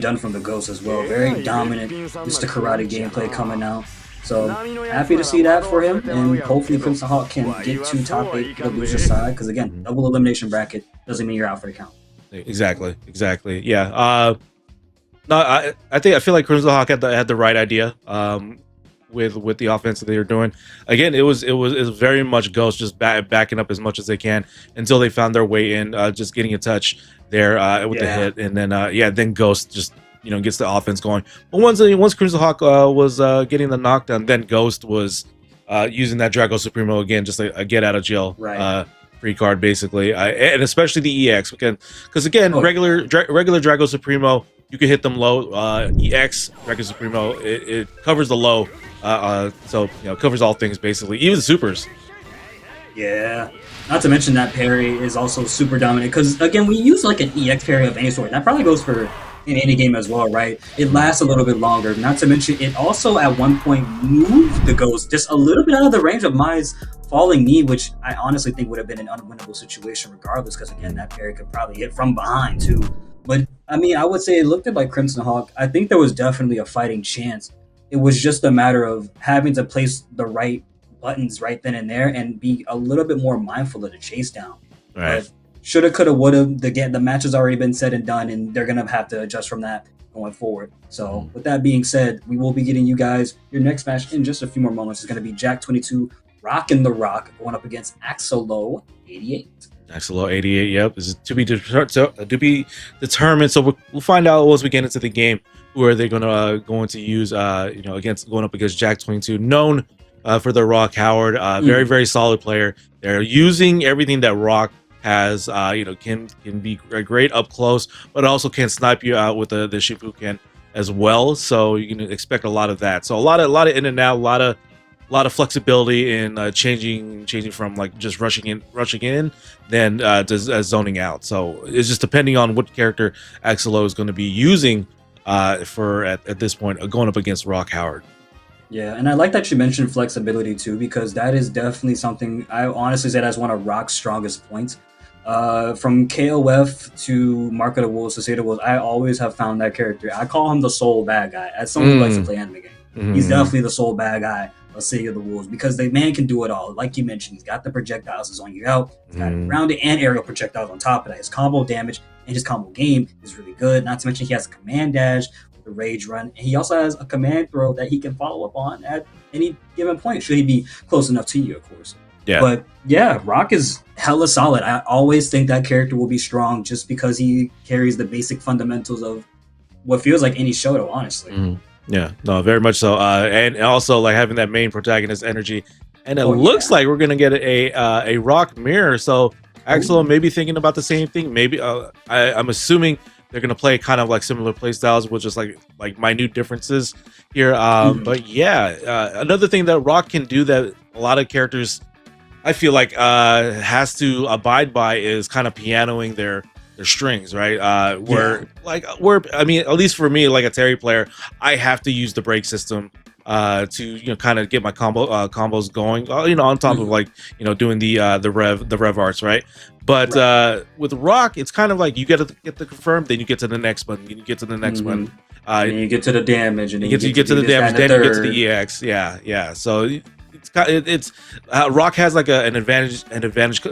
done from the Ghost as well. Very dominant, just the karate gameplay coming out. So happy to see that for him, and hopefully Crimson Hawk can get to top 8 for the loser side. Because again, double elimination bracket doesn't mean you're out for the count. Exactly. Yeah. No, I feel like Crimson Hawk had the right idea. With the offense that they were doing. Again, it was very much Ghost just backing up as much as they can until they found their way in, just getting a touch there with the hit, and then then Ghost just gets the offense going. But once Crimson Hawk was getting the knockdown, then Ghost was using that Drago Supremo again, just a get out of jail free card basically, and especially the EX because again regular Drago Supremo, you can hit them low. EX Drago Supremo, it covers the low. So covers all things basically, even the supers. Yeah, not to mention that parry is also super dominant because again we use like an EX parry of any sort. That probably goes for in any game as well, right? It lasts a little bit longer. Not to mention it also at one point moved the Ghost just a little bit out of the range of Mai's falling knee, which I honestly think would have been an unwinnable situation regardless, because again that parry could probably hit from behind too. But I mean, I would say it looked at like Crimson Hawk. I think there was definitely a fighting chance. It was just a matter of having to place the right buttons right then and there and be a little bit more mindful of the chase down. Right. Shoulda, coulda, woulda. The match has already been said and done, and they're gonna have to adjust from that going forward. So with that being said, we will be getting you guys your next match in just a few more moments. It's gonna be Jack22 rocking the Rock going up against Axelo 88. Axelo 88. Yep, this is to be determined. So we'll find out once we get into the game. Who are they going to use? Going up against Jack22, known for the Rock Howard, very very solid player. They're using everything that Rock has. Can be great up close, but also can snipe you out with the Shifuken as well. So you can expect a lot of that. So a lot of in and out, a lot of flexibility in changing from like just rushing in, then to zoning out. So it's just depending on what character Axelo is going to be using. At this point, going up against Rock Howard. Yeah, and I like that you mentioned flexibility too, because that is definitely something I honestly say that's one of Rock's strongest points. From KOF to Mark of the Wolves to Seder Wolves, I always have found that character. I call him the sole bad guy. As someone who likes to play anime game, he's definitely the sole bad guy of City of the Wolves, because the man can do it all. Like you mentioned, he's got the projectiles, his on you out, he's got grounded and aerial projectiles on top of that. His combo damage and his combo game is really good. Not to mention he has a command dash with the rage run, and he also has a command throw that he can follow up on at any given point, should he be close enough to you, of course. Yeah. But yeah, Rock is hella solid. I always think that character will be strong just because he carries the basic fundamentals of what feels like any Shoto, honestly. Yeah, no, very much so. And also like having that main protagonist energy. And it looks like we're gonna get a Rock mirror. So Axelo may be thinking about the same thing. Maybe I'm assuming they're gonna play kind of like similar play styles with just like minute differences here. But yeah, another thing that Rock can do that a lot of characters I feel like has to abide by is kind of pianoing their strings, right? Where I mean, at least for me, like a Terry player, I have to use the break system to kind of get my combos going, on top of like doing the rev arts, right? But with Rock, it's kind of like you get the confirm, then you get to the next button, then you get to the next one, and you get to the damage, and you get to the damage, then you get to the EX. Yeah. So it's Rock has like an advantage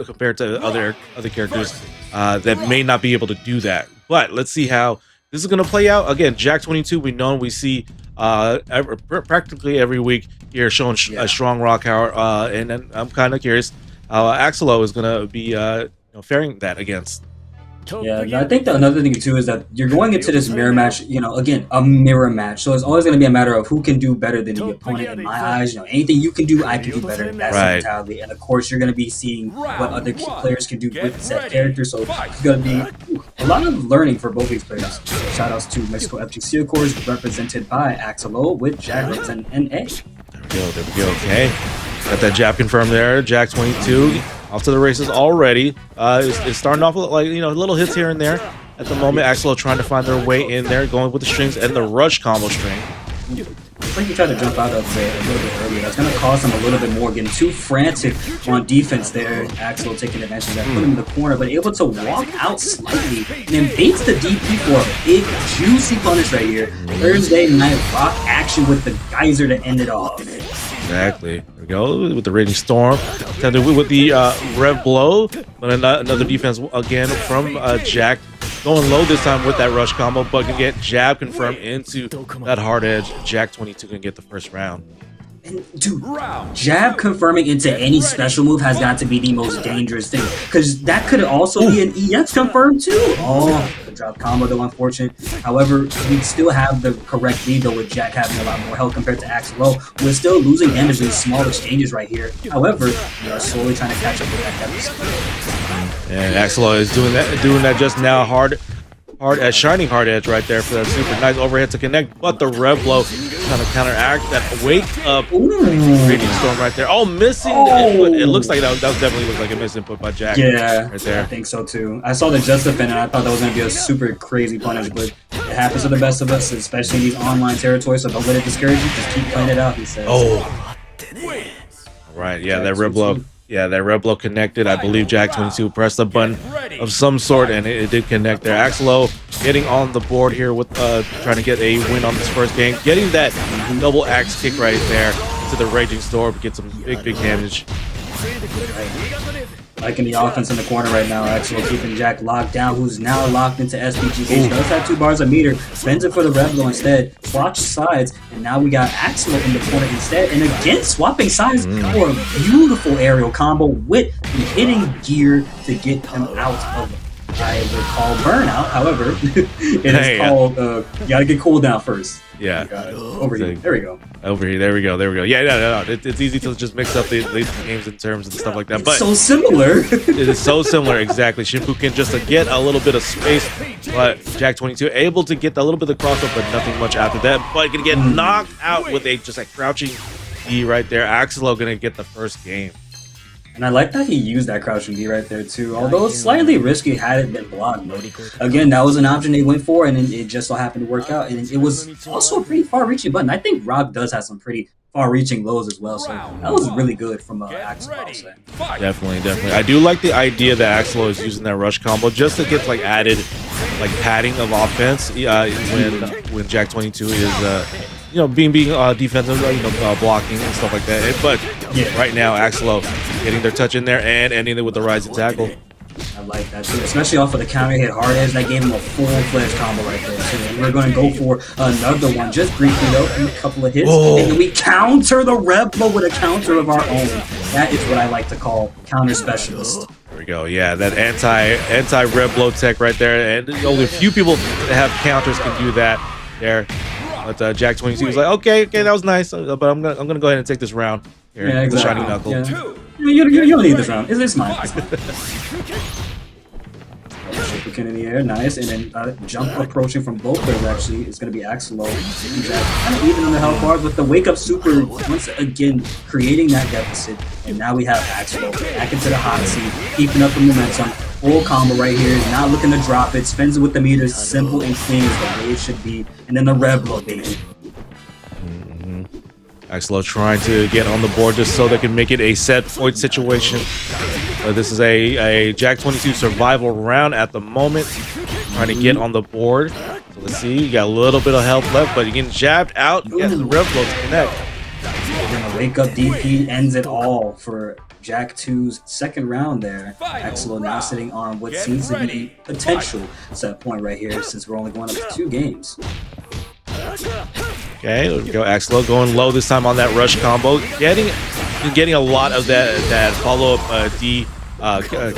compared to other characters that may not be able to do that. But let's see how this is going to play out. Again, Jack22, we see practically every week here showing a strong Rock Howard, and I'm kind of curious how Axelo is going to be faring that against. Yeah, I think that another thing too is that you're going into this mirror match, again, a mirror match. So it's always going to be a matter of who can do better than the opponent. In my eyes, anything you can do, I can do better. That's the mentality. And of course, you're going to be seeing what other players can do with said character. So it's going to be a lot of learning for both these players. Shout outs to Mexico FGC, of course, represented by Axelo with Jack and NA. There we go. Okay. Got that jab confirmed there. Jack22 off to the races already. It's starting off with little hits here and there. At the moment, Axelo trying to find their way in there, going with the strings and the rush combo string. Looks like he tried to jump out of there a little bit earlier. That's going to cost him a little bit more. Getting too frantic on defense there. Axel taking advantage of that, put him in the corner, but able to walk out slightly and then baits the DP for a big, juicy punish right here. Thursday night rock action with the geyser to end it off. Exactly. There we go with the Raging Storm. Tended with the Rev Blow, but another defense again from Jack. Going low this time with that rush combo, but can get jab confirmed into that hard edge. Jack 22 can get the first round. And dude, jab confirming into any special move has got to be the most dangerous thing, because that could also be an EX confirmed too. Oh, the drop combo though, unfortunate. However, we still have the correct lead though, with Jack having a lot more health compared to Axel. We're still losing damage in these small exchanges right here. However, we are slowly trying to catch up with that deficit. And Axel is doing that just now. Shining hard edge right there for that super nice overhead to connect, but the Rev Blow kind of counteract that wake up Raging Storm right there. Oh, missing the input. It looks like that definitely looks like a missed input by Jack. Yeah, right there. I think so too. I saw the Justifin and I thought that was going to be a super crazy punish, but it happens to the best of us, especially in these online territories, so don't let it discourage you. Just keep playing it out, he says. Oh. Right, yeah, that Rev Blow. Yeah, that Rev Blow connected. I believe Jack 22 pressed a button of some sort, and it did connect there. Axelo getting on the board here with trying to get a win on this first game. Getting that double axe kick right there into the Raging Storm to get some big damage. Liking the offense in the corner right now. Axel keeping Jack locked down, who's now locked into SPG. He does have 2 bars a meter. Spends it for the Rev Blow instead. Swaps sides, and now we got Axel in the corner instead. And again, swapping sides for a beautiful aerial combo with the hitting gear to get him out of, I would call, burnout. However, it is called, you gotta get cooldown first. Yeah. Over here. There we go. Over here. There we go. Yeah, no. It's easy to just mix up the games in terms and stuff like that. But it's so similar. It is so similar, exactly. Shinfu can just get a little bit of space, but Jack 22 able to get a little bit of crossover, but nothing much after that. But can get knocked out with just a crouching D right there. Axelo gonna get the first game. And I like that he used that crouching D right there too, although it's slightly risky had it been blocked. But again, that was an option they went for, and it just so happened to work out. And it was also a pretty far-reaching button. I think Rock does have some pretty far-reaching lows as well, so that was really good from Axel, I'll say. Definitely. I do like the idea that Axel is using that rush combo just to get like added like padding of offense when Jack 22 is being defensive, blocking and stuff like that. But right now, Axelo getting their touch in there and ending it with the rising tackle. I like that too, especially off of the counter hit hard edge. That gave him a full-fledged combo right there too. And we're going to go for another one, just briefly though, in a couple of hits, and then we counter the Rev Blow with a counter of our own. That is what I like to call counter specialist. There we go. Yeah, that anti Rev Blow tech right there, and only a few people that have counters can do that there. But Jack 22 was like, okay, that was nice, but I'm gonna go ahead and take this round here. Yeah, exactly. Shiny Knuckle. Yeah. You don't need this round. It's mine. Chicken in the air, nice, and then jump approaching from both players. Actually, it's gonna be Axelo and Jack, kind of even on the health bars, with the wake up super once again creating that deficit. And now we have Axelo back into the hot seat, keeping up the momentum. Full combo right here, not looking to drop it, spends it with the meters, simple and clean is the way it should be. And then the Rev Blow, baby. Axelo trying to get on the board just so they can make it a set point situation. This is a Jack 22 survival round at the moment. Trying to get on the board. So let's see, you got a little bit of health left, but you're getting jabbed out. You get the Rev Blow to connect. And the wake up DP ends it all for Jack 2's second round there. Axelo now sitting on what seems to be a potential set point right here, since we're only going up to 2 games. Okay, there we go. Axelo going low this time on that rush combo, getting a lot of that follow-up D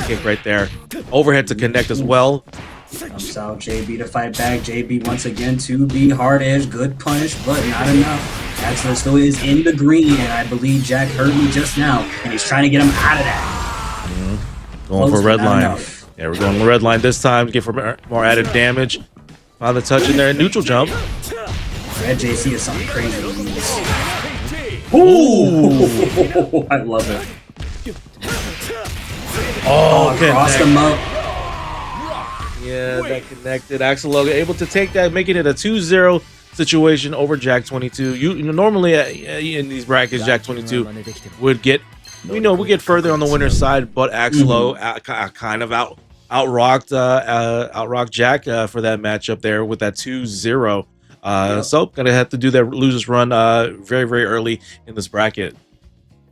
kick right there. Overhead to connect as well. Comes out JB to fight back. JB once again to be hard edge, good punish, but not enough. Axelo still is in the green, and I believe Jack heard me just now, and he's trying to get him out of that. Going for red line. Yeah, we're going red line this time to get for more added damage. Found the touch in there, neutral jump. Red JC is something crazy. Ooh! I love it. Crossed him up. Yeah, that connected. Axelo able to take that, making it a 2-0 situation over Jack 22. You know, normally in these brackets, Jack 22 would get, we get further on the winner's side, but Axelo kind of outrocked Jack for that matchup there with that 2-0. So gonna have to do that losers run very, very early in this bracket.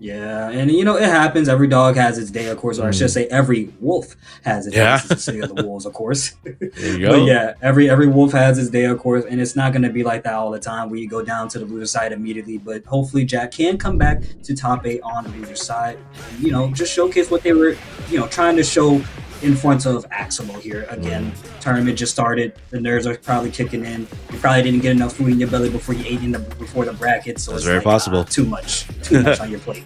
Yeah, and you know, it happens. Every dog has its day, of course, or I should say every wolf has its day. It's the city of the wolves, of course. There you go. But yeah, every wolf has its day, of course, and it's not going to be like that all the time where you go down to the loser side immediately. But hopefully Jack can come back to top 8 on the loser side and, you know, just showcase what they were, you know, trying to show in front of Axelo here. Again, tournament just started. The nerves are probably kicking in. You probably didn't get enough food in your belly before you ate before the bracket. So it's it's very like, possible. Too much on your plate.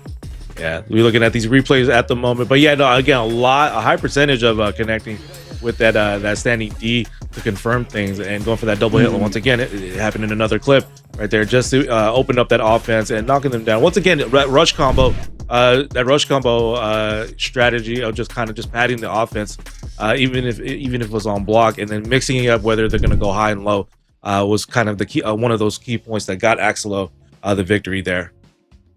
Yeah, we're looking at these replays at the moment, but yeah, no, again, a high percentage of connecting with that standing D to confirm things and going for that double hit. Once again, it happened in another clip right there, just to open up that offense and knocking them down. Once again, rush combo, that rush combo strategy of just padding the offense, even if it was on block, and then mixing it up whether they're going to go high and low was kind of the key, one of those key points that got Axelo the victory there.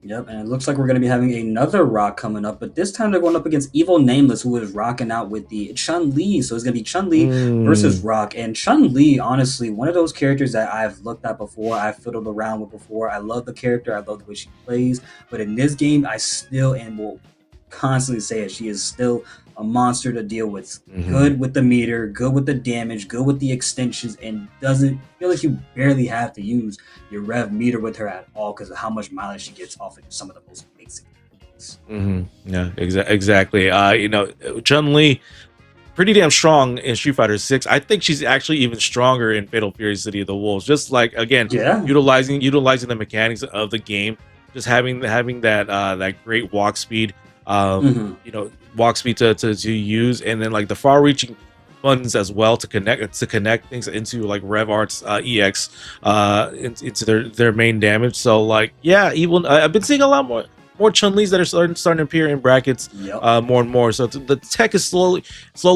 Yep, and it looks like we're going to be having another rock coming up, but this time they're going up against Evil Nameless, who is rocking out with the Chun-Li. So it's going to be Chun-Li versus Rock. And Chun-Li, honestly, one of those characters that I've looked at before, I've fiddled around with before. I love the character, I love the way she plays, but in this game, I still and will constantly say it. She is still a monster to deal with. Good with the meter, good with the damage, good with the extensions, and doesn't feel like you barely have to use your rev meter with her at all because of how much mileage she gets off of some of the most basic things. Yeah, exactly. You know, Chun-Li, pretty damn strong in Street Fighter 6. I think she's actually even stronger in Fatal Fury City of the Wolves. Just like, again, utilizing the mechanics of the game, just having that great walk speed. You know, walk speed to use, and then like the far reaching buttons as well to connect things into like Rev Arts EX into their main damage. So like, yeah, even I've been seeing a lot more Chun-Li's that are starting to appear in brackets more and more. So the tech is slowly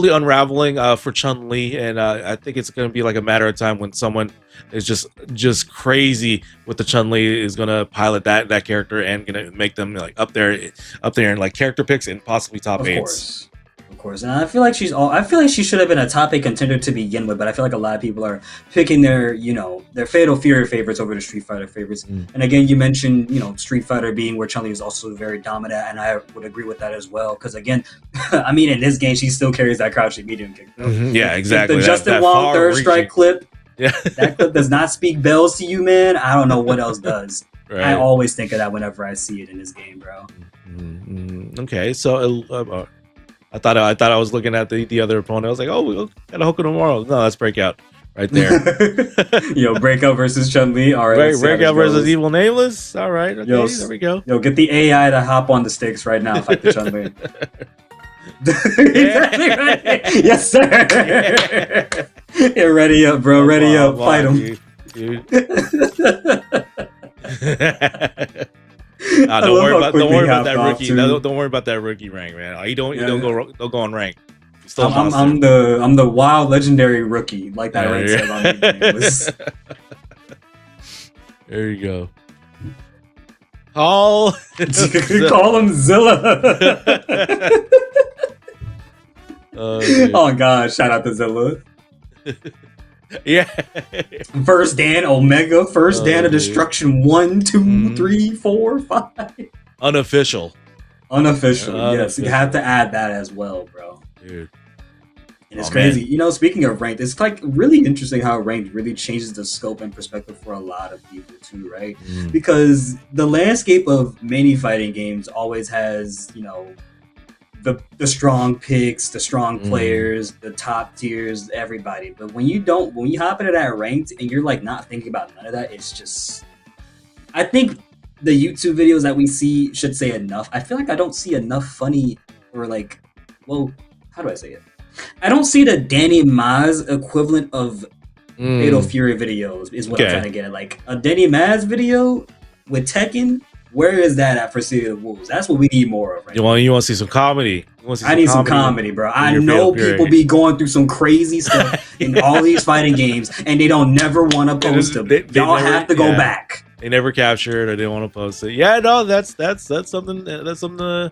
unraveling for Chun-Li, and I think it's going to be like a matter of time when someone is just crazy with the Chun-Li is going to pilot that character and going to make them like up there in like character picks and possibly top 8s. Of course, and I feel like she should have been a top 8 contender to begin with, but I feel like a lot of people are picking their Fatal Fury favorites over the Street Fighter favorites. And again, you mentioned, Street Fighter being where Chun-Li is also very dominant, and I would agree with that as well. Because again, I mean, in this game, she still carries that crouching medium kick. Yeah, exactly. The Justin Wong third strike clip. Yeah, that clip does not speak bells to you, man. I don't know what else does. Right. I always think of that whenever I see it in this game, bro. Okay, so I thought I was looking at the other opponent. I was like, oh, we got a Hokuto tomorrow. No, that's Breakout right there. Breakout versus Chun-Li. All right, Breakout versus Evil Nameless. All right, okay, there we go. Get the AI to hop on the stakes right now. Fight the Chun-Li. Exactly right. Yes, sir. Yeah, ready up, bro. Ready up. Fight him. Dude. Don't worry about that rookie. Don't worry about that rookie rank, man. You don't go on rank. I'm the wild legendary rookie, like that rank says on the There you go. Call him Zilla. Oh god, shout out to Zilla. Yeah. First Dan Omega, first Dan of Destruction 1, 2, 3, 4, 5. Unofficial. Yes, you have to add that as well, bro. Dude. And it's crazy. Man. Speaking of ranked, it's like really interesting how ranked really changes the scope and perspective for a lot of people too, right? Because the landscape of many fighting games always has, the strong picks, the strong players, the top tiers, everybody. But when you hop into that ranked and you're like not thinking about none of that, it's just, I think the YouTube videos that we see should say enough. I feel like I don't see enough funny or how do I say it? I don't see the Danny Maz equivalent of Fatal Fury videos is what I'm trying to get at. Like a Danny Maz video with Tekken Where is that at for City of the Wolves? That's what we need more of right now. You want to see some comedy? I need some comedy, bro. I know people be going through some crazy stuff in all these fighting games, and they don't never want to post them. Y'all have to go back. They never capture it, or they don't want to post it. Yeah, no, that's something. That's something.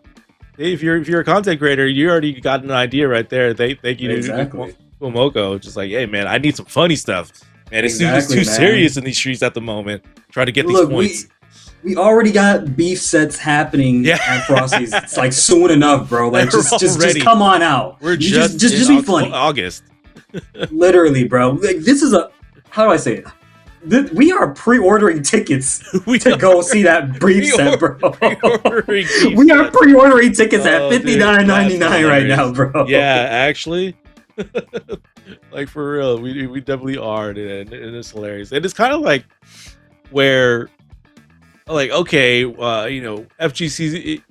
If you're a content creator, you already got an idea right there. Thank you to Moko. Just like, hey man, I need some funny stuff. Man, it's too serious in these streets at the moment. Try to get these points. We already got beef sets happening at Frosty's. It's like soon enough, bro. Like just come on out. We're just be funny. August. Literally, bro. Like, this is how do I say it? We are pre-ordering tickets to go see that brief set, bro. We are pre-ordering tickets at $59.99 right now, bro. Yeah, actually. Like for real, we definitely are, and it's hilarious. And it's kind of like where, like, okay, FGC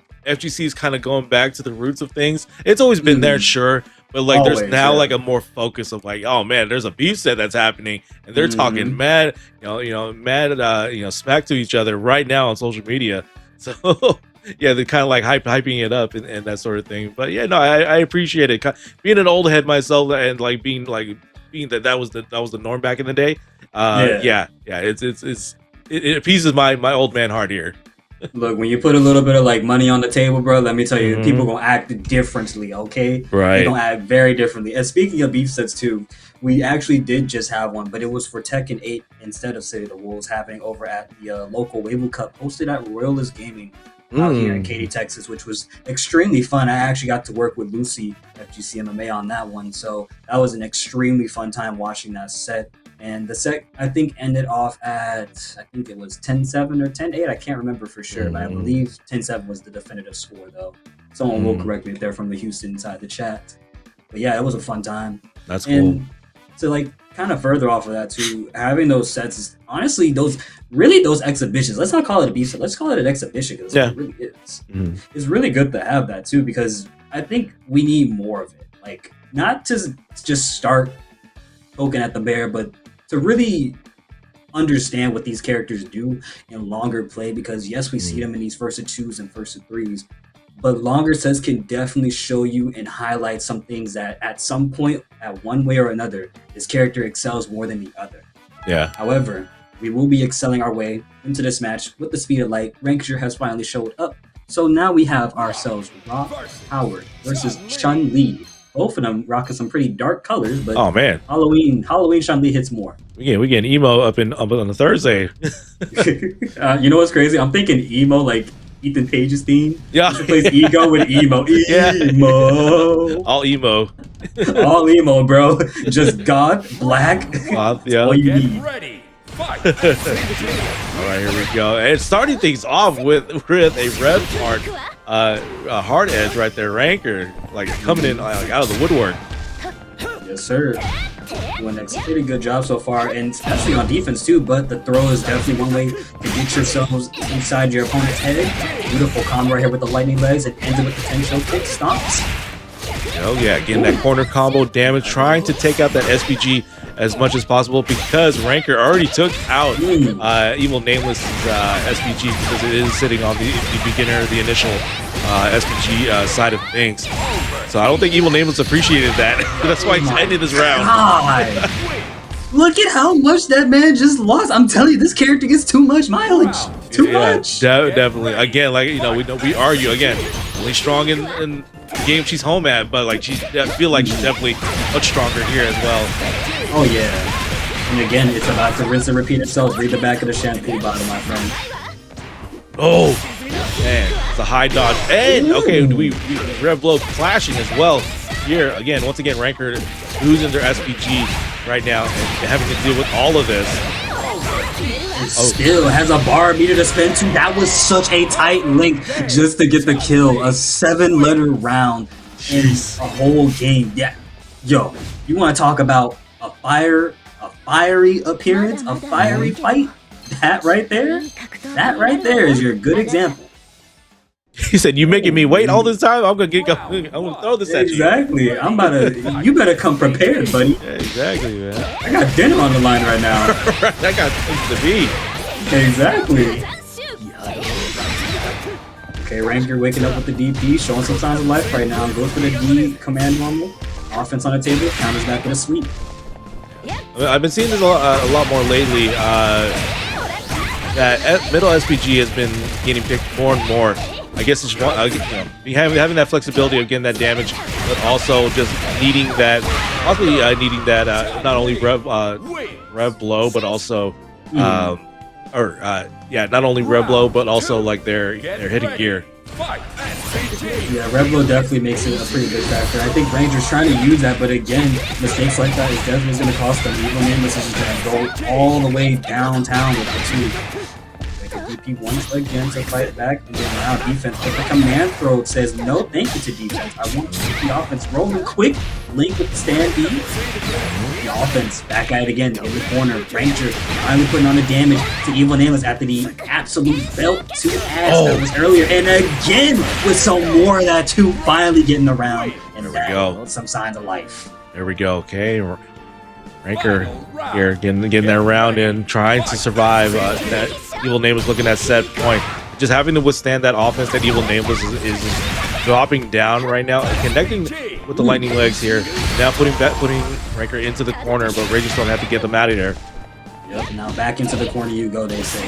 is kind of going back to the roots of things. It's always been there, sure, but like there's now like a more focus of like, oh man, there's a beef set that's happening, and they're talking mad, smack to each other right now on social media. So yeah, they're kind of like hyping it up and that sort of thing. But yeah, no, I appreciate it. Being an old head myself and like being that was the norm back in the day. It appeases my old man heart here. Look, when you put a little bit of like money on the table, bro, let me tell you, people gonna act differently, okay? Right. They're gonna act very differently. And speaking of beef sets too, we actually did just have one, but it was for Tekken 8 instead of City of the Wolves, happening over at the local Weibo Cup, hosted at Royalist Gaming out here in Katy, Texas, which was extremely fun. I actually got to work with Lucy, FGC MMA, on that one, so that was an extremely fun time watching that set. And the set, I think, ended off at, I think it was 10-7 or 10-8. I can't remember for sure, but I believe 10-7 was the definitive score, though. Someone will correct me if they're from the Houston side of the chat. But yeah, it was a fun time. That's cool. So, like, kind of further off of that, too, having those sets is, honestly, those exhibitions, let's not call it a beef set, let's call it an exhibition, because it really is. It's really good to have that, too, because I think we need more of it. Like, not to just start poking at the bear, but to really understand what these characters do in longer play, because yes, we see them in these first 2s and first 3s, but longer sets can definitely show you and highlight some things that at some point, at one way or another, this character excels more than the other. Yeah. However, we will be excelling our way into this match with the speed of light. Rankshire has finally showed up. So now we have ourselves Rock Howard versus Chun-Li. Both of them rocking some pretty dark colors, but oh man, Halloween Chun-Li hits more. We get emo up on a Thursday. You know what's crazy? I'm thinking emo like Ethan Page's theme. Yeah, he plays ego with emo. Emo. All emo. All emo, bro. Just goth, black. That's all you need. Ready. Fight. All right, here we go. And starting things off with a red hard edge right there, Ranker, like coming in like out of the woodwork. Yes, sir. Doing a pretty good job so far, and especially on defense too. But the throw is definitely one way to get yourselves inside your opponent's head. Beautiful combo right here with the lightning legs, and ends it with potential kick stomps. Oh yeah, getting that corner combo damage, trying to take out that SPG as much as possible, because Ranker already took out Evil Nameless' SPG, because it is sitting on the beginner, the initial SPG side of things. So I don't think Evil Nameless appreciated that. That's why he's ended this round. God. Look at how much that man just lost. I'm telling you, this character gets too much mileage. Too much. Definitely. Again, like we argue again. Only strong in the game she's home at, but like I feel like she's definitely much stronger here as well. Oh yeah. And again, it's about to rinse and repeat itself. Read the back of the shampoo bottle, my friend. Oh man, it's a high dodge. And okay, we Rev Blow clashing as well. Here again, once again, Ranker losing their SPG right now and having to deal with all of this. Still has a bar meter to spend to. That was such a tight link just to get the kill. A 7-letter round in a whole game. Yeah, yo, you want to talk about a fiery appearance, a fiery fight? That right there is your good example. He said, "You making me wait all this time? I'm gonna throw this at you." Exactly. You better come prepared, buddy. Yeah, exactly, man. I got dinner on the line right now. I got things to be. Exactly. Okay, Ranger waking up with the DP, showing some signs of life right now. Goes for the D command normal. Offense on the table, counters back with a sweep. I've been seeing this a lot more lately. That middle SPG has been getting picked more and more. I guess it's having that flexibility of getting that damage, but also just needing that, not only rev blow, but also not only rev blow, but also like their hitting gear. Yeah, rev blow definitely makes it a pretty big factor. I think Ranger's trying to use that, but again, mistakes like that is definitely going to cost them. Evil Nameless is just going to go all the way downtown with the 2. DP once again to fight back, and then now defense with the command throw says no thank you to defense. I want to keep the offense rolling quick. Link with the stand B. The offense back at it again in the corner. Ranger finally putting on the damage to Evil Nameless after the absolute belt to ass that was earlier, and again with some more of that too, finally getting around, and there we go. Some signs of life. There we go. Okay. Ranker here getting that round in, trying to survive. That Evil Nameless looking at set point. Just having to withstand that offense that Evil Nameless is dropping down right now, connecting with the lightning legs here. Now putting Ranker into the corner, but Raging Stone have to get them out of there. Yep, now back into the corner you go, they say.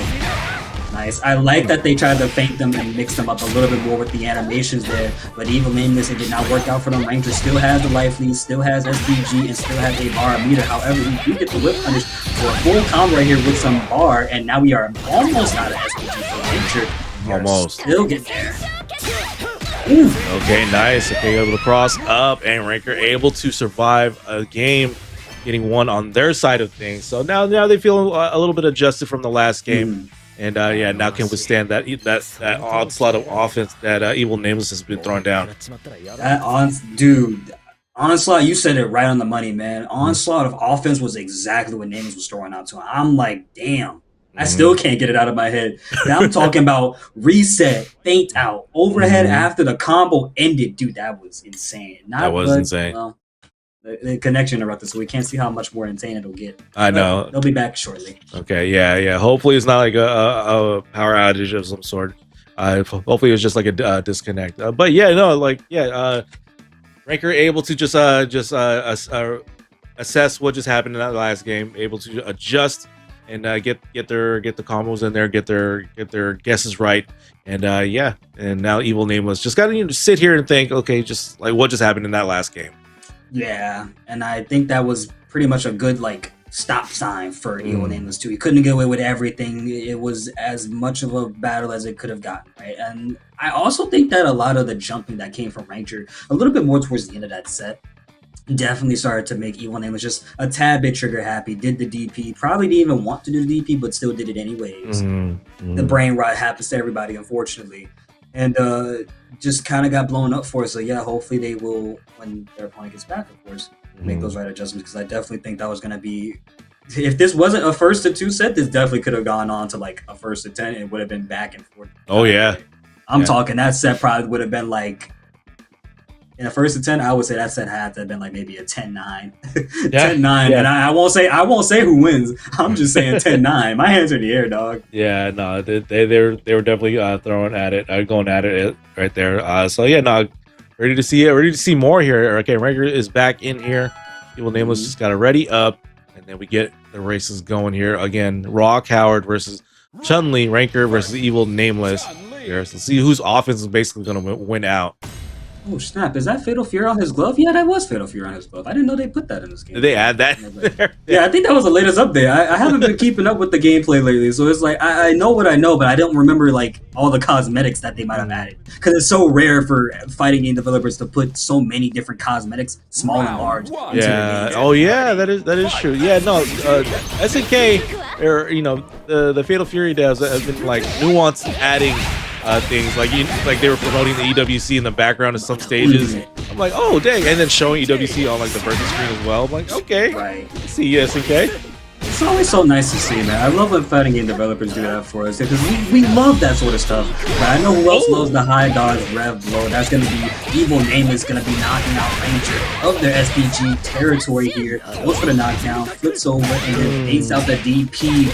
Nice. I like that they tried to feint them and mix them up a little bit more with the animations there, but Evil Nameless, it did not work out for them. Ranger still has the life lead, still has SDG, and still has a bar meter. However, we do get the whip punish for a full combo right here with some bar, and now we are almost out of SDG for Ranger. Almost. Still get there. Ooh. Okay, nice. Okay, able to cross up, and Ranker able to survive a game, getting one on their side of things. So now they feel a little bit adjusted from the last game. And now can withstand that onslaught of offense that Evil Nameless has been throwing down. Dude, onslaught, you said it right on the money, man. Onslaught of offense was exactly what Nameless was throwing out to him. I'm like, damn. I still can't get it out of my head. Now I'm talking about reset, feint out, overhead after the combo ended. Dude, that was insane. That was insane. Well, the connection interrupted, so we can't see how much more insane it'll get. I know. They'll be back shortly. Okay, yeah. Hopefully it's not like a power outage of some sort. Hopefully it was just like a disconnect. But yeah, no, Ranker able to just assess what just happened in that last game, able to adjust and get the combos in there, get their guesses right, and and now Evil Nameless just gotta sit here and think, okay, just like what just happened in that last game. Yeah, and I think that was pretty much a good stop sign for Evil Nameless too. He couldn't get away with everything. It was as much of a battle as it could have gotten, right? And I also think that a lot of the jumping that came from Ranger a little bit more towards the end of that set definitely started to make Evil Nameless just a tad bit trigger happy. Did the DP, probably didn't even want to do the DP, but still did it anyways. The brain rot happens to everybody, unfortunately. And just kind of got blown up for it. So yeah, hopefully they will, when their opponent gets back, of course, make those right adjustments, because I definitely think that was going to be, if this wasn't a 1-2 set, this definitely could have gone on to a 1-10. It would have been back and forth. Oh yeah, I'm talking that set probably would have been in a 1-10. I would say that set had to have been maybe a 10-9. 10-9. And I won't say who wins. I'm just saying 10-9. My hands are in the air, dog. Yeah, no, they were definitely throwing at it, going at it right there. So yeah, no, ready to see more here. Okay, Ranker is back in here. Evil Nameless just got to ready up, and then we get the races going here again. Raw Coward versus Chun-Li, Ranker versus Evil Nameless. Here, so let's see whose offense is basically going to win out. Oh snap, is that Fatal Fury on his glove? Yeah, that was Fatal Fury on his glove. I didn't know they put that in this game. Did they add that? Yeah, I think that was the latest update. I haven't been keeping up with the gameplay lately, so it's I know what I know, but I don't remember all the cosmetics that they might have added. Because it's so rare for fighting game developers to put so many different cosmetics, small and large. Yeah. Oh yeah, that is true. Yeah, no, SNK or the Fatal Fury devs have been nuanced adding things they were promoting the EWC in the background of some stages. I'm like, oh dang, and then showing EWC on the versus screen as well. I'm like, okay, right. See you, SNK. It's always so nice to see, man. I love when fighting game developers do that for us, because we love that sort of stuff. But I know who else loves the high dodge rev blow. That's going to be Evil Nameless, going to be knocking out Ranger of their SPG territory here. Goes for the knockdown, flips over, and then takes out the DP.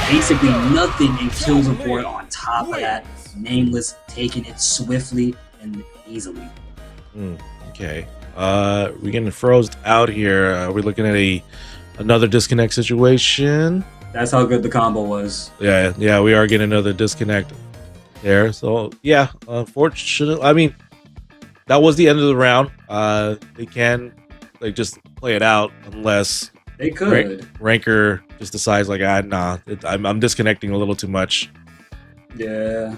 basically nothing and kills him for it. On top of that, Nameless taking it swiftly and easily. Okay. We're getting froze out here. We're looking at another disconnect situation. That's how good the combo was. Yeah, we are getting another disconnect there. So yeah, unfortunately, I mean, that was the end of the round. They can just play it out unless they could. Ranker just decides nah, I'm disconnecting a little too much. Yeah.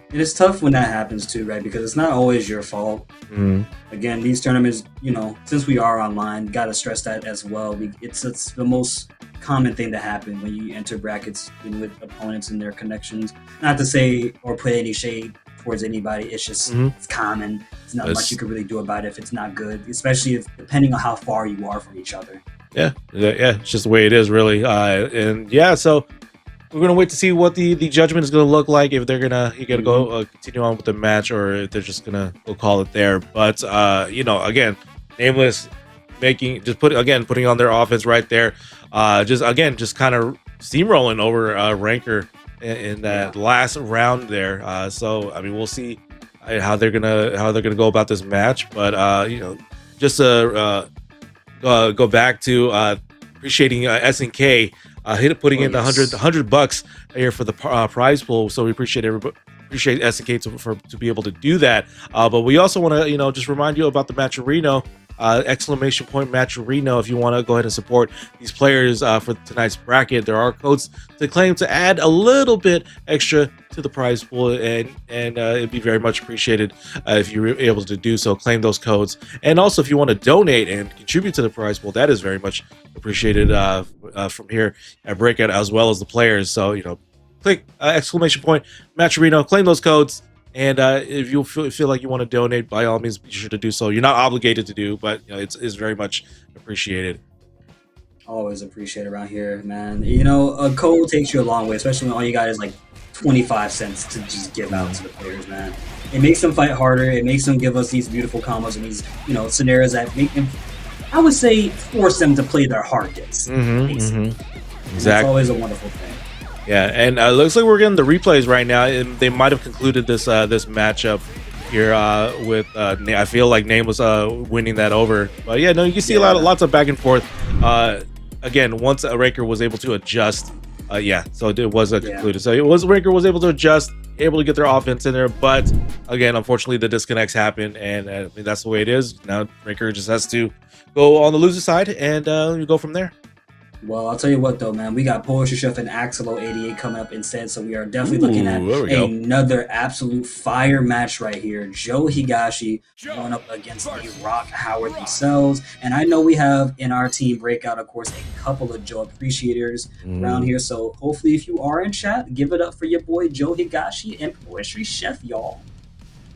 And it's tough when that happens too, right? Because it's not always your fault. Again, these tournaments, since we are online, got to stress that as well. It's the most common thing to happen when you enter brackets with opponents and their connections. Not to say or put any shade towards anybody. It's just it's common. It's not much you can really do about it if it's not good, especially depending on how far you are from each other. Yeah. It's just the way it is, really. So we're gonna wait to see what the judgment is gonna look like. If they're gonna go continue on with the match, or if they're just gonna go call it there. But again, Nameless putting on their offense right there. Just kind of steamrolling over Ranker in that last round there. So I mean, we'll see how they're gonna go about this match. But just to go back to appreciating SNK. Putting in the $100 here for the prize pool, so we appreciate SNK to be able to do that. But we also want to just remind you about the Matcherino, exclamation point Matcherino. If you want to go ahead and support these players for tonight's bracket, there are codes to claim to add a little bit extra to the prize pool, and it'd be very much appreciated if you're able to do so. Claim those codes, and also if you want to donate and contribute to the prize pool, that is very much appreciated from here at Breakout, as well as the players. So click exclamation point Matcherino, claim those codes, and if you feel like you want to donate, by all means be sure to do so. You're not obligated to do, but it's very much appreciated. Always appreciate around here, man. A code takes you a long way, especially when all you got is 25 cents to just give out to the players, man. It makes them fight harder. It makes them give us these beautiful combos and these, scenarios that make them, I would say, force them to play their hardest. Exactly. It's always a wonderful thing. Yeah, and looks like we're getting the replays right now. And they might have concluded this matchup here with I feel like Name was winning that over. But yeah, no, you can see lots of back and forth. Again, once Raker was able to adjust. So it was concluded. So Raker was able to adjust, able to get their offense in there, but again, unfortunately, the disconnects happened, and that's the way it is. Now Raker just has to go on the loser side, and you go from there. Well, I'll tell you what, though, man. We got Poetry Chef and Axelo 88 coming up instead, so we are definitely looking at another absolute fire match right here. Joe Higashi going up against the Rock Howard themselves. And I know we have in our team Breakout, of course, a couple of Joe appreciators around here. So hopefully, if you are in chat, give it up for your boy Joe Higashi and Poetry Chef, y'all.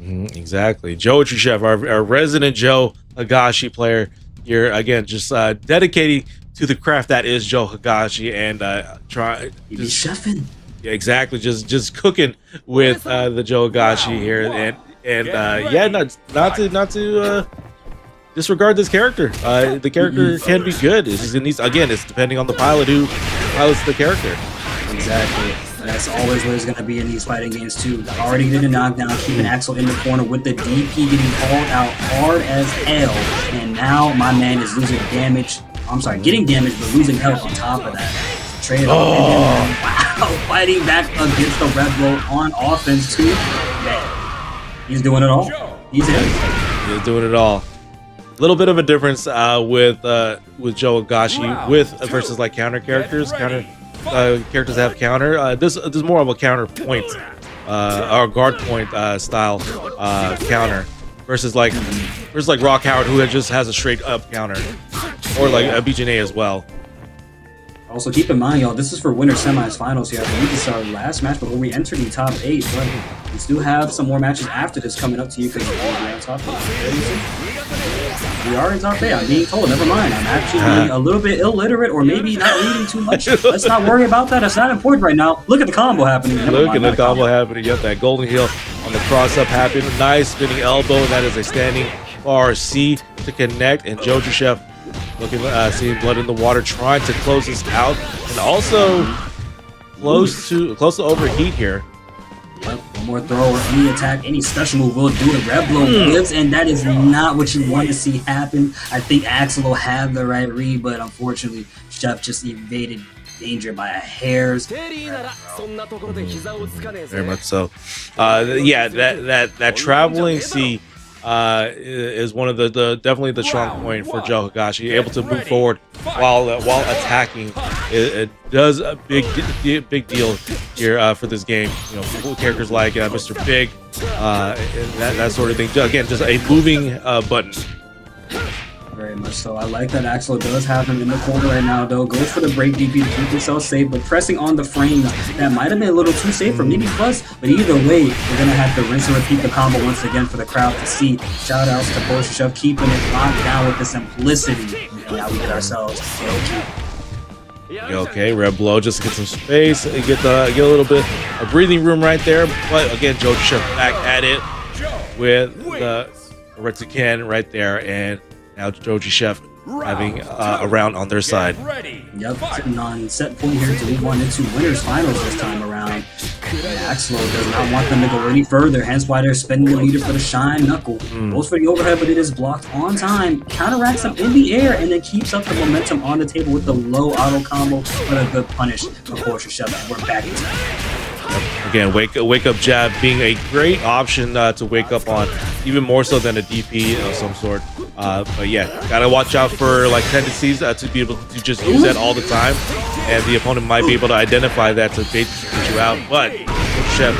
Exactly. Poetry Chef, our resident Joe Higashi player here. Again, just dedicating to the craft that is Joe Higashi, and chefing. Yeah, exactly. Just cooking with the Joe Higashi here, not to disregard this character. The character can be good. It's depending on the pilot who pilots the character. Exactly. That's always what it's going to be in these fighting games too. Already getting a knockdown, keeping Axel in the corner with the DP getting called out hard as hell, and now my man is losing damage. Getting damage, but losing health on top of that. Trade off. Wow, fighting back against the Red Bull on offense too. Man, he's doing it all. He's doing it all. A little bit of a difference with Joe Higashi versus counter characters. Characters that have counter. This is more of a counter point, or guard point style counter. Versus Rock Howard, who just has a straight up counter, or a BJNA as well. Also, keep in mind, y'all, this is for winter semis finals here. I believe this is our last match before we enter the top 8. But we still have some more matches after this coming up to you because we're on top 8. We are in top 8. I'm being told. Never mind. I'm actually being a little bit illiterate, or maybe not reading too much. Let's not worry about that. That's not important right now. Look at the combo happening. Look at the combo happening. Yep, that golden heel on the cross up happened. Nice spinning elbow. And that is a standing RC to connect. And Jojo Chef looking, seeing blood in the water, trying to close this out. And also close to overheat here. Yep, one more throw or any attack, any special move will do it. Red blow lives, and that is not what you want to see happen. I think Axel will have the right read, but unfortunately, Chef just evaded danger by a hair's. Very much so. Yeah, that traveling C is one of the definitely the strong point for Joe Higashi. Able to move forward while attacking. It does a big deal here for this game. You know, characters like Mr. Big, that sort of thing. Again, just a moving button. Very much so. I like that Axel does have him in the corner right now, though. Goes for the break DP to keep himself safe, but pressing on the frame, that might have been a little too safe for maybe Plus. But either way, we're going to have to rinse and repeat the combo once again for the crowd to see. Shout outs to Bolshevik keeping it locked down with the simplicity. And now we get ourselves Okay, Red Blow just to get some space, get a little bit of breathing room right there. But again, Bolshevik back at it with the Retsuken right there, and now Joji Chef having a round on their side. Yep, sitting on set point here to move on into winners finals this time around. Axel does not want them to go any further, hence why they're spending the meter for the Shine Knuckle. Goes for the overhead, but it is blocked on time. Counteracts him in the air, and then keeps up the momentum on the table with the low auto combo, but a good punish for Porsche Chef, and we're back into it. Again, wake up jab being a great option to wake up on, even more so than a DP of some sort. But yeah, gotta watch out for like tendencies to be able to just use that all the time, and the opponent might be able to identify that to bait you out. But Chef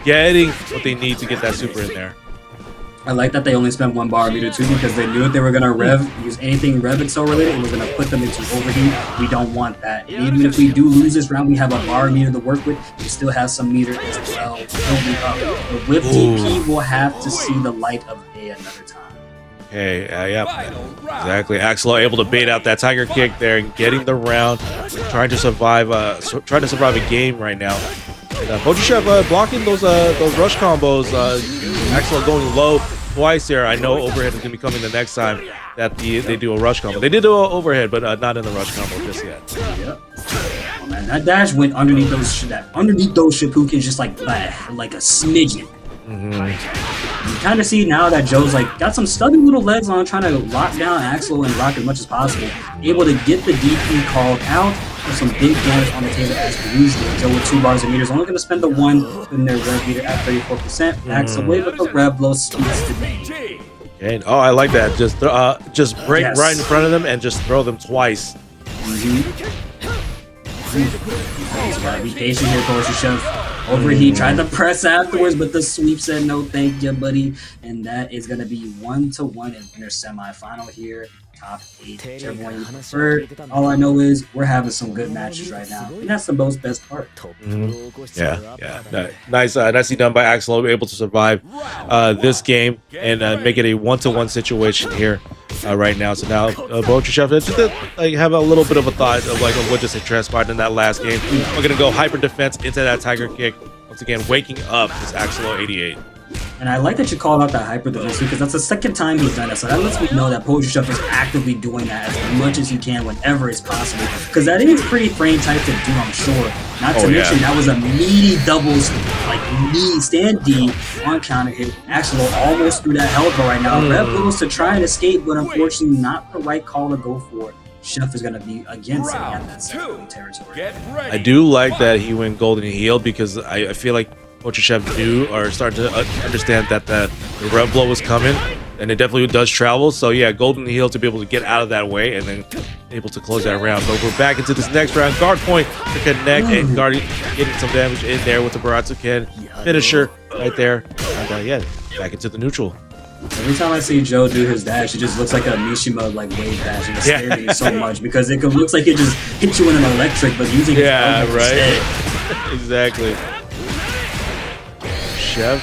getting what they need to get that super in there. I like that they only spent one bar meter too, because they knew if they were going to use anything rev accelerated, it was going to put them into overheat. We don't want that. And even if we do lose this round, we have a bar meter to work with. We still have some meter as well building up. But with DP, we'll have to see the light of day another time. Okay, yeah, exactly. Axel able to bait out that tiger kick there and getting the round, trying to survive a game right now. And Bolshevik blocking those rush combos. Axel going low twice here. I know overhead is going to be coming the next time that they do a rush combo. They did do an overhead, but not in the rush combo just yet. Yep. Oh, man, that dash went underneath those Shippukens just like a smidgen. You kind of see now that Joe's like got some stubby little legs on, trying to lock down Axel and rock as much as possible. Able to get the DP called out with some big damage on the table as usual. Joe with 2 bars of meters, only going to spend the 1 in their rev meter at 34%. Backs away, but the rev blow speeds to me. Okay. Oh, I like that. Just break right in front of them and just throw them twice. He's gotta be patient here, Bolshevik. Overheat tried to press afterwards, but the sweep said no thank you, buddy. And that is going to be 1-1 in winner semifinal here. Top 8, whichever one you prefer. All I know is we're having some good matches right now, and that's the most best part. Yeah. Nicely done by Axel, able to survive this game and make it a 1-1 situation here right now. So now Bolshevik just to have a little bit of a thought of what just transpired in that last game. We're gonna go hyper defense into that tiger kick. Once again, waking up this Axel 88. And I like that you called out that hyper defense because that's the second time he's done it. So that lets me know that Bolshevik is actively doing that as much as he can whenever it's possible. Because that is pretty frame tight to do, I'm sure. Not to mention that was a meaty doubles, knee stand D on counter hit. Axel almost threw that hell right now. Red Bulls to try and escape, but unfortunately not the right call to go for it. Chef is going to be again sitting at that second territory. I do like that he went golden healed because I feel like Chef knew or started to understand that the rev blow was coming, and it definitely does travel. So yeah, golden heal to be able to get out of that way and then able to close that round. But we're back into this next round. Guard point to connect, and Guard getting some damage in there with the Baratsuken finisher right there. And back into the neutral. Every time I see Joe do his dash, it just looks like a Mishima wave dash, and it scares me so much because it looks like it just hits you in an electric, but using instead. Exactly. Chef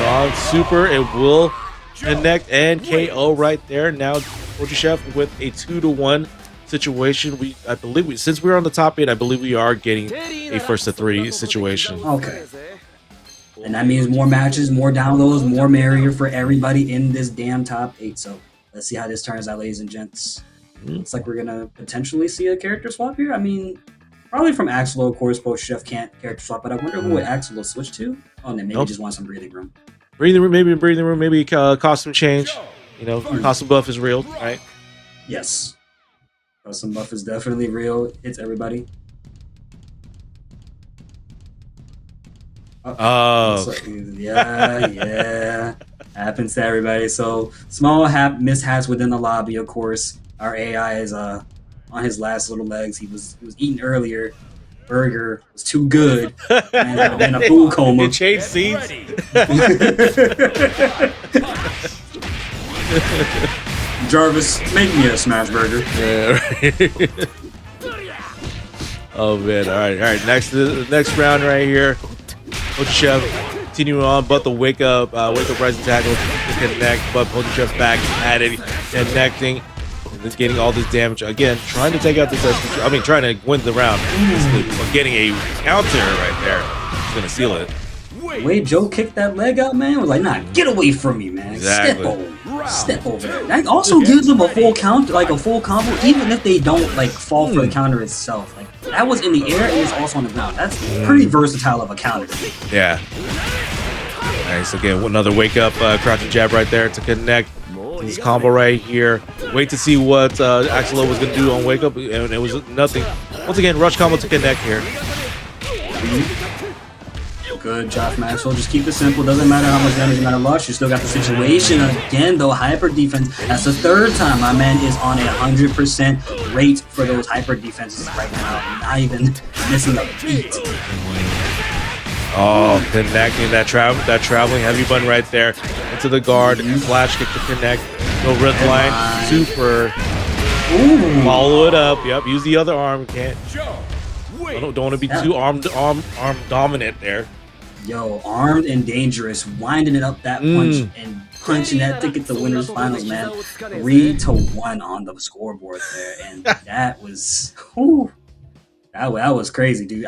on super, it will connect and KO right there. Now Chef with a 2-1 situation. I believe since we're on the top 8, I believe we are getting a 1-3 situation. Okay. And that means more matches, more downloads, more merrier for everybody in this damn top 8. So let's see how this turns out, ladies and gents. Looks like we're gonna potentially see a character swap here. I mean, Probably from Axel, of course. Both Chef can't character swap, but I wonder who would Axel switch to. Oh, and then maybe just want some breathing room. Breathing room, maybe costume change. You know, costume buff is real, right? Yes. Costume buff is definitely real. Hits everybody. Yeah. Happens to everybody. So small mishaps within the lobby, of course. Our AI is on his last little legs. He was eating earlier. Burger was too good. And in a food coma. You changed seats. Jarvis, make me a smash burger. Yeah, right. Oh man! All right. Next round right here. Poacher Chef continuing on, but the wake up rising tackle to connect, but Poacher Chef back at it, connecting. Is getting all this damage again, trying to take out this SPG. I mean, trying to win the round. But getting a counter right there. He's gonna seal it. The way Joe kicked that leg out, man, was like, nah, get away from me, man. Exactly. Step over there. That also gives them a full count, like a full combo, even if they don't like fall for the counter itself. Like that was in the air and it's also on the ground. That's pretty versatile of a counter. Yeah. Nice. Again, another wake up, crouching jab right there to connect. This combo right here. Wait to see what Axel was going to do on wake up, and it was nothing. Once again, rush combo to connect here. Good job from Axel. Just keep it simple. Doesn't matter how much damage you might have lost. You still got the situation. Again, though, hyper defense. That's the third time my man is on a 100% rate for those hyper defenses right now. Not even missing a beat. Oh, connecting that traveling heavy button right there into the guard. Flash kick to connect. No red line. Super. Ooh. Follow it up. Yep. Use the other arm. Can't. Don't want to be too arm dominant there. Yo, armed and dangerous, winding it up that punch and punching that ticket to winners finals, man. 3-1 on the scoreboard there, and that was. Whew. That was crazy, dude.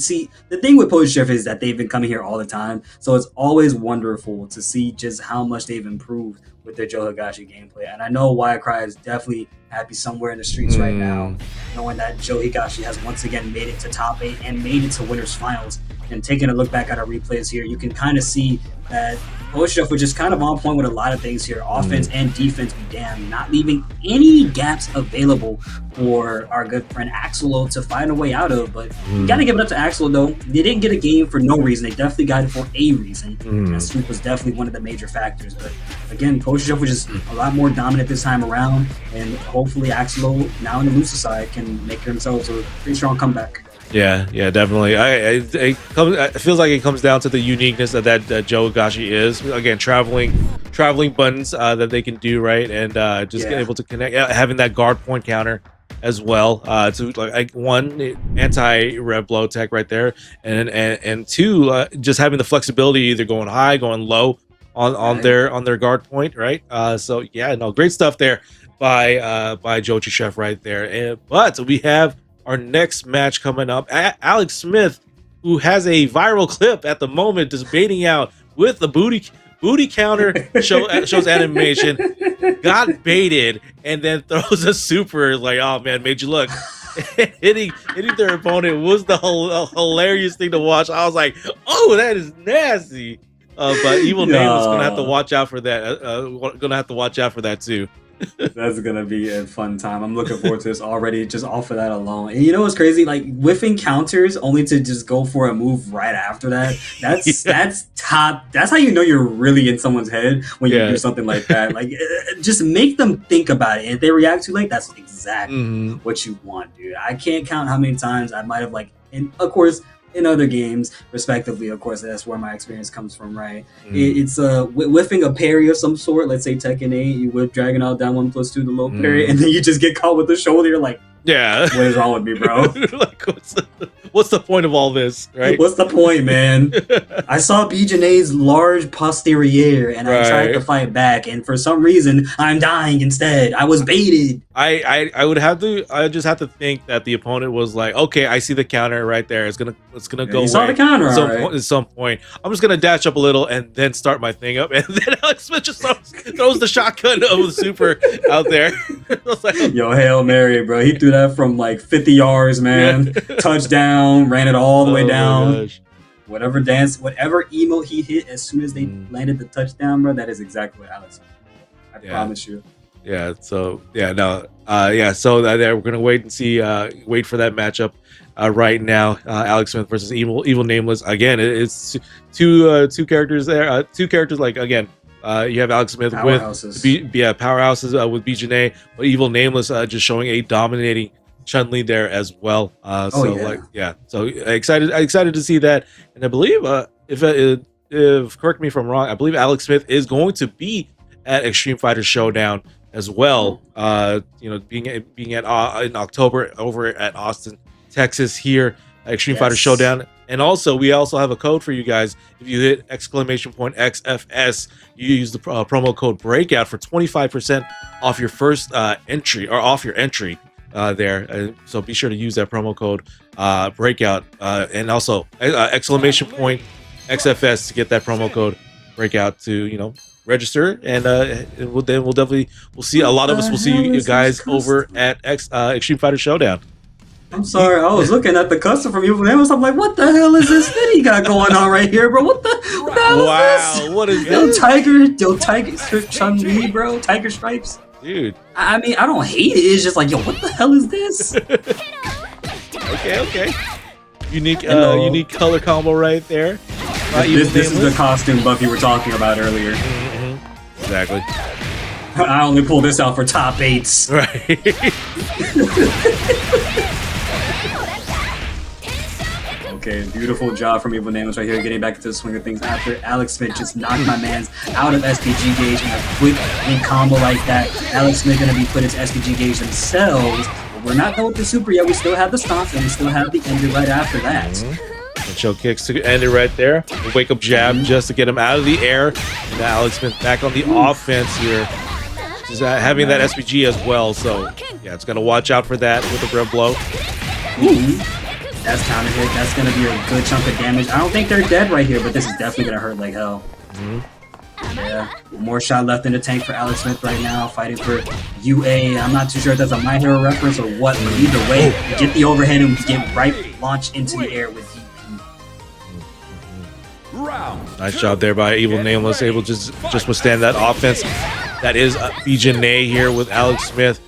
See, the thing with Poacher Chef is that they've been coming here all the time, so it's always wonderful to see just how much they've improved with their Joe Higashi gameplay. And I know Cry is definitely happy somewhere in the streets right now, knowing that Joe Higashi has once again made it to top 8 and made it to winners finals. And taking a look back at our replays here, you can kind of see that Poacher Chef was just kind of on point with a lot of things here. Offense and defense, be damned, not leaving any gaps available for our good friend Axel to find a way out of. But you got to give it up to Axel, though. They didn't get a game for no reason. They definitely got it for a reason. And Swoop was definitely one of the major factors. But again, Poacher Chef was just a lot more dominant this time around. And hopefully Axel, now in the loser side, can make themselves a pretty strong comeback. Yeah, definitely. It feels like it comes down to the uniqueness of that Joe Higashi is. Again, traveling buttons that they can do, right, and just get able to connect, having that guard point counter as well. To like one anti-rev blow tech right there, and two, just having the flexibility, either going high, going low on their guard point, right? So yeah, no, great stuff there by Joe Chef right there. But we have our next match coming up. Alex Smith, who has a viral clip at the moment, just baiting out with the booty counter shows animation, got baited, and then throws a super like, oh man, made you look. hitting their opponent was the hilarious thing to watch. I was like, oh, that is nasty. But Evil Name is gonna have to watch out for that. Gonna have to watch out for that too. That's gonna be a fun time. I'm looking forward to this already, just off of that alone. And you know what's crazy? Like whiffing counters only to just go for a move right after that. That's top. That's how you know you're really in someone's head when you do something like that. Like just make them think about it. And if they react too late, that's exactly what you want, dude. I can't count how many times I might have and of course, in other games, respectively, of course, that's where my experience comes from, right? It's whiffing a parry of some sort. Let's say Tekken 8, you whip Dragon out down 1+2 the low parry, and then you just get caught with the shoulder. You're like, yeah, what is wrong with me, bro? Like, what's the point of all this, right? What's the point, man? I saw Bijanay's large posterior, and I tried to fight back, and for some reason, I'm dying instead. I was baited. I just have to think that the opponent was like, okay, I see the counter right there. It's gonna go away. Saw the counter at some point. I'm just gonna dash up a little and then start my thing up, and then Alex Smith just throws the shotgun of the super out there. Yo, Hail Mary, bro. He threw that from like 50 yards, man. Touchdown, ran it all the way down. Whatever emote he hit as soon as they landed the touchdown, bro, that is exactly what Alex did. I promise you. Yeah, so so we're gonna wait and see, wait for that matchup right now. Alex Smith versus Evil Nameless. Again, it's two characters there. Two characters, like, again, you have Alex Smith powerhouses. with powerhouses with BJNA, but Evil Nameless just showing a dominating Chun-Li there as well. So excited to see that. And I believe, if correct me if I'm wrong, I believe Alex Smith is going to be at Extreme Fighter Showdown as well. Being at in October over at Austin, Texas here at Extreme Fighter Showdown. And also, we also have a code for you guys. If you hit !XFS, you use the promo code Breakout for 25% off your first entry, or off your entry there. So be sure to use that promo code Breakout, and also !XFS to get that promo code Breakout to register, and we'll see a lot of us. We'll see you guys over at Extreme Fighter Showdown. I'm sorry, I was looking at the custom from Evil Nameless. I'm like, what the hell is this thing he got going on right here, bro? What the hell is this? What is this? Yo, Tiger Chun-Li, bro. Tiger Stripes. Dude. I mean, I don't hate it. It's just like, yo, what the hell is this? Okay. Unique color combo right there. This is the costume Buffy were talking about earlier. Exactly. I only pull this out for top 8s. Right. Okay, beautiful job from Evil Nameless right here, getting back into the swing of things after Alex Smith just knocked my man's out of SPG gauge in a quick combo like that. Alex Smith gonna be put into SPG gauge themselves, but we're not done with the super yet. We still have the stomp, and we still have the ender right after that. And choke kicks to end it right there. A wake up jab just to get him out of the air. And now Alex Smith back on the offense here. Just having that SPG as well. So yeah, it's gonna watch out for that with the red blow. That's counter hit. That's gonna be a good chunk of damage. I don't think they're dead right here, but this is definitely gonna hurt like hell. Yeah, one more shot left in the tank for Alex Smith right now, fighting for UA. I'm not too sure if that's a My Hero reference or what, but either way, get the overhead and get right launched into the air with Nice job there by Evil Nameless, able to just withstand that offense. That is BJNA here with Alex Smith.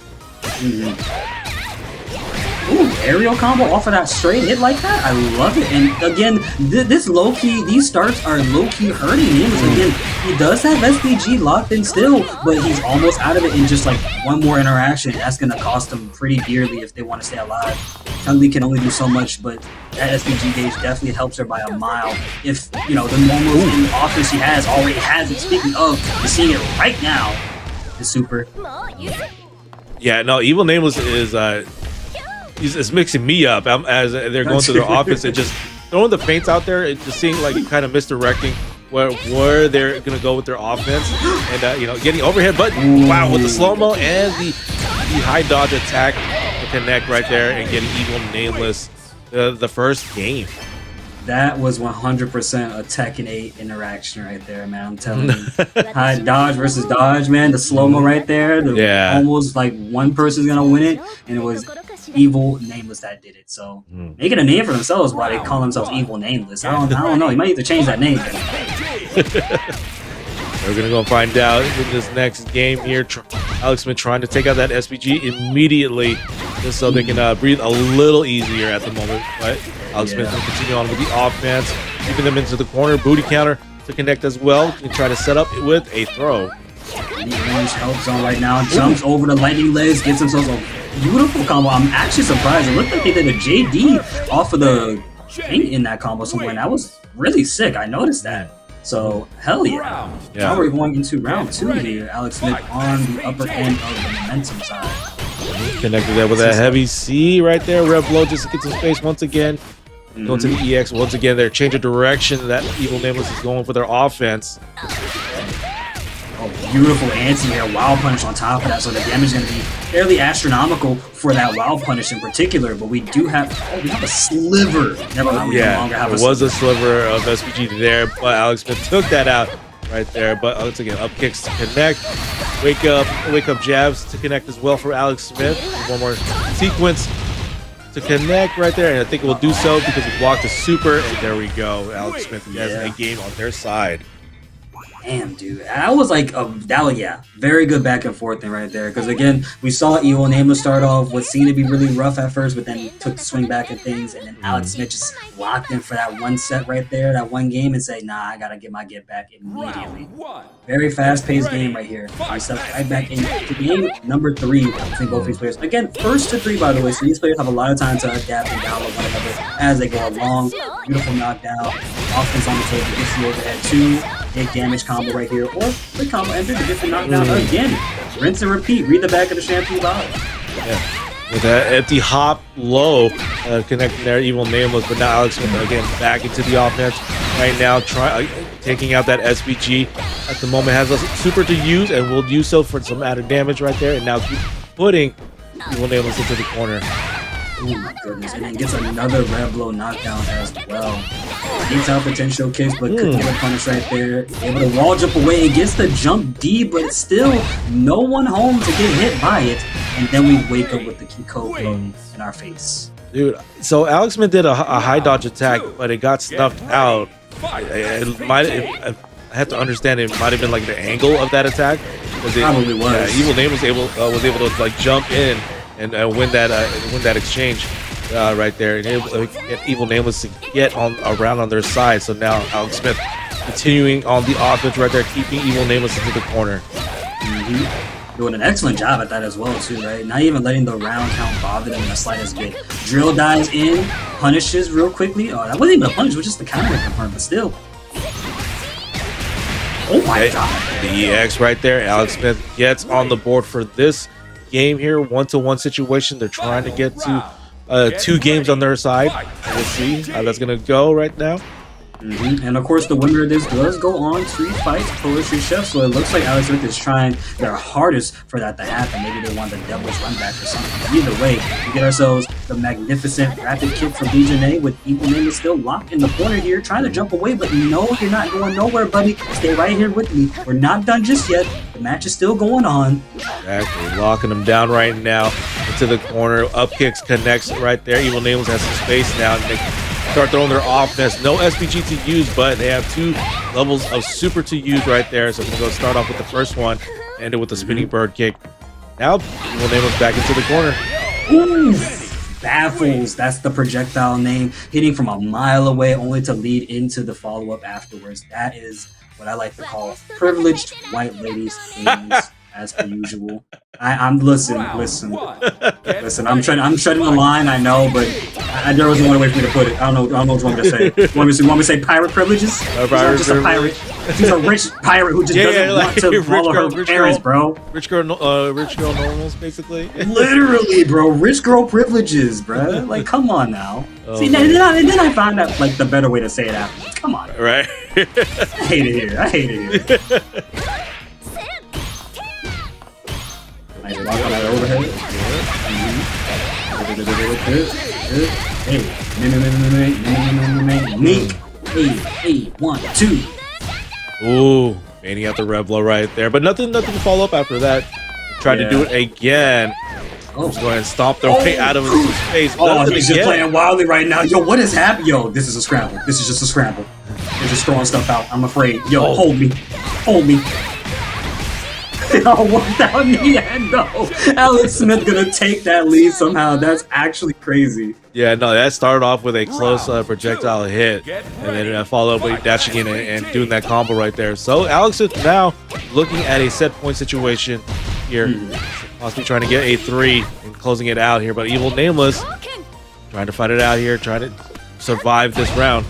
Ooh, aerial combo off of that straight hit like that. I love it. And again, this low-key, these starts are low-key hurting him. Again, he does have SPG locked in still, but he's almost out of it in just like one more interaction. That's going to cost them pretty dearly if they want to stay alive. Chun-Li can only do so much, but that SPG gauge definitely helps her by a mile. If, the normal offense she already has it. Speaking of, you're seeing it right now. The super. Yeah, no, Evil Nameless is mixing me up as they're going through their offense and just throwing the feints out there. It just seeing like kind of misdirecting where they're gonna go with their offense, and getting overhead. But wow, with the slow mo and the high dodge attack to connect right there and getting Evil Nameless the first game. That was 100% a Tekken 8 interaction right there, man. I'm telling you. High dodge versus dodge, man. The slow-mo right there. Almost like one person's going to win it. And it was Evil Nameless that did it. So making a name for themselves while they call themselves Evil Nameless. I don't know. You might need to change that name. We're going to go and find out in this next game here. Alex Smith trying to take out that SPG immediately just so they can breathe a little easier at the moment. But Alex Smith will continue on with the offense, keeping them into the corner. Booty counter to connect as well. And try to set up with a throw. Orange help zone right now. Jumps over the lightning legs. Gets themselves a beautiful combo. I'm actually surprised. It looked like they did a JD off of the thing in that combo somewhere. And that was really sick. I noticed that. So, hell yeah. Now we're going into round 2 here. Alex Smith on the upper end of the momentum side. Connected there with that heavy C right there. Red blow just to get some space once again. Going to the EX once again. They're changing direction. That Evil Nameless is going for their offense. Oh, beautiful anti-air wild punish on top of that. So the damage is going to be fairly astronomical for that wild punish in particular. But we do have, we have a sliver. Never mind, we no longer have a sliver of SPG there, but Alex Smith took that out right there. But once again, up kicks to connect. Wake up jabs to connect as well for Alex Smith. One more sequence to connect right there, and I think it will do so because he blocked a super, and there we go. Alex Smith has a game on their side. Damn, dude. I was like, very good back and forth thing right there. Because again, we saw Evil Nameless start off what seemed to be really rough at first, but then he took the swing back at things, and then Alex Smith just locked in for that one set right there, that one game, and say, nah, I gotta get my get back immediately. Very fast-paced game right here. We step right back into game number 3 between both these players. Again, first to 3, by the way, so these players have a lot of time to adapt and download one another as they go along. Beautiful knockdown. Offense on the table, gets the overhead 2. Big damage combo right here, or the combo ender to get the knockdown again. Rinse and repeat. Read the back of the shampoo bottle. Yeah. With that empty hop low, connecting there, Evil Nameless, but now Alex Smith again back into the offense right now, taking out that SVG. At the moment, has a super to use, and will use so for some added damage right there, and now keep putting Evil Nameless into the corner. Oh my goodness, and then gets another red blow knockdown as well. Gets out potential kicks, but could get a punish right there. Able to wall jump away. It gets the jump D, but it's still no one home to get hit by it. And then we wake up with the Kiko blow in our face. Dude, so Alex Smith did a high dodge attack, but it got snuffed out. I have to understand it might have been like the angle of that attack. Probably was. Yeah, Evil Name was able to like jump in and win that exchange right there, and get Evil Nameless to get around on their side. So now Alex Smith continuing on the offense right there, keeping Evil Nameless into the corner. Doing an excellent job at that as well too, right? Not even letting the round count bother them in the slightest bit. Drill dives in, punishes real quickly. Oh, that wasn't even a punish, it was just the counter confirmed, but still. Oh my god. The EX right there. Alex Smith gets on the board for this game here. 1-to-1 situation. They're trying to get to 2 games on their side. We'll see how that's gonna go right now. And of course, the winner of this does go on to fight Poetry Chef. So it looks like Alex Smith is trying their hardest for that to happen. Maybe they want the Devil's Run Back or something. Either way, we get ourselves the magnificent rapid kick from BJNA with Evil Nameless still locked in the corner here, trying to jump away. But no, you're not going nowhere, buddy. Stay right here with me. We're not done just yet. The match is still going on. Exactly, locking them down right now into the corner. Up kicks connects right there. Evil Nameless has some space now. And they start throwing their offense. No SPG to use, but they have 2 levels of super to use right there. So we're going to start off with the first one, end it with the spinning bird kick. Now, Evil Nameless back into the corner. Ooh, baffles. That's the projectile name. Hitting from a mile away, only to lead into the follow-up afterwards. That is what I like to call privileged white ladies things, as per usual. I'm listen. I'm treading the line. I know, but there was one way for me to put it. I don't know what you want me to say. You want me to say pirate privileges? He's not just a pirate. He's a rich pirate who just doesn't want to follow her parents, bro. Rich girl normals, basically. Literally, bro. Rich girl privileges, bro. Like, come on now. See, then I found out like the better way to say it afterwards. Come on. Right. I hate it here. Nice block on that overhead. Hey, 1, 2. Ooh, baiting out the red blow right there, but nothing to follow up after that. Tried to do it again. Go ahead and stomp their way out of his face. He's just playing wildly right now. Yo, what is happening? Yo, this is a scramble. This is just a scramble. They're just throwing stuff out. I'm afraid. Yo, hold me. Oh, what that mean? No, Alex Smith gonna take that lead somehow. That's actually crazy. Yeah, no, that started off with a close projectile hit, and then followed up with dashing in and doing that combo right there. So Alex is now looking at a set point situation here, possibly trying to get a 3 and closing it out here. But Evil Nameless trying to fight it out here, trying to survive this round.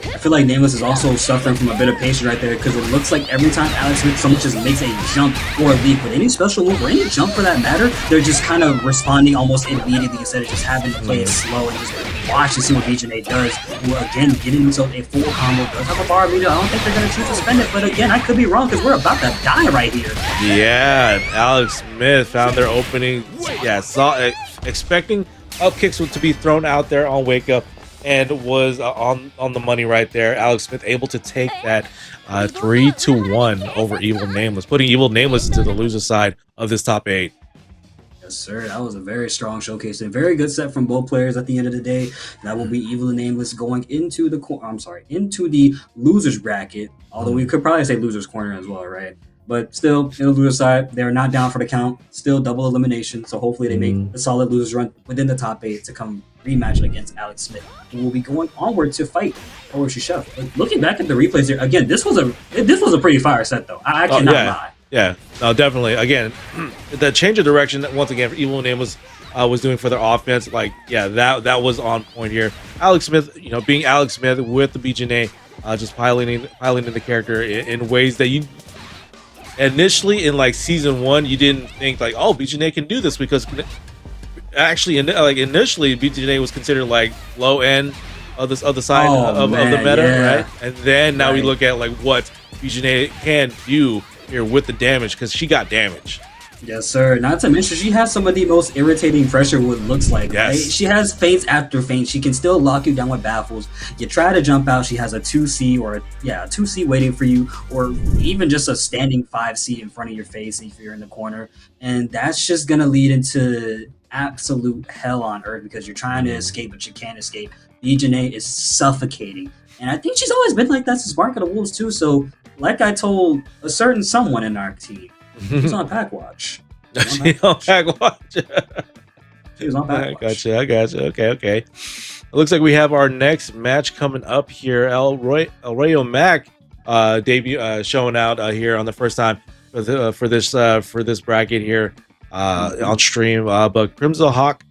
I feel like Nameless is also suffering from a bit of patience right there, because it looks like every time Alex Smith so much just makes a jump or a leap with any special move or any jump for that matter, they're just kind of responding almost immediately instead of just having to play it slow and just watch and see what BJNA does. Who again, getting himself a full combo, does have a bar leader. I don't think they're going to choose to spend it, but again, I could be wrong because we're about to die right here. Yeah, Alex Smith found their opening. Yeah, expecting up kicks to be thrown out there on Wake Up. and was on the money right there. Alex Smith able to take that 3-1 over Evil Nameless, putting Evil Nameless to the loser side of this top 8. Yes, sir. That was a very strong showcase and very good set from both players. At the end of the day, that will be Evil and Nameless going into the into the losers bracket. Although we could probably say losers corner as well, right? But still, in the loser side, they're not down for the count. Still double elimination. So hopefully they make a solid losers run within the top 8 to come rematch against Alex Smith, who will be going onward to fight Orochi Chef. Like, looking back at the replays here, again, this was a pretty fire set though. I cannot lie. Yeah, no, definitely. Again, the change of direction that once again Evil Name was doing for their offense, like that was on point here. Alex Smith, being Alex Smith with the BJNA, just piling in the character in ways that you initially in like season 1 you didn't think like, oh, BJNA can do this, because actually initially BJNA was considered like low end of this other side of the meta, right? And then now we look at like what BJNA can do here with the damage, because she got damage. Yes, sir. Not to mention, she has some of the most irritating pressure, what it looks like. Yes. Right? She has feints after feints. She can still lock you down with baffles. You try to jump out, she has a 2C or a 2C waiting for you, or even just a standing 5C in front of your face if you're in the corner. And that's just going to lead into absolute hell on earth, because you're trying to escape, but you can't escape. BJNA is suffocating. And I think she's always been like that since Mark of the Wolves too. So, like I told a certain someone in our team, she's on Pack Watch. She's on Pack Watch. She was on Pack Watch. I gotcha. Okay. It looks like we have our next match coming up here. El Rayo Mac debut showing out here on the first time for this bracket here on stream. But Crimson Hawk.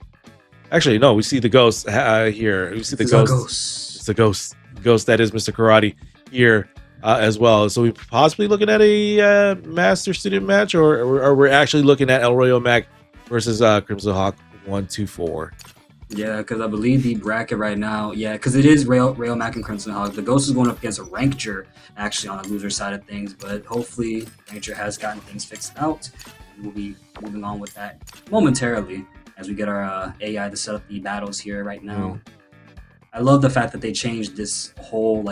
Actually, no, we see the ghost here. We see the ghost. It's the ghost that is Mr. Karate here as well. So we possibly looking at a master student match, or we're actually looking at El Royo Mac versus Crimson Hawk 1-2-4. Yeah, because I believe the bracket right now, because it is Rail Mac and Crimson Hawk. The Ghost is going up against a Rankture, actually, on the loser side of things, but hopefully Rankture has gotten things fixed out. We'll be moving on with that momentarily as we get our AI to set up the battles here right now. I love the fact that they changed this whole,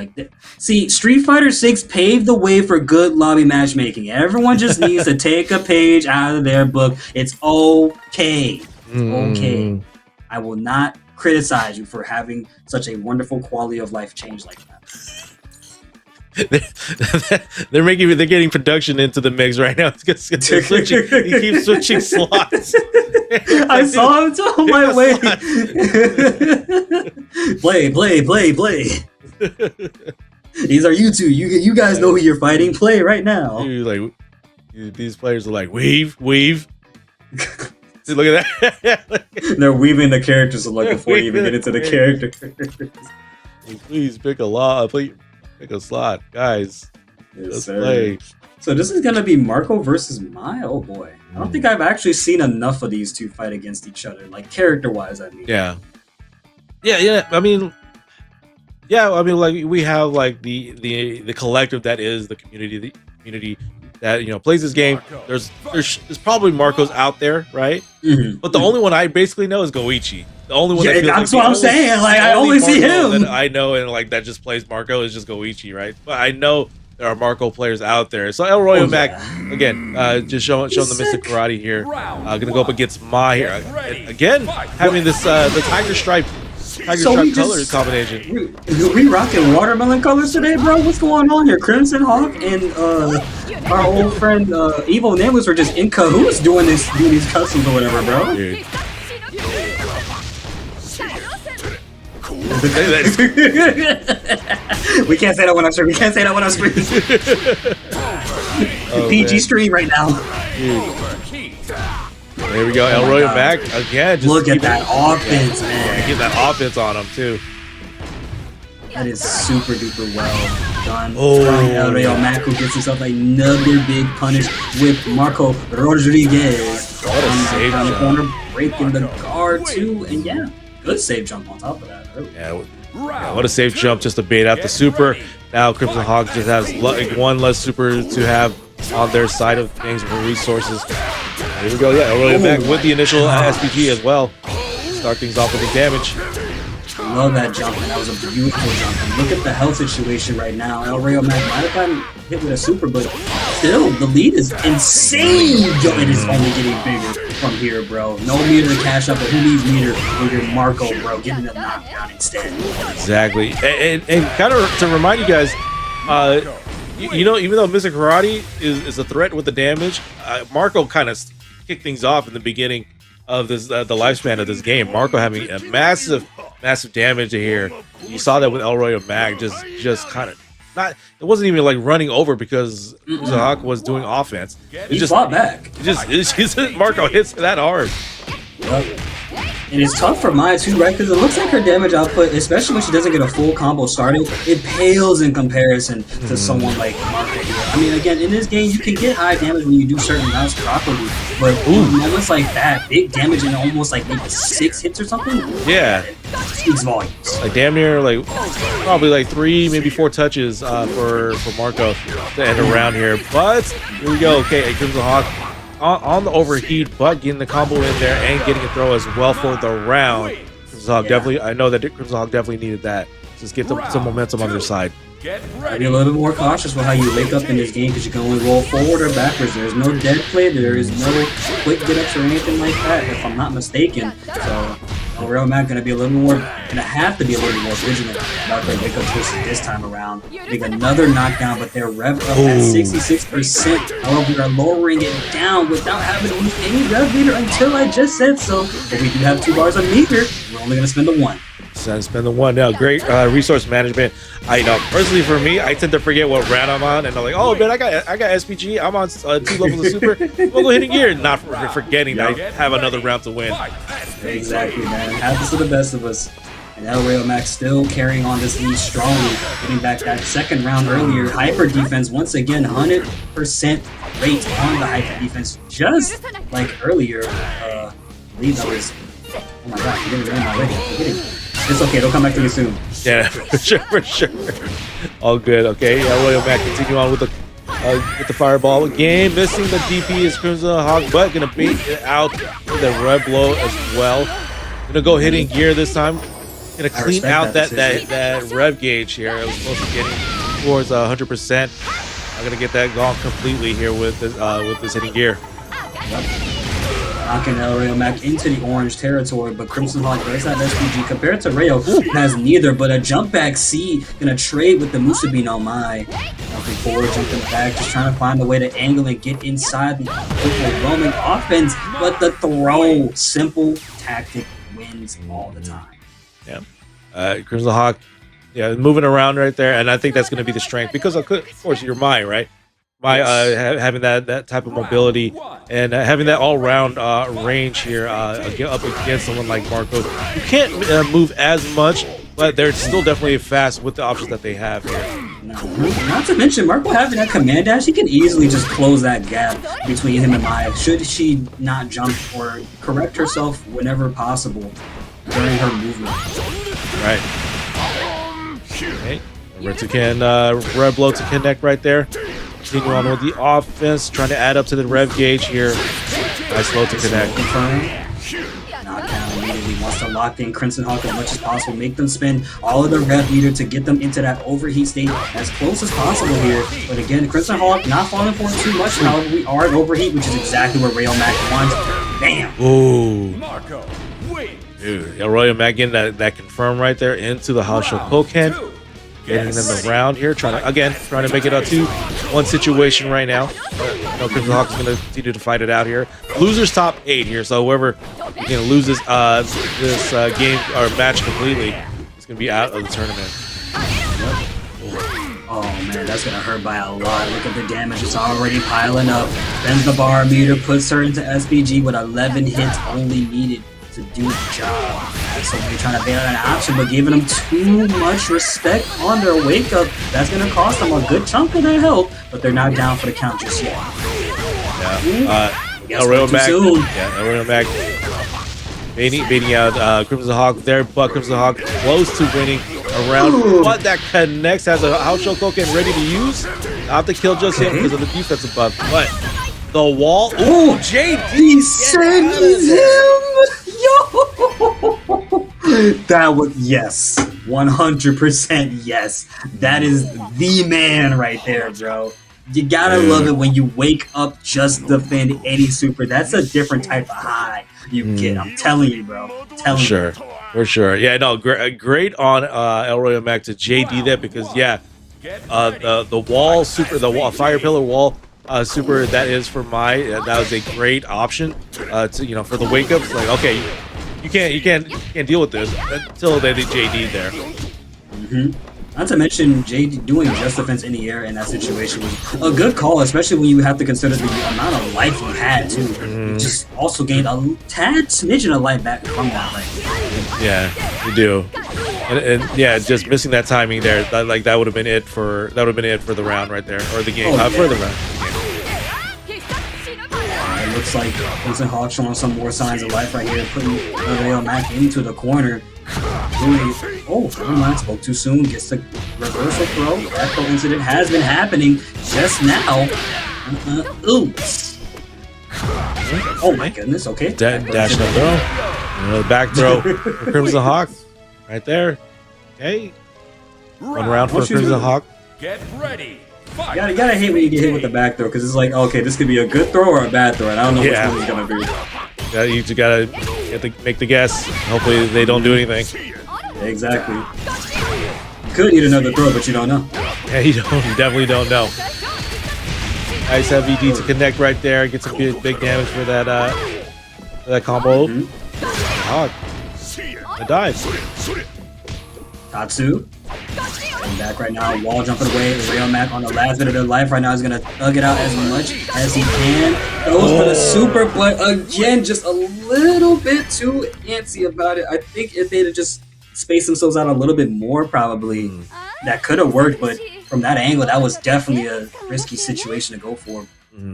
see, Street Fighter 6 paved the way for good lobby matchmaking. Everyone just needs to take a page out of their book. It's okay. Okay. I will not criticize you for having such a wonderful quality of life change like that. They're getting production into the mix right now. He keeps switching slots. I saw him on my way. Play. These are you two. You guys know who you're fighting. Play right now. These players are like, weave. See, look at that. They're weaving the characters before you even get into the character. Please pick a slot, guys. Let's play. So this is gonna be Marco versus Mai. Oh boy, I don't think I've actually seen enough of these two fight against each other, like character-wise. I mean, yeah. I mean, like we have like the collective that is the community that plays this game. There's probably Marcos out there, right? But the only one I basically know is Goichi. The only one that's what I'm saying. Like, I only see him. That I know, and like that just plays Marco is just Goichi, right? But I know there are Marco players out there. So El Royo Mac again, just showing the Mystic Karate here. Gonna go up against Mai here again, having this the Tiger Stripe colors combination. We rocking watermelon colors today, bro. What's going on here? Crimson Hawk and our old friend Evil Nameless were just in cahoots doing these customs or whatever, bro. Dude. We can't say that when I'm streaming. PG stream right now. There we go. El Royo Mac again. Just look at that offense, man. Get that offense on him too. That is super duper well done. El Royo Mac, who gets himself another big punish with Marco Rodriguez. What a save on the jump. corner, breaking the guard too, and good save jump on top of that. Yeah, what a safe jump just to bait out the super. Now Crimson Hawk just has one less super to have on their side of things with resources. Here we go. Yeah, El Royo Mac with the initial SPG as well. Start things off with the damage. love that jump, and that was a beautiful jump. And look at the health situation right now. El Rayo Mac might have gotten hit with a super, but still, the lead is insane. Yo, it is only getting bigger from here, bro. No meter to cash up, but who needs meter when you're Marco, bro, getting a knockdown instead. Exactly. And kind of to remind you guys, you know, even though Mr. Karate is a threat with the damage, Marco kind of kicked things off in the beginning of this the lifespan of this game. Marco having a massive damage here. You saw that with El Royo Mag, just kind of not. It wasn't even like running over because Zahak was doing offense. He just fought back. Marco hits that hard. Yep. And it's tough for Maya too, right? Because it looks like her damage output, especially when she doesn't get a full combo started, it pales in comparison to someone like Marco here. I mean, again, in this game, you can get high damage when you do certain rounds properly, but moments like that, big damage in almost like maybe 6 hits or something, yeah, speaks volumes. Like damn near like probably like 3, maybe 4 touches for Marco to end around here. But here we go. Okay, Crimson Hawk on the overheat, but getting the combo in there and getting a throw as well for the round. Crimson Hawk definitely, I know that Crimson Hawk definitely needed that. Just get some momentum on their side. Be a little bit more cautious with how you wake up in this game because you can only roll forward or backwards. There's no dead play, there is no quick get-ups or anything like that, if I'm not mistaken. So El Rayo Mac gonna have to be a little more vigilant about their wake up twists this time around. Getting another knockdown, but they're rev up at 66%. However, we are lowering it down without having to use any rev meter until I just said so. But we do have 2 bars of meter. We're only gonna spend the 1. So spend the 1 now. Great resource management. I know personally for me, I tend to forget what round I'm on, and I'm like, oh man, I got SPG. I'm on 2 levels of super. We'll go hitting gear, not forgetting that I have another round to win. Exactly, man. Happens to the best of us. And El Rayo Mac still carrying on this lead strongly, getting back that second round earlier. Hyper defense once again, 100% rate on the hyper defense, just like earlier. I believe that was. Oh my god, you're getting ran already. It's okay, they'll come back to you soon. Yeah, for sure. All good. Okay, yeah, Royal Mac continue on with the fireball again. Missing the DP is Crimson Hawk, but gonna bait it out with a red blow as well. Gonna go hitting gear this time. Gonna clean out that rev gauge here. It was supposed to be getting towards 100%. I'm gonna get that gone completely here with this hitting gear. Knocking El Rayo Mac into the orange territory, but Crimson Hawk does have SPG compared to Rayo, who has neither, but a jump back C, gonna trade with the Musabi no Mai. Jumping forward, jumping back, just trying to find a way to angle and get inside the overwhelming offense, but the throw, simple tactic wins all the time. Yeah, Crimson Hawk, yeah, moving around right there, and I think that's gonna be the strength because of course you're Mai, right? By having that type of mobility and having that all-round range here up against someone like Marco, you can't move as much, but they're still definitely fast with the options that they have here. Not to mention, Marco having that command dash, he can easily just close that gap between him and Maya, should she not jump or correct herself whenever possible during her movement. Right. Okay. Ritsu can red blow to connect right there. Continue on with the offense, trying to add up to the rev gauge here. Nice low to connect. Knockdown immediately wants to lock in Crimson Hawk as much as possible, make them spend all of the rev meter to get them into that overheat state as close as possible here. But again, Crimson Hawk not falling for it too much. However, we are at overheat, which is exactly what Rayo Mac wants. Bam! Ooh. Dude, Royal Mac getting that confirm right there into the Hashokoken. Getting them around here, trying to make it a 2-1 situation right now. Crimson Hawk is going to continue to fight it out here. Losers top 8 here, so whoever loses this game or match completely is going to be out of the tournament. Oh man, that's going to hurt by a lot. Look at the damage, it's already piling up. Bends the bar meter, puts her into SPG with 11 hits only needed to do the job. So they're trying to bail out an option, but giving them too much respect on their wake up. That's going to cost them a good chunk of their health, but they're not down for the count just yet. Yeah. El Rayo Mac. Yeah, El Rayo Mac baiting out Crimson Hawk there, but Crimson Hawk close to winning around. But that connects, has a house show Koken ready to use. Not the kill just yet because of the defensive buff, but the wall. Ooh, JD sends him. Yo! That was yes, 100% yes. That is the man right there, bro. You gotta love it when you wake up just defend any super. That's a different type of high you get. I'm telling you, bro. For sure, for sure. Yeah, no, great on El Royal Mac to JD there because yeah, the wall super, the wall fire pillar wall super that is for my that was a great option to for the wake ups. Like okay, you can't deal with this until they did JD there. Not to mention, JD doing just defense in the air in that situation was a good call, especially when you have to consider the amount of life you had too. You just also gained a tad smidgen of life back from that. Like, yeah, you do, and yeah, just missing that timing there. That would have been it for the round right there, or the game for the round. It looks like Crimson Hawk showing some more signs of life right here, putting Real Mac into the corner. Oh, never mind, spoke too soon. Gets the reversal throw. That throw incident has been happening just now. Oops. Oh my goodness, okay. Dash no throw. Back throw for Crimson Hawk. Right there. Okay. One round for Crimson Hawk. Get ready. You gotta hate when you get hit with the back throw, because it's like, okay, this could be a good throw or a bad throw, and I don't know which one it's gonna be. You just gotta make the guess. Hopefully they don't do anything. Yeah, exactly. You could need another throw, but you don't know. Yeah, you definitely don't know. Nice heavy D to connect right there. Get some big damage for that combo. Hawk. The dive. Tatsu. And back right now, wall jumping away. Real Mac on the last bit of their life right now is gonna thug it out as much as he can. Goes for the super, but again, just a little bit too antsy about it. I think if they'd have just spaced themselves out a little bit more, probably that could have worked. But from that angle, that was definitely a risky situation to go for.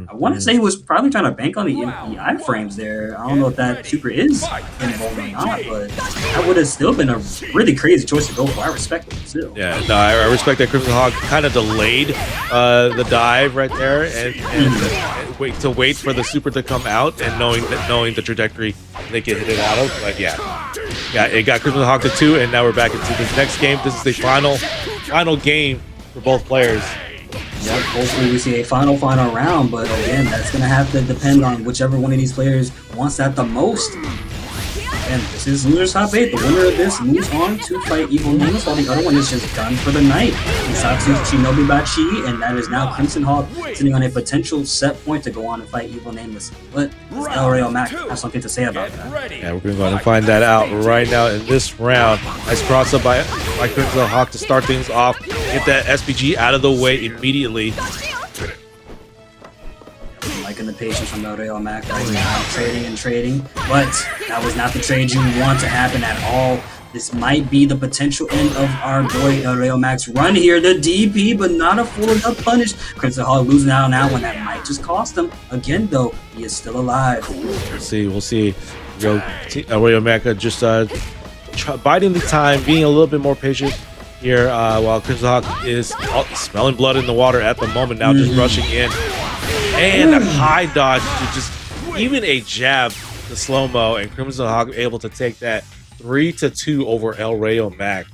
I want to say he was probably trying to bank on the iframes there. I don't know if that super is involved or not, but that would have still been a really crazy choice to go for. I respect it still. Yeah, no, I respect that Crimson Hawk kind of delayed the dive right there and wait for the super to come out and knowing the trajectory they can hit it out of. But yeah, it got Crimson Hawk to 2, and now we're back into this next game. This is the final game for both players. Yep, hopefully we see a final round, but again, that's going to have to depend on whichever one of these players wants that the most. And this is loser's top 8. The winner of this moves on to fight Evil Nameless, while the other one is just done for the night. Misatsu Shinobi Bachi, and that is now Crimson Hawk sitting on a potential set point to go on and fight Evil Nameless. But does El Real Mac have something to say about that? Yeah, we're going to go ahead and find that out right now in this round. Nice cross up by Crimson Hawk to start things off. Get that SPG out of the way immediately. Liking the patience from El Real Mac right now, trading, but that was not the trade you want to happen at all. This might be the potential end of our boy El Real Mac's run here. The DP, but not a full enough punish. Crimson Hawk losing out now when that might just cost him. Again, though, he is still alive. We'll see. El Real Mac just biding the time, being a little bit more patient here, while Crimson Hawk is smelling blood in the water at the moment. Now just rushing in. And a high dodge to just even a jab to slow-mo, and Crimson Hawk able to take that 3-2 over El Real Mac.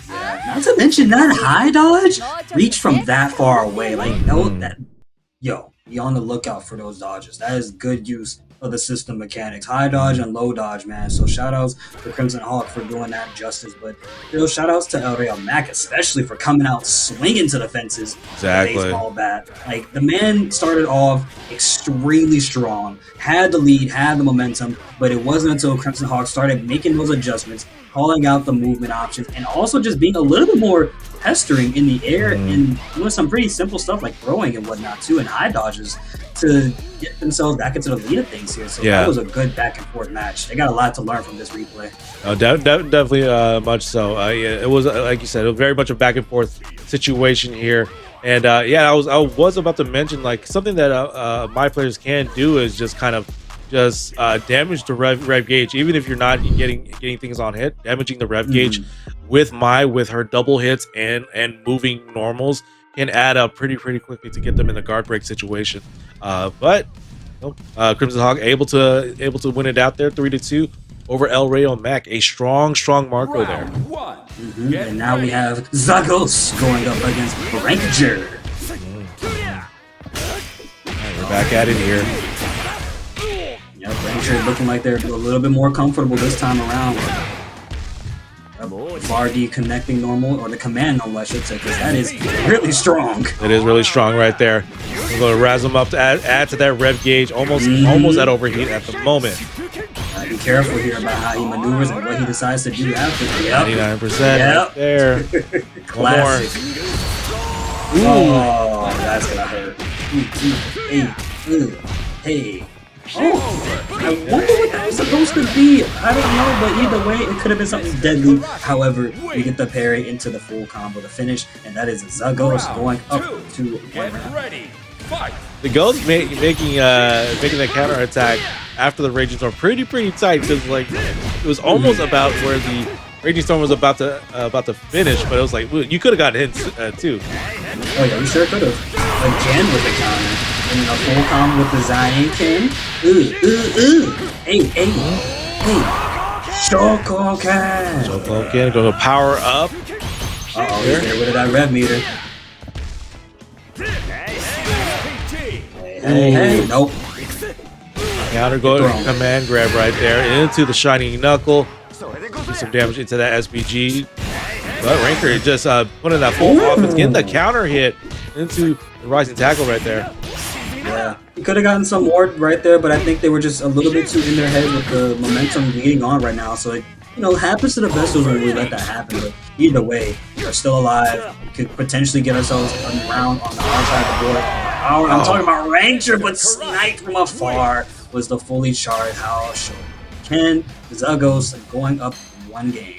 Yeah, not to mention that high dodge reached from that far away. Like, be on the lookout for those dodges. That is good use of the system mechanics. High dodge and low dodge, man. So shout outs to Crimson Hawk for doing that justice. But shout outs to El Real Mac, especially for coming out swinging to the fences. Exactly. With a baseball bat. Like, the man started off extremely strong, had the lead, had the momentum, but it wasn't until Crimson Hawk started making those adjustments, calling out the movement options, and also just being a little bit more pestering in the air and doing some pretty simple stuff like throwing and whatnot too, and high dodges to get themselves back into the lead of things here. So that was a good back and forth match. They got a lot to learn from this replay. Oh, definitely much so. It was like you said, it was very much a back and forth situation here. And I was about to mention like something that my players can do is just kind of damage the rev gauge, even if you're not getting things on hit. Damaging the rev gauge with her double hits and moving normals can add up pretty quickly to get them in the guard break situation. But Crimson Hawk able to win it out there 3-2. over El Rayo Mac. A strong Marco there. And now we have Zagos going up against Ranger. We're back at it here. Yep, Ranger looking like they're a little bit more comfortable this time around. Vardy connecting normal, or the command normal, I should say, because that is really strong. It is really strong right there. We're going to razz him up to add to that rev gauge. Almost at overheat at the moment. Be careful here about how he maneuvers and what he decides to do after. Yep. 99% right there. Classic. Oh, that's gonna hurt. Hey. Oh, I wonder what that was supposed to be. I don't know, but either way, it could have been something deadly. However, we get the parry into the full combo to finish, and that is Zagos going up to 1 round. The Ghost making the counter attack after the Raging Storm pretty tight, because like it was almost about where the Raging Storm was about to finish, but it was like you could have gotten hit too. Oh yeah, we sure could have. Again with the counter. And a full combo with the Zayankin. Hey. Shokoken. Shokoken going to power up. Uh-oh, he's there with that rev meter. Hey, nope. Counter going command grab right there into the Shining Knuckle. Do some damage into that SBG. But Ranker just putting that full offense, getting the counter hit into the Rising Tackle right there. Yeah, he could have gotten some more right there, but I think they were just a little bit too in their head with the momentum leading on right now. So, happens to the best of us when we let that happen. But either way, we're still alive. We could potentially get ourselves a round on the outside of the board. I'm talking about Ranger, but sniped from afar was the fully charged How Show. Ken Zagos going up 1 game.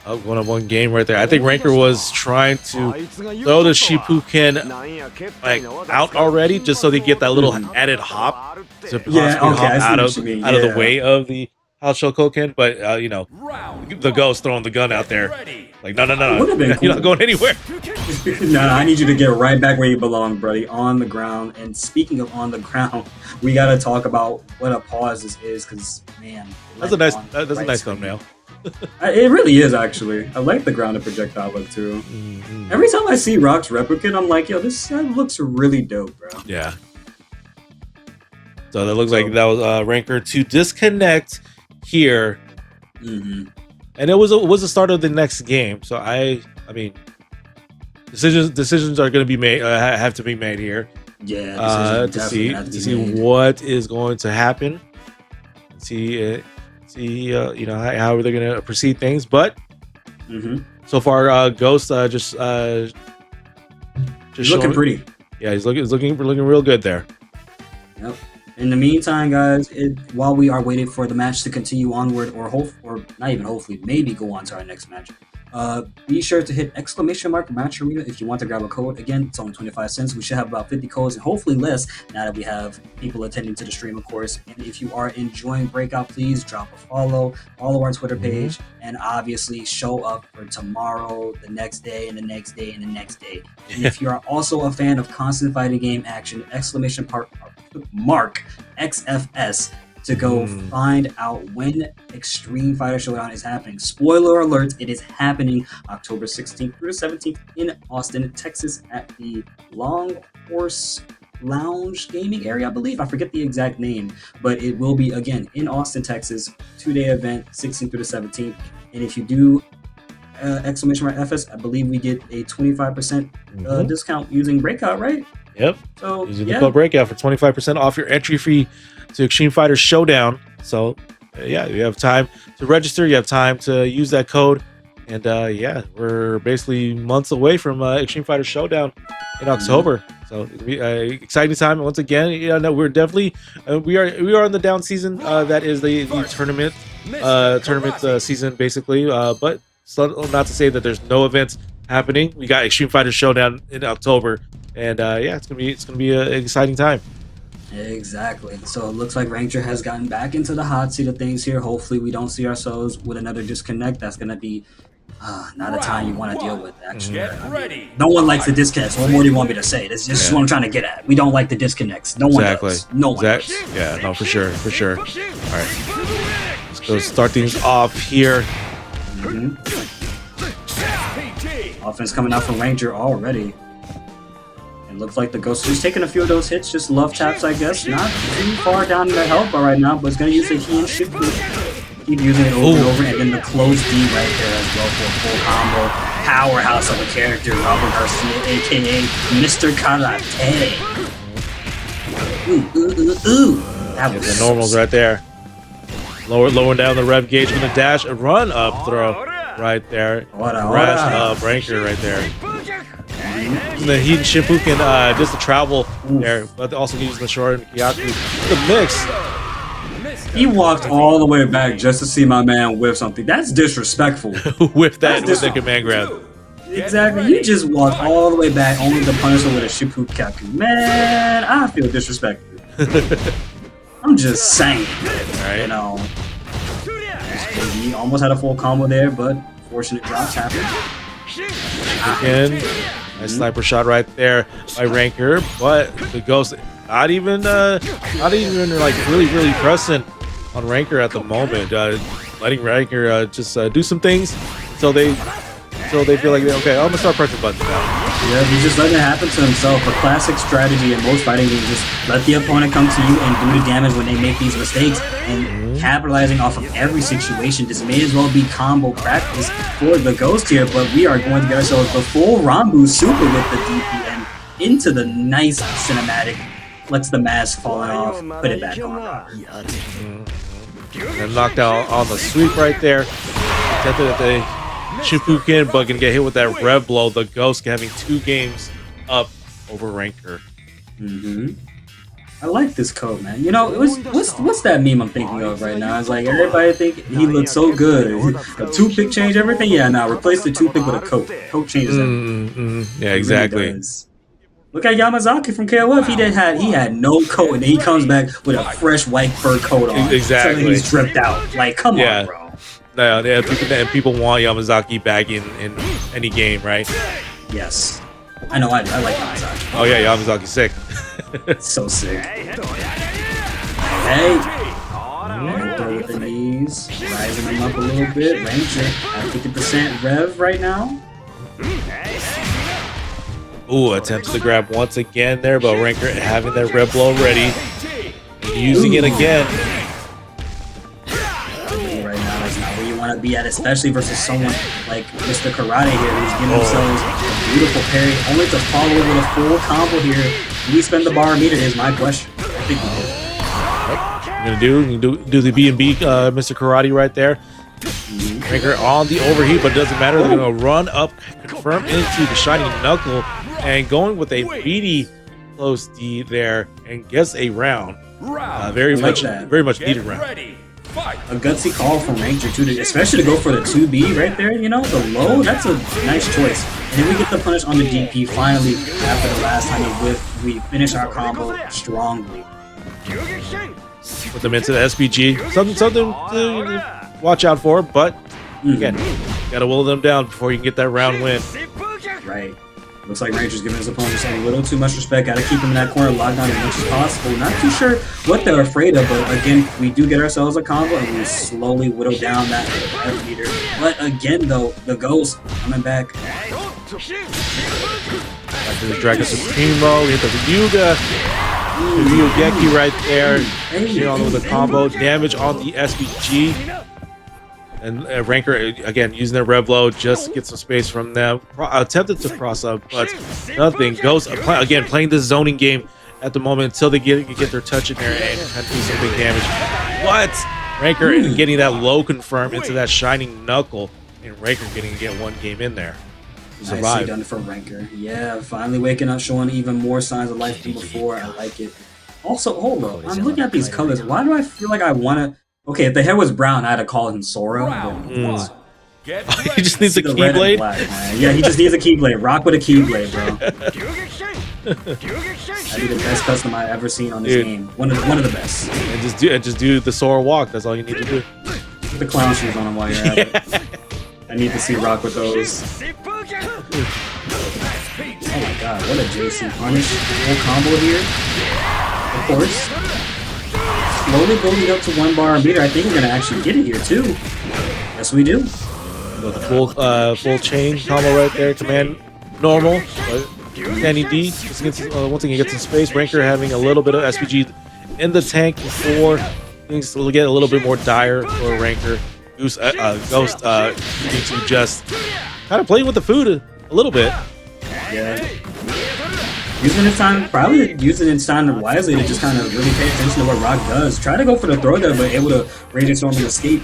Going up 1 game right there. I think Ranker was trying to throw the Shipuken out already, just so they get that little added hop to hop out of the way of the House Shokoken. But the Ghost throwing the gun out there, like no, you're not going anywhere. No, I need you to get right back where you belong, buddy, on the ground. And speaking of on the ground, we got to talk about what a pause this is, because man, that's a nice thumbnail. It really is, actually. I like the grounded projectile look too. Every time I see Rock's replicant, I'm like, yo, this looks really dope, bro. Yeah. So that looks like that was Ranker to disconnect here, and it was the start of the next game. So I mean, decisions are going to be made, have to be made here. Yeah. To see what is going to happen. See how they're gonna proceed things, but so far Ghost just looking pretty. Yeah, he's looking real good there. Yep. In the meantime, guys, while we are waiting for the match to continue onward, or not even hopefully, maybe go on to our next match, be sure to hit !match arena if you want to grab a code. Again, it's only 25 cents. We should have about 50 codes, and hopefully less now that we have people attending to the stream, of course. And if you are enjoying Breakout, please drop a follow our Twitter page, and obviously show up for tomorrow, the next day, and the next day, and the next day. And if you are also a fan of constant fighting game action, !mark XFS to go find out when Extreme Fighter Showdown is happening. Spoiler alert, it is happening October 16th through the 17th in Austin, Texas at the Long Horse Lounge gaming area, I believe. I forget the exact name, but it will be, again, in Austin, Texas, 2-day event, 16th through the 17th. And if you do !FS, I believe we get a 25% discount using Breakout, right? Yep. So using the code Breakout for 25% off your entry fee to Extreme Fighter Showdown. So you have time to register. You have time to use that code. And we're basically months away from Extreme Fighter Showdown in October. So it'll be an exciting time. And once again, we're definitely we are in the down season. That is the tournament season basically. But not to say that there's no events happening. We got Extreme Fighter Showdown in October. And it's gonna be an exciting time. Exactly. So it looks like Ranger has gotten back into the hot seat of things here. Hopefully we don't see ourselves with another disconnect. That's gonna be not a time you want to deal with, actually. No one likes the disconnects. What more do you want me to say? This is what I'm trying to get at. We don't like the disconnects. No one does. No one does. Yeah, no, for sure. All right. So start things off here. Offense coming out from Ranger already. It looks like the Ghost is taking a few of those hits, just love taps, I guess. Not too far down in the health bar right now, but it's going to use the he and shift move. Keep using it over and over, and then the close D right there as well for a full combo. Powerhouse of a character, Robert Garcia, aka Mr. Karate. Ooh. That was the normals right there. Lowering down the rev gauge from the dash, a run up throw right there. Rash up Ranker right there. And then he and Shimpu can just the travel there, but also using the short and Kyaku. The mix. He walked all the way back just to see my man whip something. That's disrespectful. with the command grab. Exactly. You just walked all the way back only to punish him with a Shimpu Kyaku. Man, I feel disrespected. I'm just saying. Right. You know. He almost had a full combo there, but fortunate drops happen. Again, a sniper shot right there by Ranker, but the Ghost not even like really pressing on Ranker at the moment, letting Ranker just do some things until they feel like, okay, I'm gonna start pressing buttons now. Yeah, he's just letting it happen to himself. A classic strategy in most fighting games, just let the opponent come to you and do the damage when they make these mistakes, and capitalizing off of every situation. This may as well be combo practice for the Ghost here, but we are going to get ourselves the full Rambu Super with the DPM into the nice cinematic. Lets the mask fall off, put it back on. And knocked out on the sweep right there. Attempted at the Shimpukin, but gonna get hit with that rev blow. The Ghost having 2 games up over Ranker. I like this code, man. You know, what's that meme I'm thinking of right now? It's like everybody think he looks so good. A toothpick change everything? Yeah, now replace the toothpick with a coat. Coat changes everything. Yeah, exactly. Really look at Yamazaki from KOF. He had no coat, and then he comes back with a fresh white fur coat on. Exactly. So he's dripped out. Like, come on, bro. Yeah, people want Yamazaki back in any game, right? Yes. I know, I like Yamazaki. Oh yeah, Yamazaki's sick. So sick. Hey! Throw with the knees, rising them up a little bit. Ranger at 50% rev right now. Ooh, attempted to grab once again there, but Ranker having that red blow ready. Using it again. Right now, that's not where you want to be at, especially versus someone like Mr. Karate here, who's giving themselves a beautiful parry, only to follow it with a full combo here. Do we spend the bar immediately is my question. I think we do. You're gonna do the B&B Mr. Karate right there. Ranker on the overheat, but it doesn't matter. They're gonna run up, confirm into the Shining Knuckle, and going with a beady close D there, and gets a round. Very much needed round. A gutsy call from Ranger too, especially to go for the 2B right there. You know, the low. That's a nice choice. And then we get the punish on the DP finally after the last time we finish our combo strongly. Put them into the SPG. Something to watch out for, but again, gotta will them down before you can get that round win. Right. Looks like Ranger's giving his opponents a little too much respect. Gotta keep him in that corner locked down as much as possible. Not too sure what they're afraid of, but again, we do get ourselves a combo and we slowly whittle down that rev meter. But again, though, the Ghost coming back. After the Dragon Supremo, we hit the Ryuga. The Ryugeki right there. On with the combo. Damage on the SPG. And Ranker, again, using their rev blow just to get some space from them. Attempted to cross up, but nothing. Ghost, again, playing this zoning game at the moment until they get their touch in there and kind of do some big damage. What? Ranker getting that low confirm into that Shining Knuckle, and Ranker getting to get 1 game in there. Nicely done for Ranker. Yeah, finally waking up, showing even more signs of life than before. I like it. Also, hold up. I'm looking at these colors. Why do I feel like I want to... Okay, if the hair was brown, I'd have called him Sora. He just needs a Keyblade? Yeah, he just needs a Keyblade. Rock with a Keyblade, bro. That'd be the best custom I've ever seen on this game. One of the best. And just do the Sora walk. That's all you need to do. Put the clown shoes on him while you're at it. I need to see Rock with those. Oh my god, what a JC punish. Full combo here. Of course. slowly building up to 1 bar a meter. I think we're gonna actually get it here too. Yes, we do. With the full chain combo right there. Command normal. Danny D just gets, once again gets in space. Ranker having a little bit of SPG in the tank before things will get a little bit more dire for Ranker. Ghost needing to just kind of playing with the food a little bit. Yeah. Using his time, probably using his time wisely to just kind of really pay attention to what Rock does. Try to go for the throw there, but able to Radiant Storm and escape.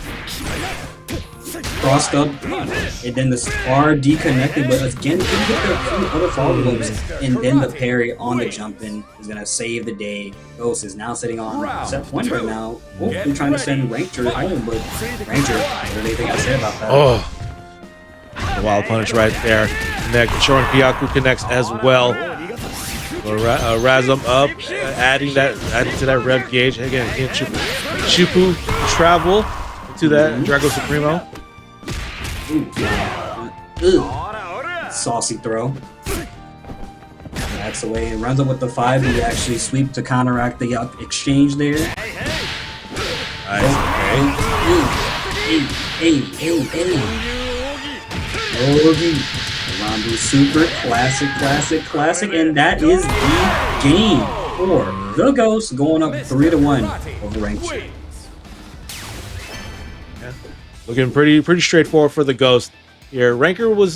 Crossed up, and then the spar deconnected, but again, didn't get the few other follow-ups, and then the parry on the jump in is going to save the day. Ghost is now sitting on set point right now, hopefully trying to send Ranger home, but Ranger, I don't really think I said about that. Oh, the wild punish right there. Shorin Kyaku connects as well. Razum up, adding to that rev gauge. Again, Chupu travel into that Drago Supremo. Saucy throw. That's the way it runs up with the 5. He actually sweep to counteract the exchange there. Nice. Yogi. Rambu super classic, and that is the game for the Ghost going up 3-1 over Ranger. Looking pretty straightforward for the Ghost here. Ranker was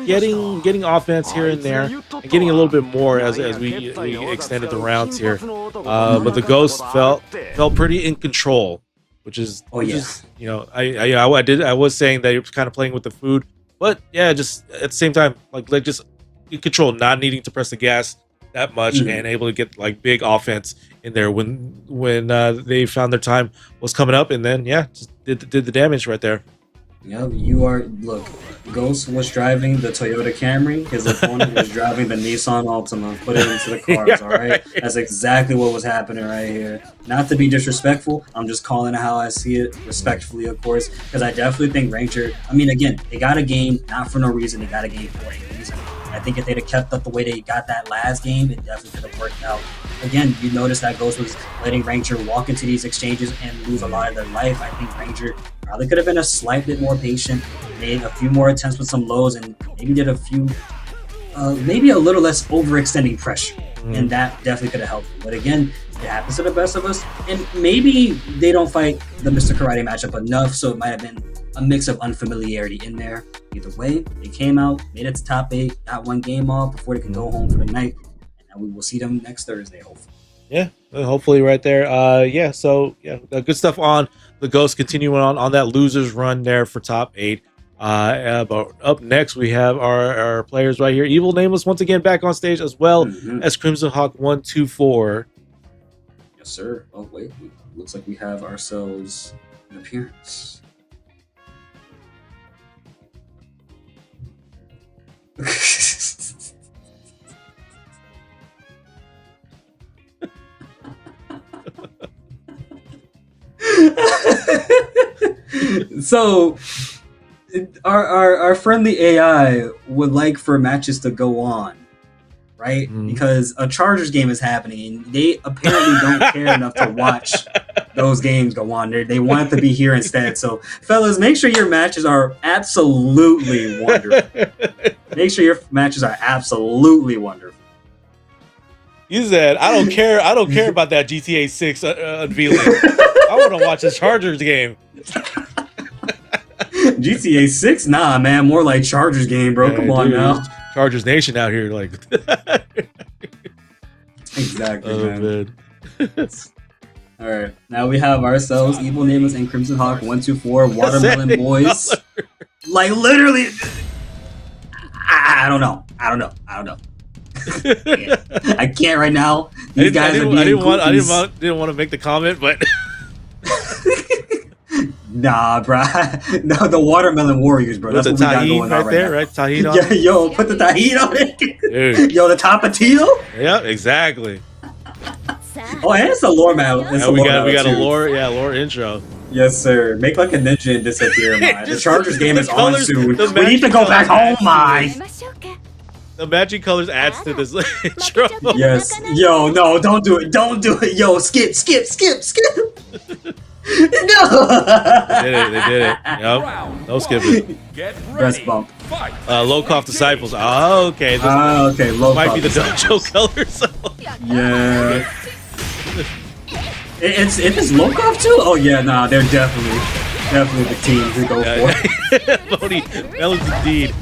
getting offense here and there, and getting a little bit more as we extended the rounds here. But the Ghost felt pretty in control, which is you know I was saying that he was kind of playing with the food, but yeah, just at the same time like just in control, not needing to press the gas that much, and able to get like big offense in there when they found their time was coming up, and then just did the damage right there. Yep, look, Ghost was driving the Toyota Camry, his opponent was driving the Nissan Altima, put it into the cars, alright? That's exactly what was happening right here. Not to be disrespectful, I'm just calling it how I see it, respectfully of course, because I definitely think Ranger, I mean again, they got a game, not for no reason, they got a game for a reason. I think if they'd have kept up the way they got that last game, it definitely could have worked out. Again, you notice that Ghost was letting Ranger walk into these exchanges and lose a lot of their life. I think Ranger probably could have been a slight bit more patient, made a few more attempts with some lows, and maybe did a few, maybe a little less overextending pressure. And that definitely could have helped. But again, it happens to the best of us. And maybe they don't fight the Mr. Karate matchup enough, so it might have been a mix of unfamiliarity in there. Either way, they came out, made it to top 8, got 1 game off before they can go home for the night. And now we will see them next Thursday, hopefully. Yeah, hopefully right there. Good stuff on the Ghost continuing on that losers run there for top 8. But up next we have our players right here. Evil Nameless once again back on stage, as well as Crimson Hawk 124. Yes, sir. Oh wait, looks like we have ourselves an appearance. So our friendly AI would like for matches to go on, right? Because a Chargers game is happening and they apparently don't care enough to watch those games go on. They want it to be here instead. So fellas, make sure your matches are absolutely wonderful. Make sure your matches are absolutely wonderful. You said, I don't care about that GTA 6 unveiling. I want to watch the Chargers game. GTA 6? Nah, man. More like Chargers game, bro. Come on now. Chargers Nation out here. Like. Exactly, man. All right. Now we have ourselves Evil Nameless and Crimson Hawk 124 Watermelon Boys. Like, literally. I don't know. I can't right now. These guys are being didn't want to make the comment, but nah, bro. No, the Watermelon Warriors, bro. That's what the we got going right on there, right right? Tahini on yeah, yo, put the tahini on it. Dude. Yo, the Tapatio. Yeah, exactly. Oh, and it's a lore map. We got a lore intro. Yes, sir. Make like a ninja and disappear, man. The Chargers game is on soon. We need to go back home, man. The matching colors adds to this intro. Yes. Yo, no, don't do it. Don't do it. Yo, skip. No. They did it. Yep. No skipping. Breast bump. Low-cough disciples. Oh, okay. This Okay. Low might be the dojo colors. Yeah. It's Lokov too? Oh yeah, nah, they're definitely the team to go for. Bodhi, melons indeed.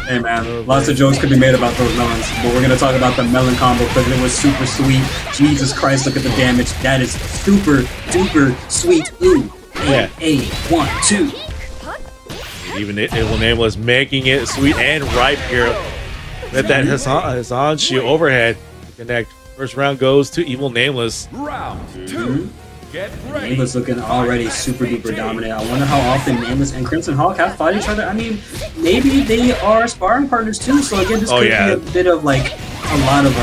Hey man, lots of jokes could be made about those melons, but we're gonna talk about the melon combo because it was super sweet. Jesus Christ, look at the damage. That is super duper sweet. Ooh. Yeah. 1, 2. Even it will Nameless making it sweet and ripe here. With that Hassan shield overhead to connect. First round goes to Evil Nameless. Round 2. Get ready. Nameless looking already super duper dominant. I wonder how often Nameless and Crimson Hawk have fought each other. I mean, maybe they are sparring partners too. So again, this could be a bit of like a lot of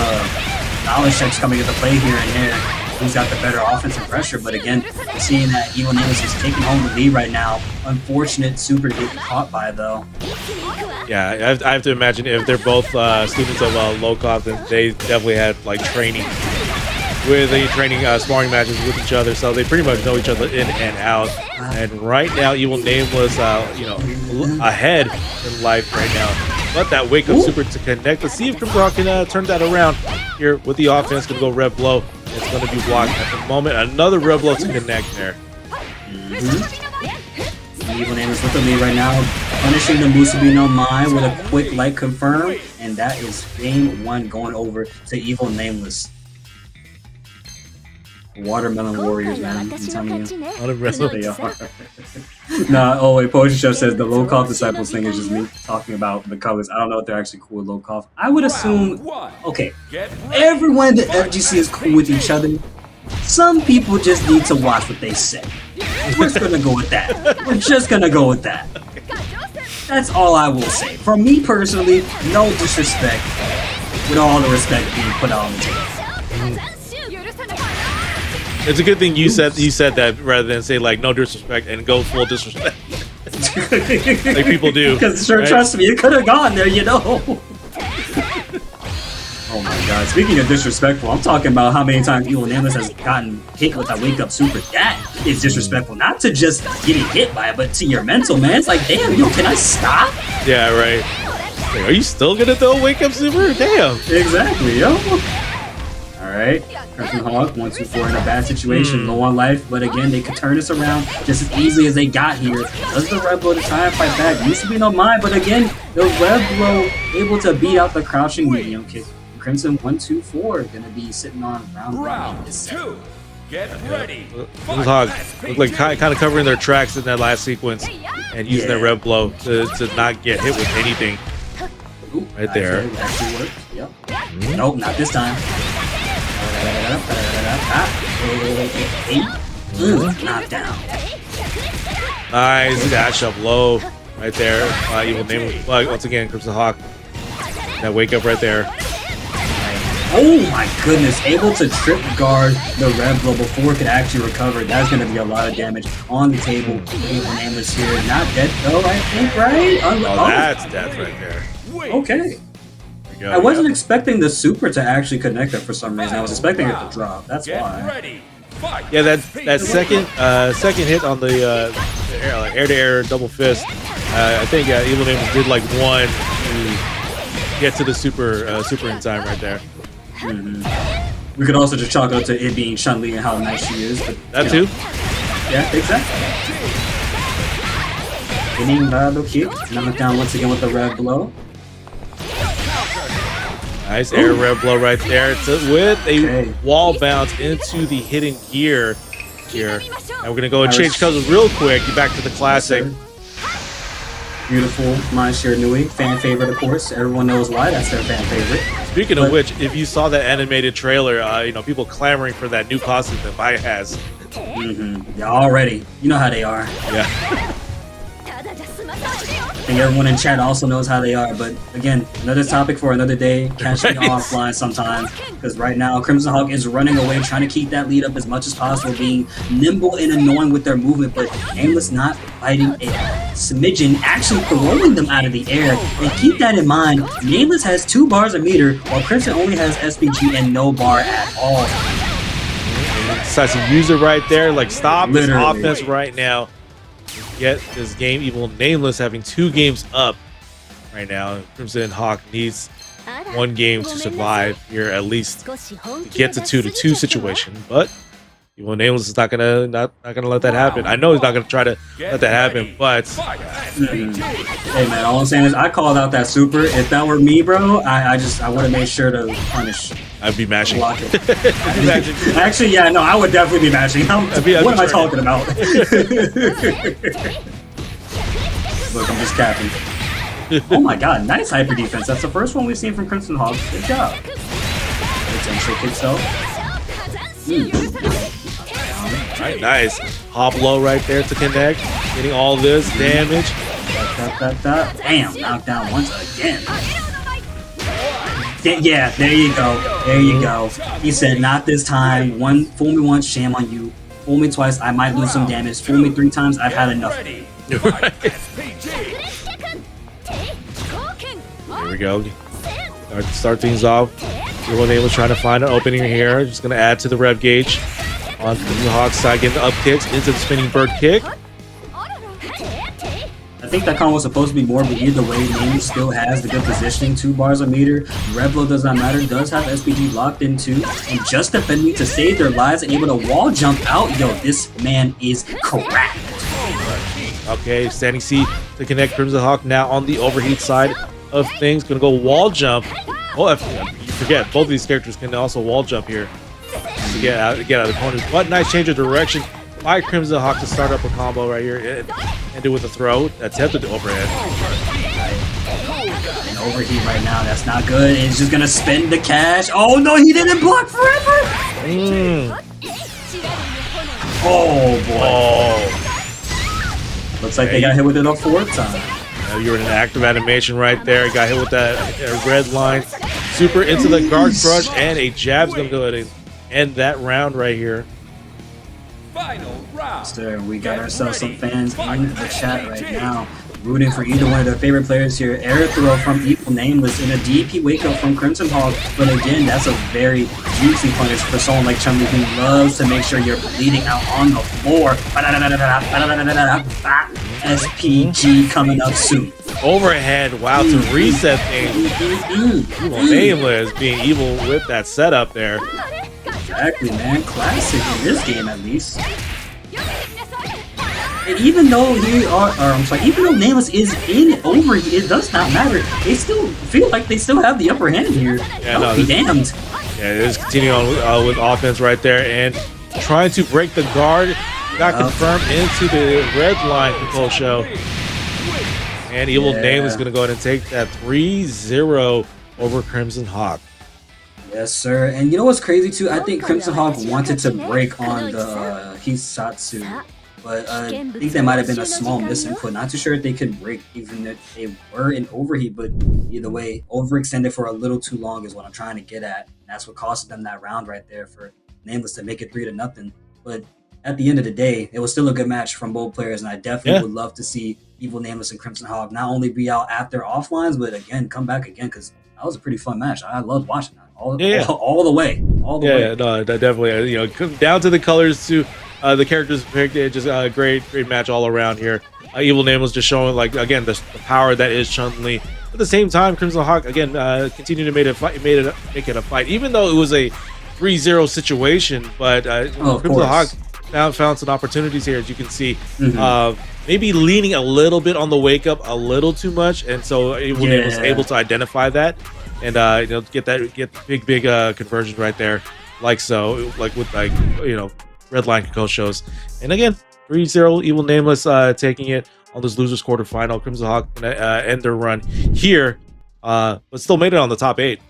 knowledge checks coming into play here and there. Who's got the better offensive pressure? But again, seeing that Evil Nameless is taking home the lead right now. Unfortunate super getting caught by though. Yeah, I have to imagine if they're both students of Lokov, then they definitely had like training sparring matches with each other, so they pretty much know each other in and out. And right now, Evil Nameless, ahead in life right now. But that wake up super to connect. Let's see if Crimson Hawk can turn that around here with the offense. Gonna go red blow. It's gonna be blocked at the moment. Another red blow to connect there. Evil Nameless with the lead right now, punishing the Musubi no Mai with a quick light confirm, and that is game 1 going over to Evil Nameless. Watermelon warriors, man. I'm telling you. What a wrestler They are. Nah, oh wait, Potion Chef says the low-cough disciples thing is just me talking about the colors. I don't know if they're actually cool with low-cough. I would assume, okay, everyone in the FGC is cool with each other. Some people just need to watch what they say. We're just gonna go with that. We're just gonna go with that. That's all I will say. For me personally, no disrespect, with all the respect being put on the table. It's a good thing you said that rather than say like no disrespect and go full disrespect like people do. Because sure, right? Trust me, it could have gone there, you know. Oh my god, speaking of disrespectful, I'm talking about how many times Evil Nameless has gotten hit with that wake up super. That is disrespectful. Not to just getting hit by it, but to your mental, man. It's like, damn, yo, can I stop? Yeah, right. Like, are you still gonna throw a wake up super? Damn. Exactly, yo. Alright, Crimson Hawk, 1, 2, 4 in a bad situation, low on life, but again, they could turn this around just as easily as they got here. Does the Red Blow to try and fight back? Used to be no mind, but again, the Red Blow able to beat out the crouching medium kick. Crimson 1, 2, 4 gonna be sitting on round 2. Get ready. Crimson Hawk look like kind of covering their tracks in that last sequence and using their Red Blow to not get hit with anything. Ooh, right there. Actually worked. Yep. Nope, not this time. Knockdown. Nice dash up low right there. Evil Nameless. Once again, Crimson Hawk. That wake up right there. Oh my goodness, able to trip guard the Red Blow before it could actually recover. That's going to be a lot of damage on the table. Evil Nameless here. Not dead though, I think, right? Oh, that's death right there. Okay. I wasn't expecting the super to actually connect it for some reason. I was expecting it to drop. That's why. Yeah, that second hit on the air-to-air double fist. I think Evil Nameless did like one to get to the super in time right there. We could also just chalk it up to it being Chun-Li and how nice she is. But, that too? Yeah, exactly. Hitting Bado kick. Knockdown once again with the Red Blow. Nice air Red Blow right there with a wall bounce into the hidden gear here. And we're going to go and change colors real quick. Get back to the classic. Beautiful Mind Share Nui. Fan favorite, of course. Everyone knows why. That's their fan favorite. Speaking of which, if you saw that animated trailer, people clamoring for that new costume that Maya has. Yeah, already. You know how they are. Yeah. think everyone in chat also knows how they are. But again, another topic for another day. Catch me offline sometime. Because right now, Crimson Hawk is running away, trying to keep that lead up as much as possible, being nimble and annoying with their movement. But Nameless not fighting a smidgen, actually throwing them out of the air. And keep that in mind, Nameless has 2 bars a meter, while Crimson only has SPG and no bar at all. Decides to use it right there. Like, stop this Literally. offense right now. Get this game. Evil Nameless having 2 games up right now. Crimson Hawk needs 1 game to survive here, at least to get to 2-2 situation. But Evil Nameless is not gonna let that happen. I know he's not gonna try to let that happen, but Hey man, all I'm saying is I called out that super. If that were me, bro, I would have made sure to punish. I'd be mashing. Block it. Actually, yeah, no, I would definitely be mashing. What am I talking about? Look, I'm just capping. Oh my god, nice hyper defense. That's the first one we've seen from Crimson Hawk. Good job. Potential kick though. Right, nice. Hop low right there to connect. Getting all this damage. Damn, knocked down once again. Yeah, there you go. There you go. He said, not this time. Fool me once, shame on you. Fool me twice, I might lose some damage. Fool me 3 times, I've had enough. Here we go. Start things off. Everyone able to try to find an opening here. Just going to add to the rev gauge. On the Hawk side, getting the up kicks into the spinning bird kick. I think that combo was supposed to be more, but either way, Name still has the good positioning. 2 bars a meter. Revlo does not matter. Does have SPG locked in too. And just defending to save their lives and able to wall jump out. Yo, this man is cracked. Okay, standing C to connect Crimson Hawk now on the overheat side of things. Gonna go wall jump. Oh, you forget, both of these characters can also wall jump here to get out of the corners. But nice change of direction by Crimson Hawk to start up a combo right here and end it with a throw. Attempted to overhead. And overheat right now, that's not good. It's just gonna spend the cash. Oh no, he didn't block forever! Oh boy. Oh. Looks like they got hit with it a 4th time. You're in an active animation right there. Got hit with that red line. Super into the guard crush, and a jab's gonna go ahead and end that round right here. Final round. Sir, we got ourselves some fans in the chat right now, rooting for either one of their favorite players here. Air throw from Evil Nameless and a DP wake up from Crimson Hawk. But again, that's a very juicy punish for someone like Chun-Li who loves to make sure you're bleeding out on the floor. SPG coming up soon. Overhead, wow, to reset things. Evil Nameless being evil with that setup there. Exactly, man. Classic in this game, at least. And even though even though Nameless is in overheat, it does not matter. They still feel like they still have the upper hand here. Yeah, no, be damned. Yeah, it is continuing on with offense right there and trying to break the guard. Got confirmed into the red line control show. And Evil Nameless is going to go ahead and take that 3-0 over Crimson Hawk. Yes, sir. And you know what's crazy too? I think Crimson Hawk wanted to break on the Hisatsu, but I think that might have been a small misinput. Not too sure if they could break, even if they were in overheat. But either way, overextended for a little too long is what I'm trying to get at. And that's what costed them that round right there for Nameless to make it 3-0. But at the end of the day, it was still a good match from both players, and I definitely would love to see Evil Nameless and Crimson Hawk not only be out after offlines, but again come back again, because that was a pretty fun match. I loved watching that all the way. Yeah, no, definitely. You know, down to the colors, to the characters picked. Just a great match all around here. Evil Nameless just showing, like, again, the power that is Chun-Li. At the same time, Crimson Hawk again continued to make it a fight, even though it was a 3-0 situation. But Crimson Hawk found some opportunities here, as you can see. Maybe leaning a little bit on the wake up a little too much, and so Evil Nameless was able to identify that and get big conversion right there, like so, like with red line control shows. And again, 3-0 Evil Nameless taking it on this losers quarterfinal. Crimson Hawk gonna end their run here, but still made it on the top 8.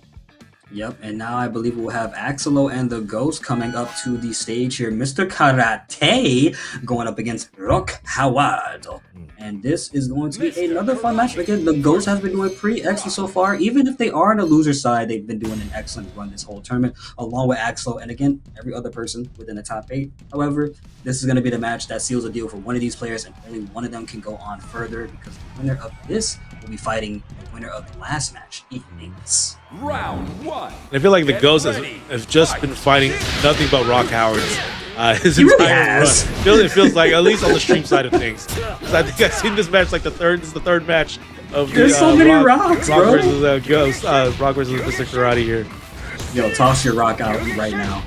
Yep, and now I believe we'll have Axelo and the Ghost coming up to the stage here. Mr. Karate going up against Rock Howard. And this is going to be another fun match. Again, the Ghost has been doing pretty excellent so far. Even if they are on the loser side, they've been doing an excellent run this whole tournament, along with Axelo and again, every other person within the top 8. However, this is going to be the match that seals the deal for one of these players, and only one of them can go on further because the winner of this will be fighting the winner of the last match, evenings. Round 1. I feel like the Ghost has just been fighting nothing but Rock Howards. His He really entire has. run. It feels like, at least on the stream side of things. 'Cause I think I've seen this match like this is the third match of There's so many rocks, Rock bro. versus Ghost. Rock versus Mr. Karate here. Yo, toss your rock out right now.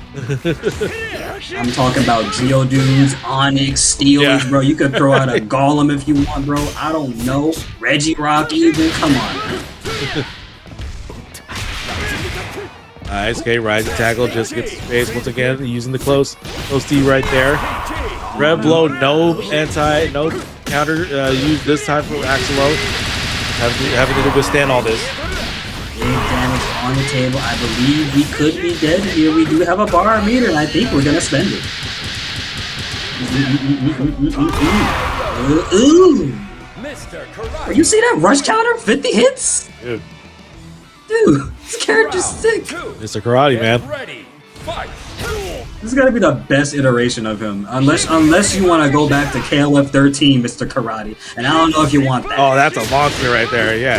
I'm talking about Geodudes, Onyx, Steelers, Yeah. bro. You could throw out a Golem if you want, bro. I don't know. Reggie Rock even. Come on, man. Nice, okay, rising tackle just gets space once again, using the close D right there. Red blow, no counter used this time from Axelo. Having to withstand all this. Big damage on the table. I believe we could be dead here. We do have a bar meter, and I think we're gonna spend it. Ooh. Mr. Karate. You see that rush counter? 50 hits? Dude, Dude, this character's sick. Mr. Karate, man. Ready. Fight. This is gotta be the best iteration of him. Unless you want to go back to KLF 13, Mr. Karate. And I don't know if you want that. Oh, that's a monster right there, yeah.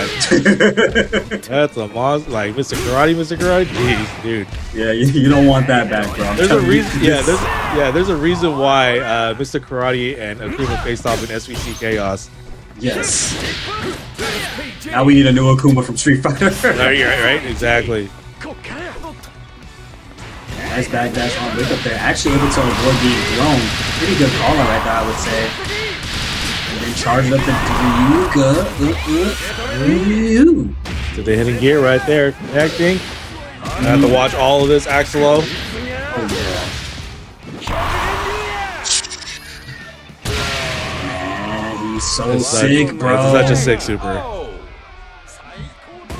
That's a monster. Like, Mr. Karate? Jeez, dude. Yeah, you don't want that back, bro. I'm There's a telling you. reason, there's a reason why Mr. Karate and Akuma faced off in SVC Chaos. Yes. Now we need a new Akuma from Street Fighter. Right? Exactly. Nice backdash on Wick up there. Actually able to avoid being thrown. Pretty good call out right there, I would say. And then charged up the Ryuga. So the hitting gear right there, connecting. I have to watch all of this, Axelo. Man, he's so It's sick, bro. It's such a sick super. Oh.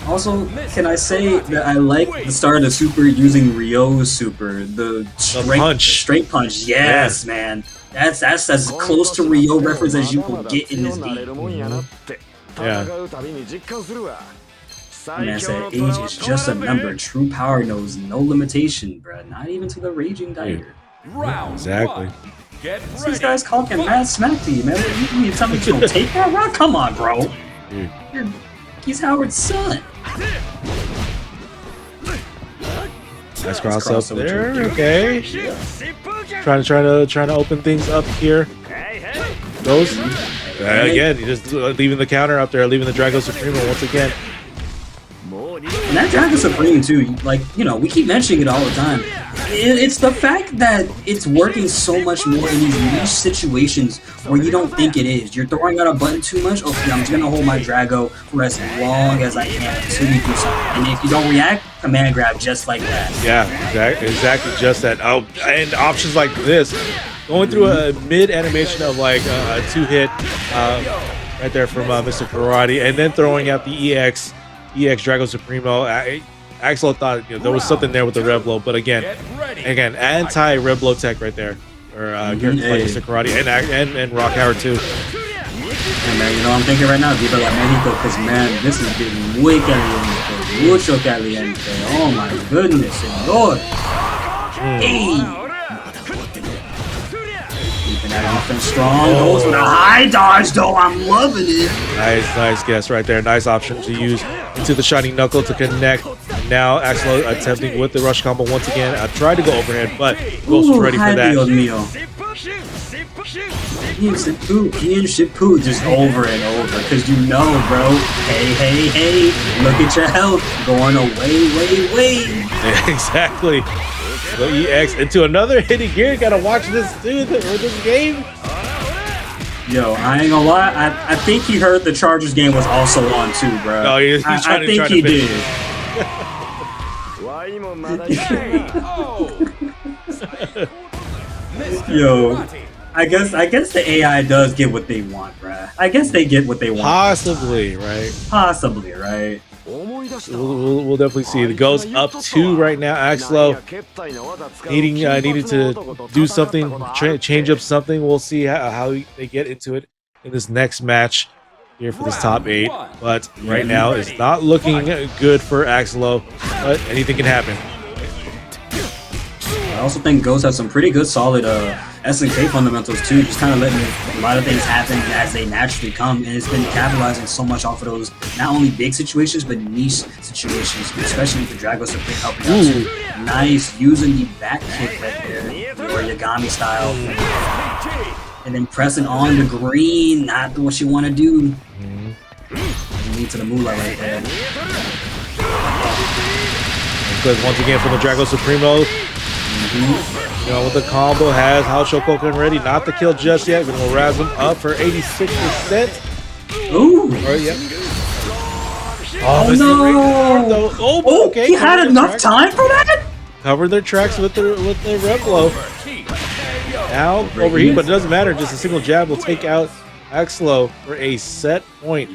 Also, can I say that I like the start of the super using Ryo's super, the punch. straight punch. Yes, man. That's as close to Ryo reference as you will get in this game. Yeah. Man said, age is just a number. True power knows no limitation, bruh. Not even to the raging tiger. Round Exactly. 1. Get These ready. guys talking mad smack to you, man. You mean to tell me you don't take that rock? Come on, bro. Dude. He's Howard's son. Nice cross up crossover there. trick. Okay. Trying to open things up here. Goes. Again, you just leaving the counter up there, leaving the Drago Supremo once again. And that Dragon Supreme too, like, you know, we keep mentioning it all the time. It's the fact that it's working so much more in these niche situations where you don't think it is. You're throwing out a button too much, okay, I'm just gonna hold my Drago for as long as I can until you do something. And if you don't react, command grab just like that. Yeah, exactly. Just that. Oh, and options like this, going through a mid animation of like a 2-hit right there from Mr. Karate, and then throwing out the EX Drago Supremo. Axel thought there was something there with the red blow, but again, anti red blow tech right there, or characters like Mr. Karate and Rock Howard too. And man, you know what I'm thinking right now? Viva la Mexico, because man, this is getting muy caliente, mucho caliente. Oh my goodness, senor. Hey. Keeping that offense strong. Goes with a high dodge, though. I'm loving it. Nice guess right there. Nice option to use into the Shining Knuckle to connect. Now Axel attempting with the rush combo once again. I tried to go overhead, but Ghost was ready for Ay, Dios that. mío. He and Shippu just over and over, because you know, bro. Hey, look at your health. Going away. Exactly. Go EX into another hitting gear. Gotta watch this dude or this game. Yo, I ain't gonna lie. I think he heard the Chargers game was also on too, bro. No, he's I trying think to he finish did. Yo, I guess the AI does get what they want, bruh. I guess they get what they want. Possibly, right? Possibly, right? We'll definitely see. The Ghost up 2 right now. Axlo needing to do something, change up something. We'll see how they get into it in this next match here for this top 8. But right now, it's not looking good for Axlo. But anything can happen. I also think Ghost has some pretty good, solid SNK fundamentals too. Just kind of letting a lot of things happen as they naturally come, and it's been capitalizing so much off of those not only big situations but niche situations, especially with the Drago Supreme helping out too. Nice using the back kick right there, or Yagami style, and then pressing on the green. Not what you want to do. Lead to the moolah right there. Because once again from the Drago Supremo. You know, with the combo has House Shokoken ready, not to kill just yet. We're gonna razz him up for 86%. Ooh! Yeah. Oh no! Oh, okay. He had enough time for that? Cover their tracks with the red blow. Now overheat, but it doesn't matter. Just a single jab will take out Axlo for a set point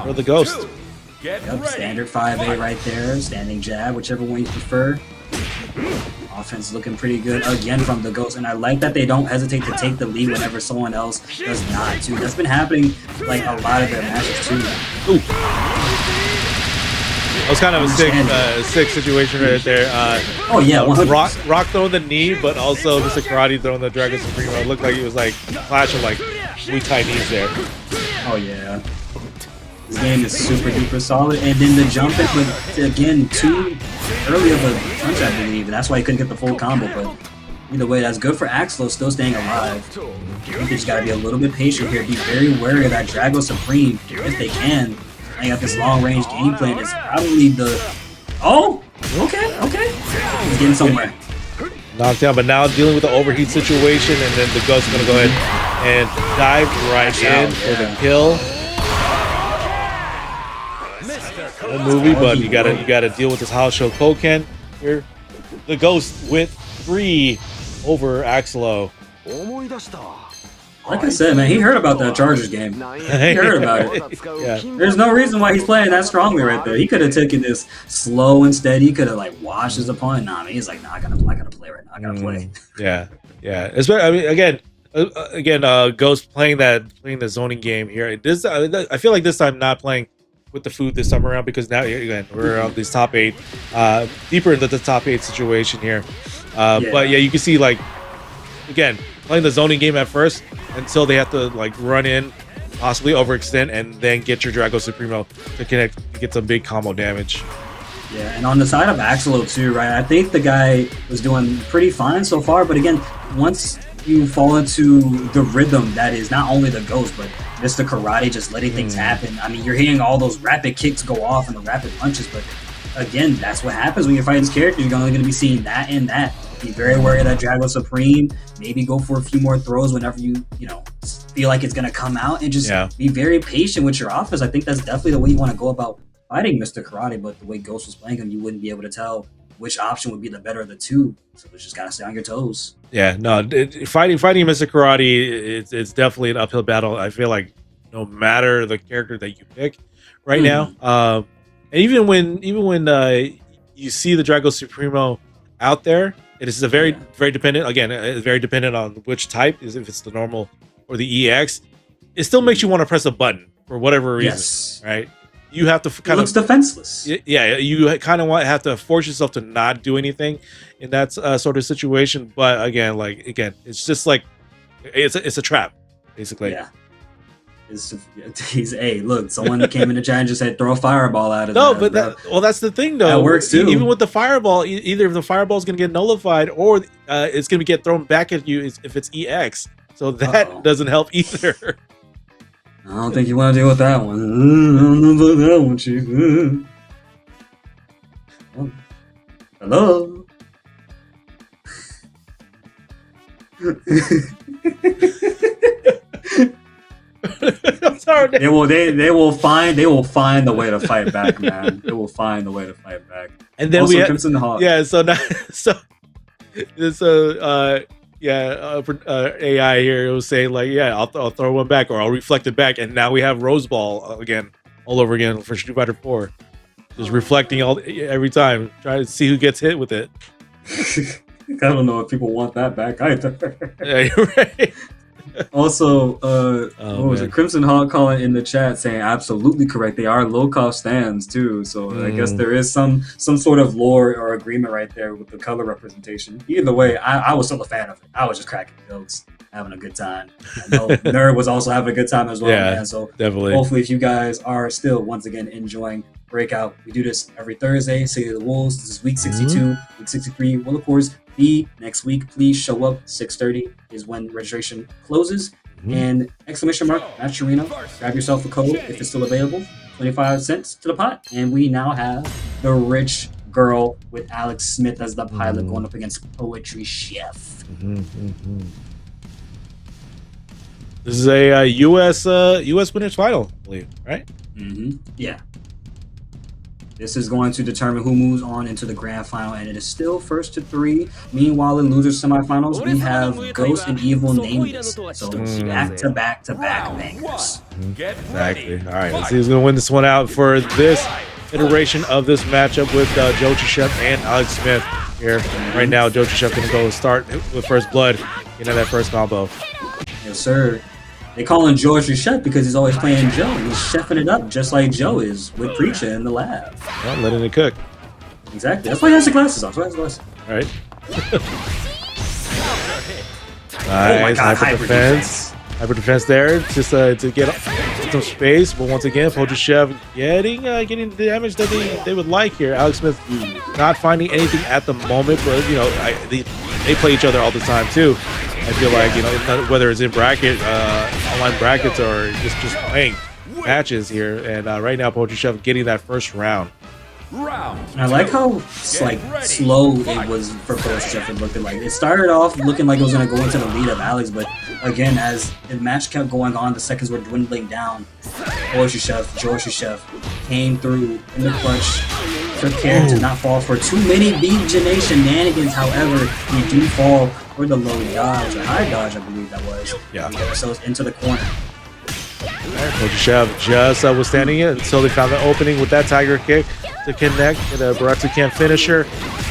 for the Ghost. Yep, standard 5A right there. Standing jab, whichever one you prefer. Offense looking pretty good again from the Ghost, and I like that they don't hesitate to take the lead whenever someone else does not too. That's been happening like a lot of their matches too. Ooh. That was kind of a sick situation right there. Oh yeah, Rock throwing the knee, but also Mr. Karate throwing the Dragon Supreme. It looked like it was like a clash of like Muay Thai knees there. Oh yeah. This game is super duper solid, and then the jump it, but again, too early of a punch, I believe, and that's why he couldn't get the full combo. But either way, that's good for Axlo, still staying alive. I think they just gotta be a little bit patient here. Be very wary of that Drago Supreme if they can. Playing out this long range game plan is probably the. Oh, okay. He's getting somewhere. Knocked down, but now dealing with the overheat situation, and then the Ghost is gonna go ahead and dive right in for the kill. Movie, but you gotta deal with this House Shokoken here. The Ghost with 3 over Axlo. Like I said, man, he heard about that Chargers game. He heard about it. Yeah. There's no reason why he's playing that strongly right there. He could have taken this slow instead. He could have like washed his opponent. Nah, man, he's like, nah, I gotta play right now. I gotta play. Yeah. Especially, I mean, again, Ghost playing the zoning game here. I feel like this time not playing with the food this time around, because now again we're on these top 8, deeper into the top 8 situation here. But yeah, you can see like again playing the zoning game at first until they have to like run in, possibly overextend, and then get your Drago Supremo to connect to get some big combo damage. Yeah, and on the side of Axlo too, right? I think the guy was doing pretty fine so far, but again, once you fall into the rhythm that is not only the Ghost, but Mr. Karate just letting things happen. I mean, you're hearing all those rapid kicks go off and the rapid punches, but again, that's what happens when you're fighting this character. You're only going to be seeing that and that. Be very wary of that Drago Supreme. Maybe go for a few more throws whenever you feel like it's going to come out, and just be very patient with your offense. I think that's definitely the way you want to go about fighting Mr. Karate, but the way Ghost was playing him, you wouldn't be able to tell which option would be the better of the two. So you just got to stay on your toes. Yeah, no, fighting Mr. Karate, it's definitely an uphill battle. I feel like no matter the character that you pick right now, and even when you see the Drago Supremo out there, it is a very dependent. Again, it's very dependent on which type is, if it's the normal or the EX. It still makes you want to press a button for whatever reason, right? You have to kind of looks defenseless. Yeah, you kind of have to force yourself to not do anything in that sort of situation. But again, it's just like it's a trap, basically. Yeah. Look, someone came in the chat and just said throw a fireball out of that's the thing though. That works too. Even with the fireball, either the fireball is going to get nullified or it's going to get thrown back at you if it's EX. So that doesn't help either. I don't think you want to deal with that one. I don't know about that one, Chief. Hello. I'm sorry. They will find the way to fight back, man. They will find the way to fight back. And then also, Crimson Hawk. Yeah. So now, AI here will say like, yeah, I'll throw one back, or I'll reflect it back, and now we have Rose Ball again, all over again for Street Fighter 4. just reflecting every time, trying to see who gets hit with it. I don't know if people want that back either. Yeah, you're right. Also, Oh, what was man. it? Crimson Hawk calling in the chat saying absolutely correct. They are low cost stands too, so I guess there is some sort of lore or agreement right there with the color representation. Either way, I was still a fan of it. I was just cracking jokes, having a good time. I know Nerd was also having a good time as well, Yeah, man. So definitely. hopefully, if you guys are still once again enjoying Breakout, we do this every Thursday. City of the Wolves. This is week 62. Week 63 will of course be next week. Please show up. 6:30 is when registration closes. And exclamation mark Match Arena. Grab yourself a code if it's still available. 25 cents to the pot. And we now have the Rich Girl with Alex Smith as the pilot going up against Poetry Chef. This is a U.S. winners final, I believe, right? Yeah. This is going to determine who moves on into the grand final, and it is still first to 3. Meanwhile, in losers semifinals, we have Ghost and Evil Nameless. So back to back bangers. Exactly. All right, let's see who's going to win this one out for this iteration of this matchup with Joe Chef and Alex Smith here. Right now, Joe Chef going to go start with first blood, that first combo. Yes, sir. They call him George Chef because he's always playing Joe. He's chefing it up just like Joe is with Preacher in the lab. Well, letting it cook. Exactly. That's why he has the glasses on. All right. Nice. Oh hyper defense. Hyper defense there, just to get some space. But once again, Poetry Chef getting the damage that they would like here. Alex Smith not finding anything at the moment, but they play each other all the time too. I feel like whether it's in online brackets or just playing matches here. And right now, Poetry Chef getting that first round. I like how slow it was for Poetry Chef. It looked like it started off looking like it was going to go into the lead of Alex, but again, as the match kept going on, the seconds were dwindling down. Poetry Chef, George Chef came through in the clutch, took care to not fall for too many BJJ shenanigans. However, we do fall for the low dodge, or high dodge, I believe that was. Yeah. We get ourselves into the corner. Poetry Chef just withstanding it until they found the opening with that Tiger Kick to connect with a Baratsu Can finisher.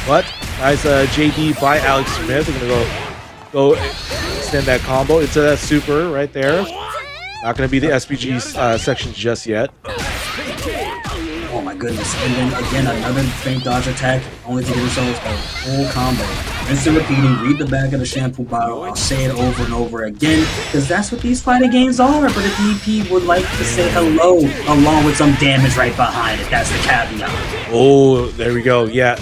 But nice JD by Alex Smith. They're gonna go extend that combo into that super right there. Not gonna be the SPG section just yet. Oh my goodness. And then again, another feint dodge attack, only to get ourselves a full combo. Instant repeating, read the back of the shampoo bottle. I'll say it over and over again, because that's what these fighting games are. But a DP would like to say hello along with some damage right behind it. That's the caveat. Oh, there we go. Yeah.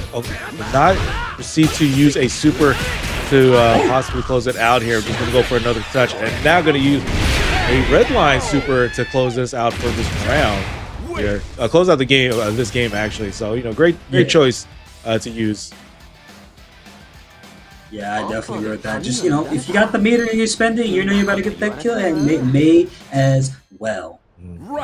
Not proceed to use a super to possibly close it out here. Just gonna go for another touch. And now gonna use a red line super to close this out for this round. Here. Close out the game, this game actually. So great choice to use. Yeah, I definitely agree with that. Just if you got the meter and you're spending, you better get that kill, and may as well.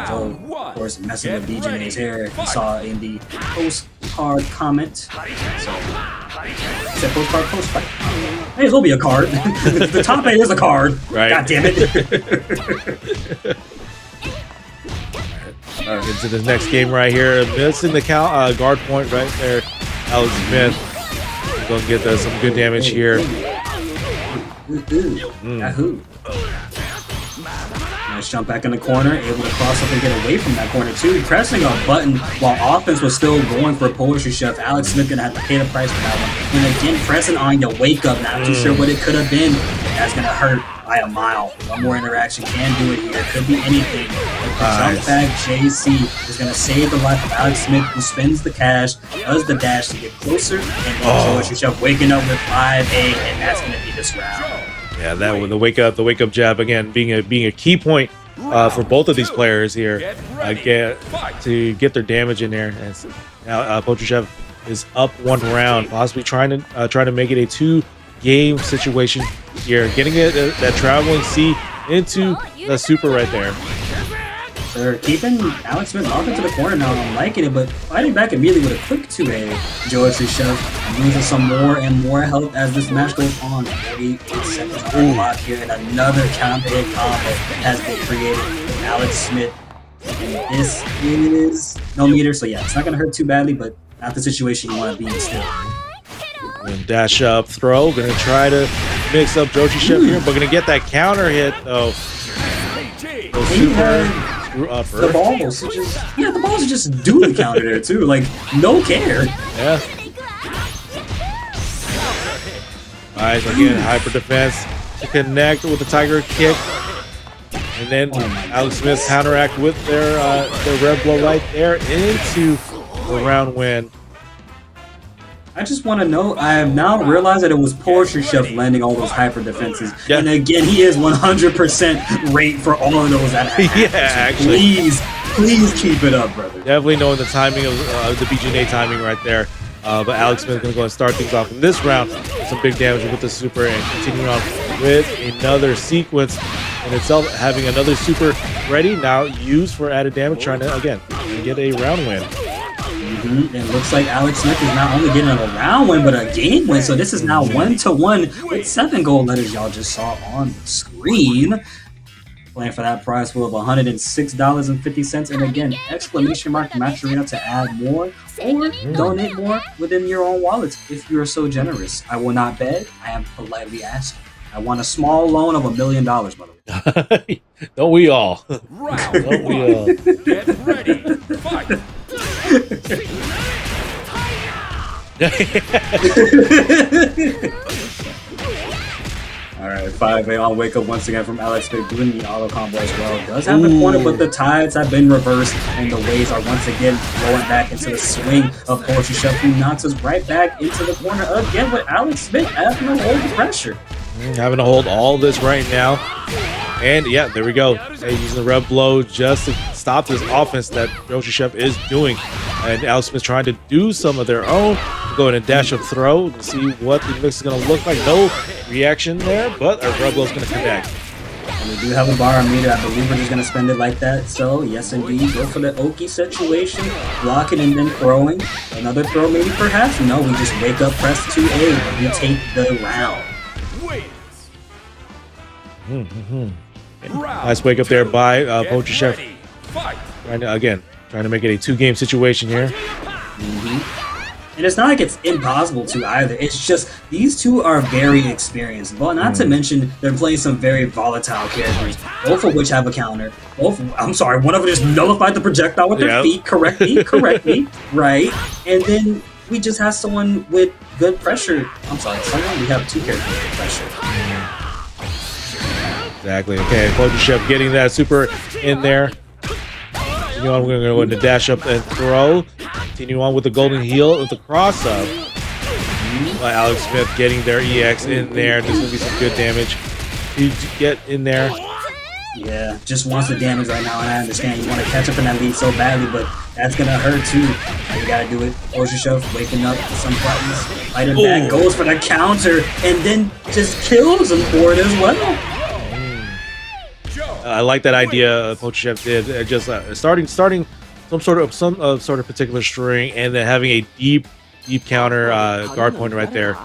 So, of course, messing with DJ's hair, you saw in the postcard comment. So, I said post fight. May as well be a card. The top 8 is a card. Right. God damn it. All right, into the next game right here. Missing the guard point right there. Alex Smith going to get some good damage here. Yahoo. Nice jump back in the corner, able to cross up and get away from that corner too. Pressing a button while offense was still going for Poetry Chef. Alex Smith gonna have to pay the price for that one. And again, pressing on your wake up. Not too sure what it could have been. That's gonna hurt by a mile. One more interaction can do it here. Could be anything. But the jump back JC is gonna save the life of Alex Smith, who spends the cash, does the dash to get closer, and Poetry Chef waking up with 5A, and that's gonna be this round. Yeah, that one, the wake up jab again being a key point for both of these players here, to get their damage in there. And now Poetry Chef is up one round, possibly trying to make it a 2-game situation here, getting that traveling C into the super right there. They're keeping Alex Smith off into the corner now, and I'm liking it, but fighting back immediately with a quick 2A. George Chef losing some more and more health as this match goes on. 48 seconds on the clock here, and another counter hit combo has been created. Alex Smith This is no meter, so yeah, it's not gonna hurt too badly, but not the situation you want to be in still. And dash up, throw. Gonna try to mix up Joshi Chef here, but gonna get that counter hit though. So super screw upper. The balls, the balls are just do the counter there too, like no care. Yeah. Nice, again, hyper defense to connect with the Tiger kick. And then Alex Smith counteract with their red blow right there into the round win. I just want to know, I have now realized that it was Poetry Chef landing all those hyper defenses. Yeah. And again, he is 100% rate for all of those that happen. Yeah, actually. Please keep it up, brother. Definitely knowing the timing of the BGNA timing right there. But Alex Smith is going to go and start things off in this round with some big damage with the super and continuing on with another sequence in itself, having another super ready, now used for added damage, trying to, again, get a round win. It looks like Alex Smith is not only getting a round win, but a game win. So this is now 1-1 with 7 gold letters y'all just saw on the screen. Playing for that prize pool of $106.50. And again, exclamation mark Matcherino to add more or donate more within your own wallets if you are so generous. I will not beg. I am politely asking. I want a small loan of $1 million, by the way. Don't we all? Round Don't we all? Get ready. Fight. Alright, 5A on wake up once again from Alex Smith, doing the auto combo as well. Does have the corner, but the tides have been reversed, and the waves are once again going back into the swing of Poetry Chef, who knocks us right back into the corner again with Alex Smith having to hold the pressure. Having to hold all this right now. And yeah, there we go. Hey, using the red blow just to stop this offense that Joshi Chef is doing. And Alex Smith trying to do some of their own. Go in and dash up throw and see what the mix is going to look like. No reaction there, but our red blow is going to connect. And we do have a bar meter. I believe we're just going to spend it like that. So, yes, indeed. Go for the Oki situation. Blocking and then throwing. Another throw, maybe, perhaps. No, we just wake up, press 2A, and we take the round. Nice wake up there by Poetry Chef. Trying to make it a 2-game situation here. And it's not like it's impossible to either. It's just these two are very experienced. But not to mention they're playing some very volatile characters, both of which have a counter. I'm sorry, one of them just nullified the projectile with their feet. Correct me, right? And then we just have someone with good pressure. I'm sorry, we have 2 characters with pressure. Exactly. Okay, Poetry Chef getting that super in there. We're going to go into dash up and throw. Continue on with the golden heel with the cross up. Alex Smith getting their EX in there. There's going to be some good damage. You get in there. Yeah, just wants the damage right now, and I understand you want to catch up in that lead so badly, but that's going to hurt too. Now you got to do it. Poetry Chef waking up some buttons. Fighting back, goes for the counter, and then just kills him for it as well. I like that idea Poetry Chef did. Just starting some sort of particular string, and then having a deep counter guard point right there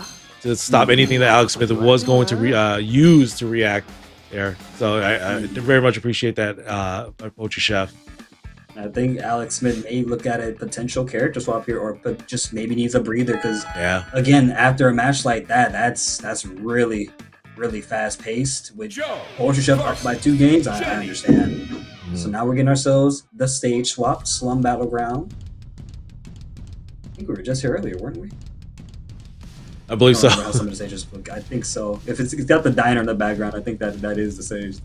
to stop anything that Alex Smith was going to use to react there. So I very much appreciate that Poetry Chef. I think Alex Smith may look at a potential character swap here, or but just maybe needs a breather because again, after a match like that, that's really fast paced. With Poetry Chef up by 2 games, I understand. So now we're getting ourselves the stage swap, Slum Battleground. I think we were just here earlier, weren't we? I believe so. How some of the stages look. I think so. If it's got the diner in the background, I think that is the stage.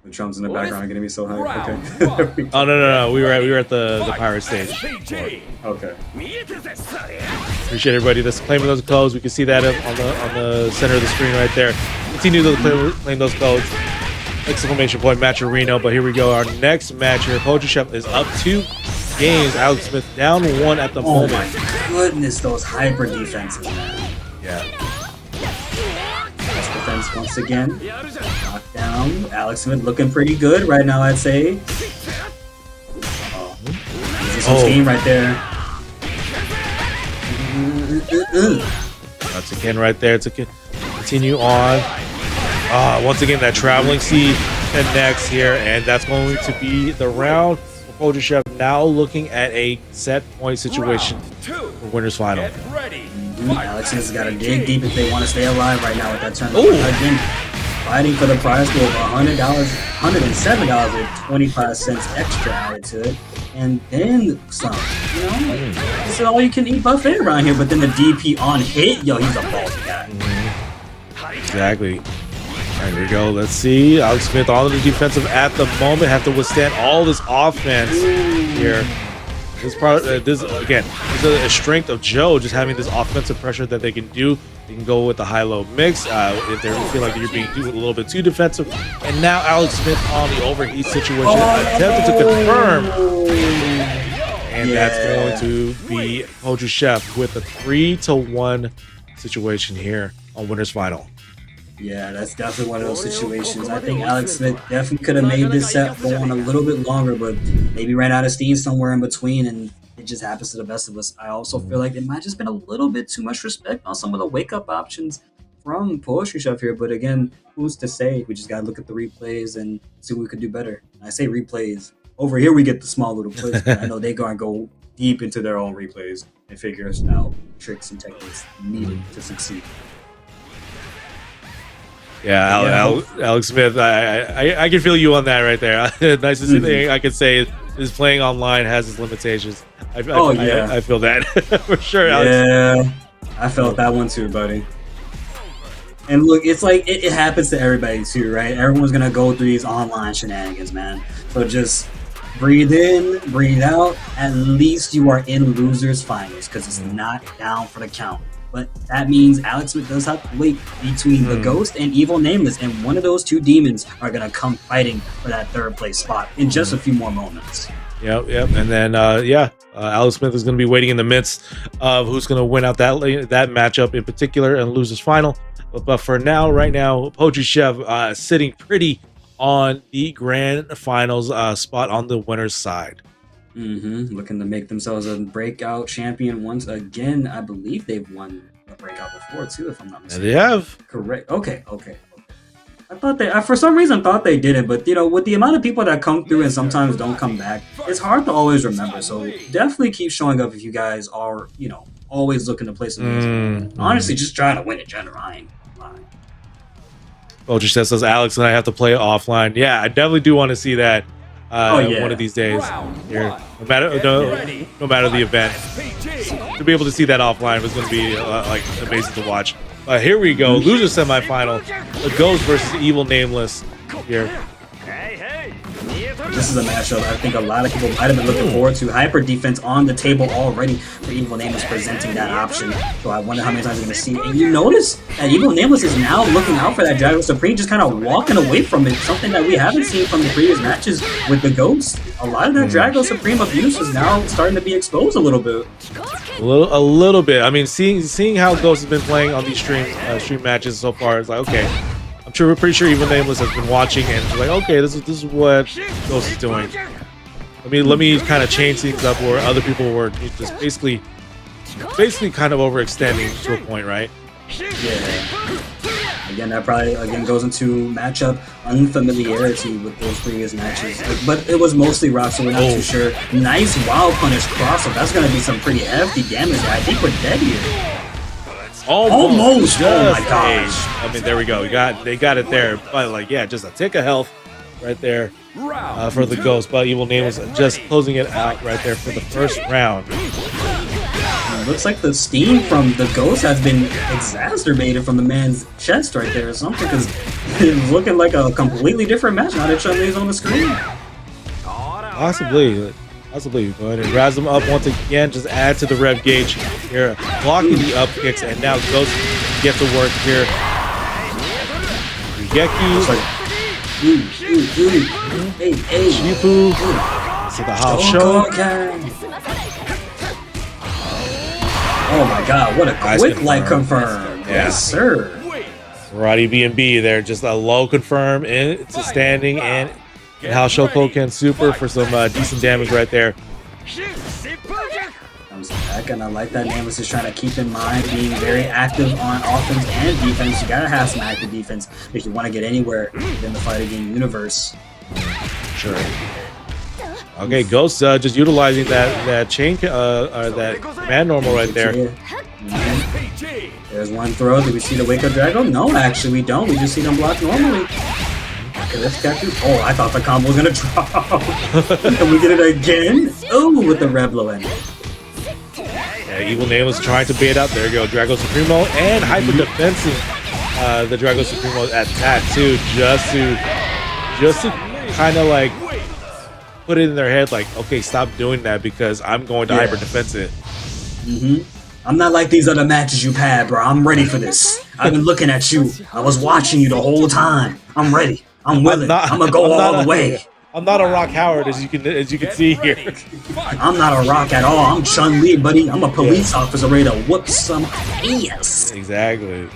The drums in the background are getting me so hyped. Okay. Oh no! We were at the pirate stage. Okay. Appreciate everybody that's claiming those codes. We can see that on the center of the screen right there. Continue to claim those codes. Exclamation point Matcherino. But here we go. Our next match here. Poetry Chef is up 2 games. Alex Smith down 1 at the moment. Oh my goodness, those hyper defenses, man. Yeah. Best defense once again. Knockdown. Alex Smith looking pretty good right now, I'd say. Easy some steam right there. Once again right there to continue on. Once again, that traveling C connects here, and that's going to be the round. Poacher Chef now looking at a set point situation for winners final. Get ready. Alex has got to dig deep if they want to stay alive right now with that tournament. Again, fighting for the prize pool of $100, $107 with 25 cents extra added to it, and then some. You know, this is all you can eat buffet around here. But then the DP on hit, yo, he's a ballsy guy. Exactly. All right, here we go. Let's see. Alex Smith on the defensive at the moment. Have to withstand all this offense here. This part, this again, is a strength of Joe, just having this offensive pressure that they can do. They can go with the high-low mix if they feel like you're being a little bit too defensive. And now Alex Smith on the overheat situation, attempted to confirm. And that's going to be Poacher Chef with a 3-1 situation here on winners final. Yeah, that's definitely one of those situations. I think Alex Smith definitely could have made this set go on a little bit longer, but maybe ran out of steam somewhere in between, and it just happens to the best of us. I also feel like it might have just been a little bit too much respect on some of the wake-up options from Poetry Chef here. But again, who's to say? We just got to look at the replays and see what we could do better. And I say replays. Over here, we get the small little plays. I know they're going to go deep into their own replays and figure out tricks and techniques needed to succeed. Yeah, Alex Smith, I can feel you on that right there. Nicest thing I could say is playing online has its limitations. I feel that for sure. Alex. Yeah, I felt that one too, buddy. And look, it's like it happens to everybody too, right? Everyone's gonna go through these online shenanigans, man. So just breathe in, breathe out. At least you are in losers finals because it's not down for the count. But that means Alex Smith does have to wait between the Ghost and Evil Nameless, and one of those two demons are going to come fighting for that third place spot in just a few more moments. Yep. And then, Alex Smith is going to be waiting in the midst of who's going to win out that matchup in particular and lose his final. But for now, right now, Poetry Chef sitting pretty on the grand finals spot on the winner's side. Looking to make themselves a breakout champion once again. I believe they've won a breakout before too, if I'm not mistaken. They have. Correct. Okay. I thought they, for some reason, thought they didn't, but you know, with the amount of people that come through and sometimes don't come back, it's hard to always remember. So definitely keep showing up if you guys are, you know, always looking to play some. Honestly, just trying to win in general. I ain't lying. Poetry says Alex and I have to play offline. Yeah, I definitely do want to see that. One of these days here, no matter the event, to be able to see that offline was going to be like amazing to watch. Here we go, loser semifinal, the Ghost versus Evil Nameless here. This is a matchup I think a lot of people might have been looking forward to. Hyper defense on the table already for Evil Nameless presenting that option. So I wonder how many times we're going to see it. And you notice that Evil Nameless is now looking out for that Dragon Supreme, just kind of walking away from it. Something that we haven't seen from the previous matches with the Ghost. A lot of that Dragon Supreme abuse is now starting to be exposed a little bit. A little bit. I mean, seeing how Ghost has been playing on these stream matches so far, it's like, okay. We're pretty sure Evil Nameless has been watching and like, okay, this is what Ghost is doing. Let me kind of change things up where other people were just basically kind of overextending to a point, right? Yeah. Again, that probably goes into matchup unfamiliarity with those previous matches. But it was mostly rock, so we're not too sure. Nice wild punish cross, so that's gonna be some pretty hefty damage. I think we're dead here. Almost. Oh my gosh. I mean, there we go. They got it there. But like, yeah, just a tick of health right there for the Ghost. But Evil Nameless just closing it out right there for the first round. It looks like the steam from the Ghost has been exacerbated from the man's chest right there or something, because it's looking like a completely different match now that Chun-Li's on the screen. Possibly. Go ahead and razz them up once again. Just add to the rev gauge here. Blocking the up kicks, and now Ghost get to work here. Rigeki. Hey. Shifu. To the house show. Oh my god, what a quick light confirm. Yes, sir. Karate B&B there. Just a low confirm into standing and how Shoko can super for some decent damage right there. Comes back, and I like that Nameless is trying to keep in mind being very active on offense and defense. You gotta have some active defense if you want to get anywhere in the fighting game universe. Sure. Okay, Ghost just utilizing that chain, that man normal right there. There's one throw. Did we see the Wake Up Dragon? No, actually we don't. We just see them block normally. Okay, let's get through. Oh, I thought the combo was gonna drop. And we get it again. Oh, with the Reblo in. Yeah, Evil Nameless trying to bait out. There you go, Drago Supremo and hyper defensive the Drago Supremo attack too, just to kind of like put it in their head like, okay, stop doing that because I'm going to hyper defense it. I'm not like these other matches you've had, bro. I'm ready for this. I've been looking at you. I was watching you the whole time. I'm ready. I'm willing. I'm gonna go all the way. I'm not a Rock Howard, as you can see here. I'm not a Rock at all. I'm Chun-Li, buddy. I'm a police officer ready to whoop some ass. Exactly.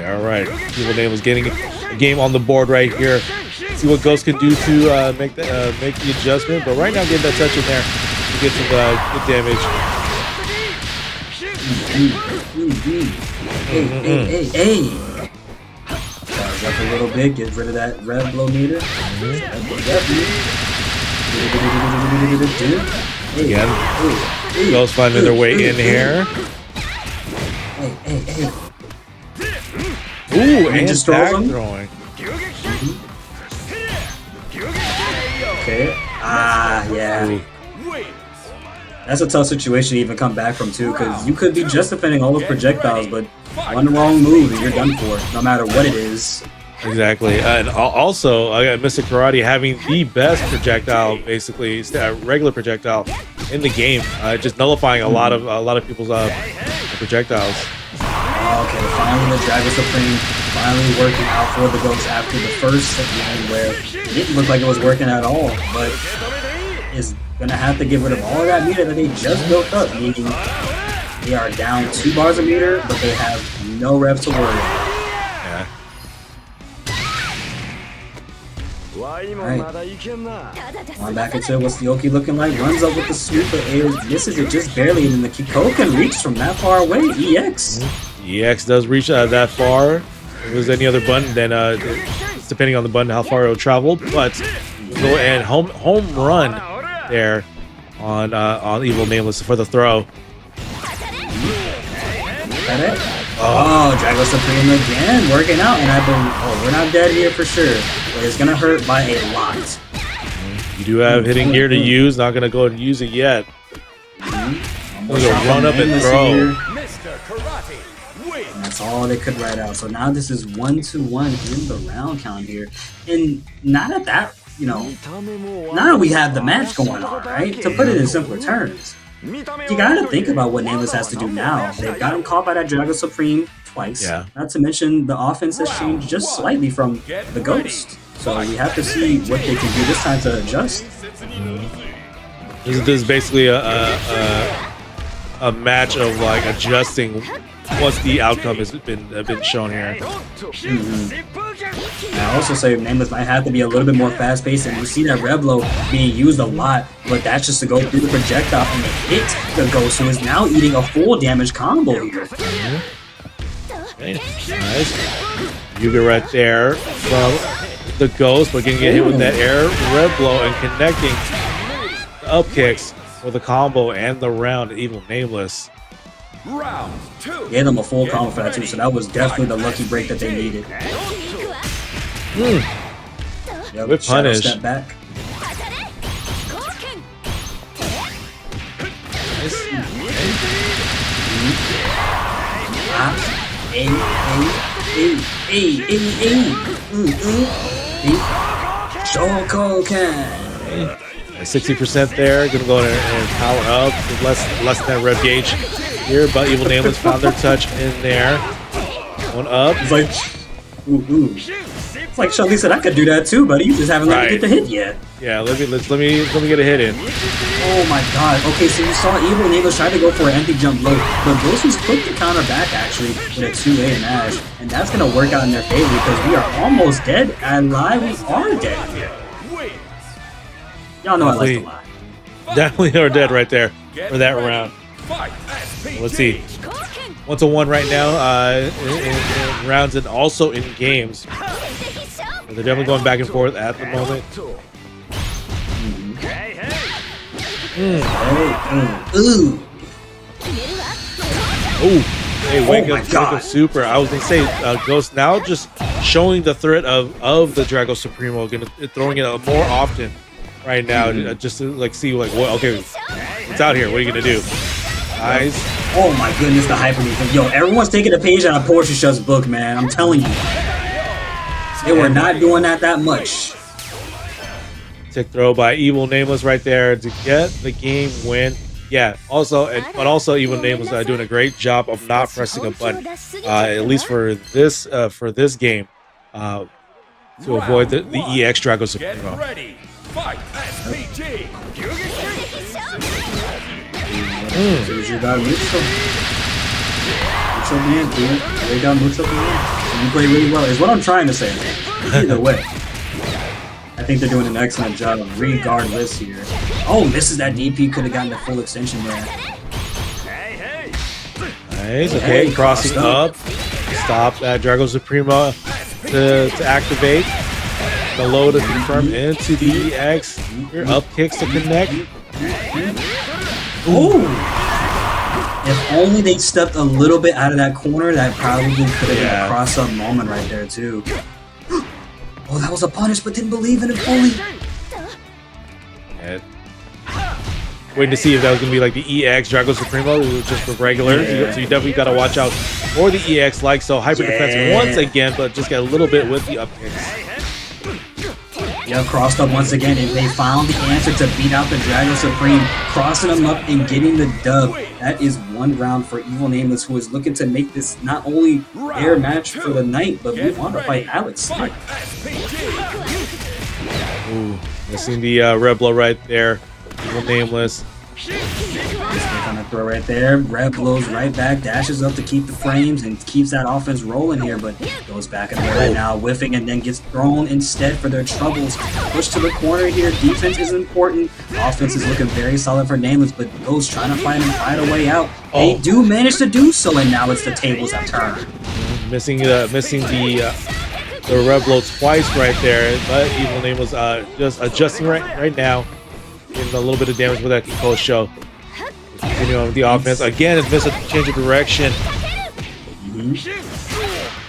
All right, Evil Nameless getting a game on the board right here. See what Ghost can do to make the adjustment. But right now, getting that touch in there to get some good damage. Hey. Charge up a little bit, get rid of that Reblo meter. Again, Ghost finding their way in here. Hey. Ooh, and just back throwing. Okay. Yeah. Ooh. That's a tough situation to even come back from too, because you could be just defending all those projectiles, but one wrong move and you're done for, no matter what it is. Exactly, and also Mr. Karate having the best projectile, basically regular projectile in the game, just nullifying a lot of people's projectiles. Okay, finally the Dragon Supreme finally working out for the Ghost after the first game where it didn't look like it was working at all, but is gonna have to get rid of all of that meter that they just built up, meaning they are down 2 bars a meter, but they have no reps to worry about. Yeah. Alright. On back into it. What's the Oki looking like? Runs up with the sweep, but misses it just barely, and then the Kiko can reach from that far away. EX. EX does reach that far. If it was any other button, then it's depending on the button how far it'll travel. But go and home run there on Evil Nameless for the throw. That it? Oh, Drago Supreme again, working out, and I believe, we're not dead here for sure, but it's gonna hurt by a lot. You do have hitting gear to use, not gonna go and use it yet. We're gonna run up and throw. And that's all they could write out. So now this is 1-1 in the round count here, and not at that, now that we have the match going on, right? To put it in simpler terms, you gotta think about what Nameless has to do now. They've gotten caught by that Dragon Supreme twice. Yeah. Not to mention the offense has changed just slightly from the Ghost. So we have to see what they can do this time to adjust. This is basically a match of like adjusting once the outcome has been shown here. I also say Nameless might have to be a little bit more fast-paced, and you see that Reblo being used a lot, but that's just to go through the projectile and hit the Ghost, who is now eating a full damage combo here. Okay, nice. Yuga right there from the Ghost, but getting hit with that air Reblo and connecting the up kicks for the combo and the round. Evil Nameless. Round 2. Gave them a full combo for that too, so that was definitely the lucky break that they needed. Yep, Good punish. Step back. Shokoken. 60% there, gonna go in and power up. Less than that rev gauge here, but Evil Nameless found their touch in there. Going up. It's like, It's like Chun-Li said, I could do that too, buddy. You just haven't let me get the hit yet. Yeah, let me get a hit in. Oh my god. Okay, so you saw Evil Nameless try to go for an empty jump low, but Ghost was quick to counter back actually with a 2A mash, and that's gonna work out in their favor because we are almost dead. And live, we are dead here. Y'all know I like to lie. Definitely are dead right there for that round. Let's see. 1-1 right now in rounds and also in games. So they're definitely going back and forth at the moment. Ooh. Ooh. Hey, wake Oh up super. I was gonna say Ghost now just showing the threat of the Drago Supremo, throwing it more often right now, just to like see like what it's out here. What are you gonna do? Nice. Oh my goodness, the hyper defense. Yo, everyone's taking a page out of Poetry Chef's book, man. I'm telling you. They were not doing that much. Tick throw by Evil Nameless right there to get the game win. Yeah, but also Evil Nameless doing a great job of not pressing a button, at least for this game, to avoid the EX Drago Supremo. You play really well, is what I'm trying to say. Either way. I think they're doing an excellent job regardless here. Oh, misses that DP, could have gotten the full extension there. Nice, okay, crossing up. Stop that Drago Supremo to activate. The low to confirm into the EX. Your up kicks to connect. Ooh! If only they stepped a little bit out of that corner, that probably could have been a cross-up moment right there, too. Oh, that was a punish, but didn't believe in it fully. Yeah. Waiting to see if that was going to be like the EX Drago Supremo, just for regular. So you definitely got to watch out for the EX, like so. Hyper defense once again, but just get a little bit with the up kicks. Yeah, crossed up once again, and they found the answer to beat out the Drago Supreme, crossing them up and getting the dub. That is one round for Evil Nameless, who is looking to make this not only their match for the night, but move on to fight Alex Smith. Ooh, missing the red blow right there. Evil Nameless. Kind of throw right there. Red blows right back, dashes up to keep the frames, and keeps that offense rolling here, but goes back in there right now, whiffing, and then gets thrown instead for their troubles. Push to the corner here. Defense is important. Offense is looking very solid for Nameless, but goes trying to find a way out. They do manage to do so, and now it's the tables that turn. Missing the red blow twice right there, but Evil Nameless just adjusting right now. Getting a little bit of damage with that Kiko show. Continue on with the offense. Again, it's missed a change of direction.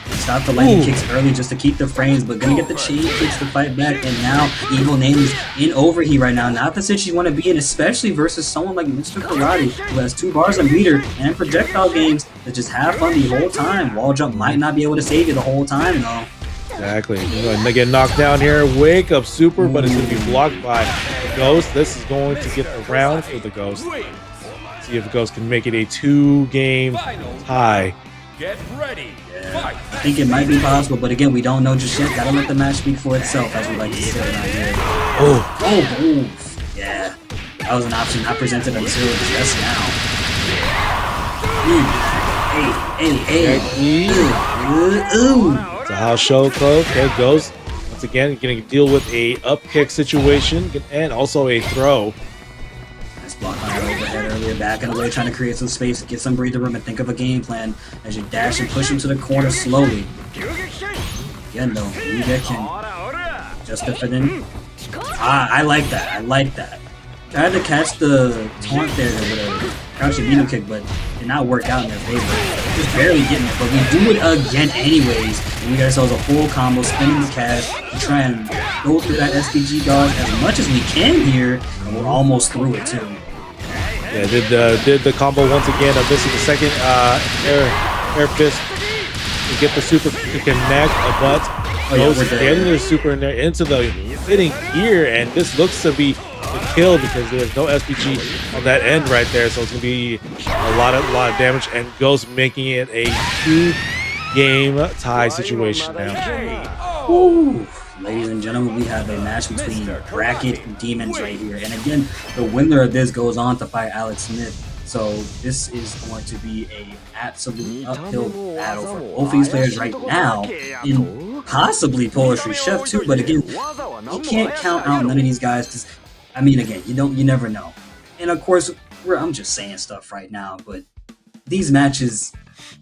Stop the lightning kicks early just to keep the frames, but gonna get the chain kicks to fight back. And now Evil Nameless in overheat right now. Not the situation you want to be in, especially versus someone like Mr. Karate, who has 2 bars a meter and projectile games that just have fun the whole time. Wall jump might not be able to save you the whole time, though. Exactly. And they get knocked down here. Wake up super, but it's going to be blocked by the Ghost. This is going to get the round for the Ghost. See if the Ghost can make it a 2-game tie. Get ready. I think it might be possible, but again, we don't know just yet. Gotta let the match speak for itself, as we like to say around here. Oh, yeah. That was an option not presented until just now. It's a house show close. There goes. Once again, going to deal with a up kick situation and also a throw. Nice block on our overhead earlier, back and away, trying to create some space, get some breather room, and think of a game plan as you dash and push him to the corner slowly. Again, though, you get Ken. Just to fit in. I like that. I like that. Tried to catch the taunt there with a crouching needle kick, but did not work out in their favor. Just barely getting it, but we do it again anyways. And we got ourselves a full combo, spinning the cash, to try and go through that SPG dodge as much as we can here, and we're almost through it too. Yeah, did the combo once again of missing the second air fist to get the super to connect, but goes getting their super in there into the hitting gear, and this looks to be the kill because there's no SPG on that end right there, so it's gonna be a lot of damage, and Ghost making it a 2-game tie situation now. Woo. Ladies and gentlemen, we have a match between bracket demons right here, and again, the winner of this goes on to fight Alex Smith. So this is going to be a absolute uphill battle for both of these players right now, in possibly Poetry Chef too. But again, you can't count out none of these guys because, I mean, again, you never know. And of course, I'm just saying stuff right now, but these matches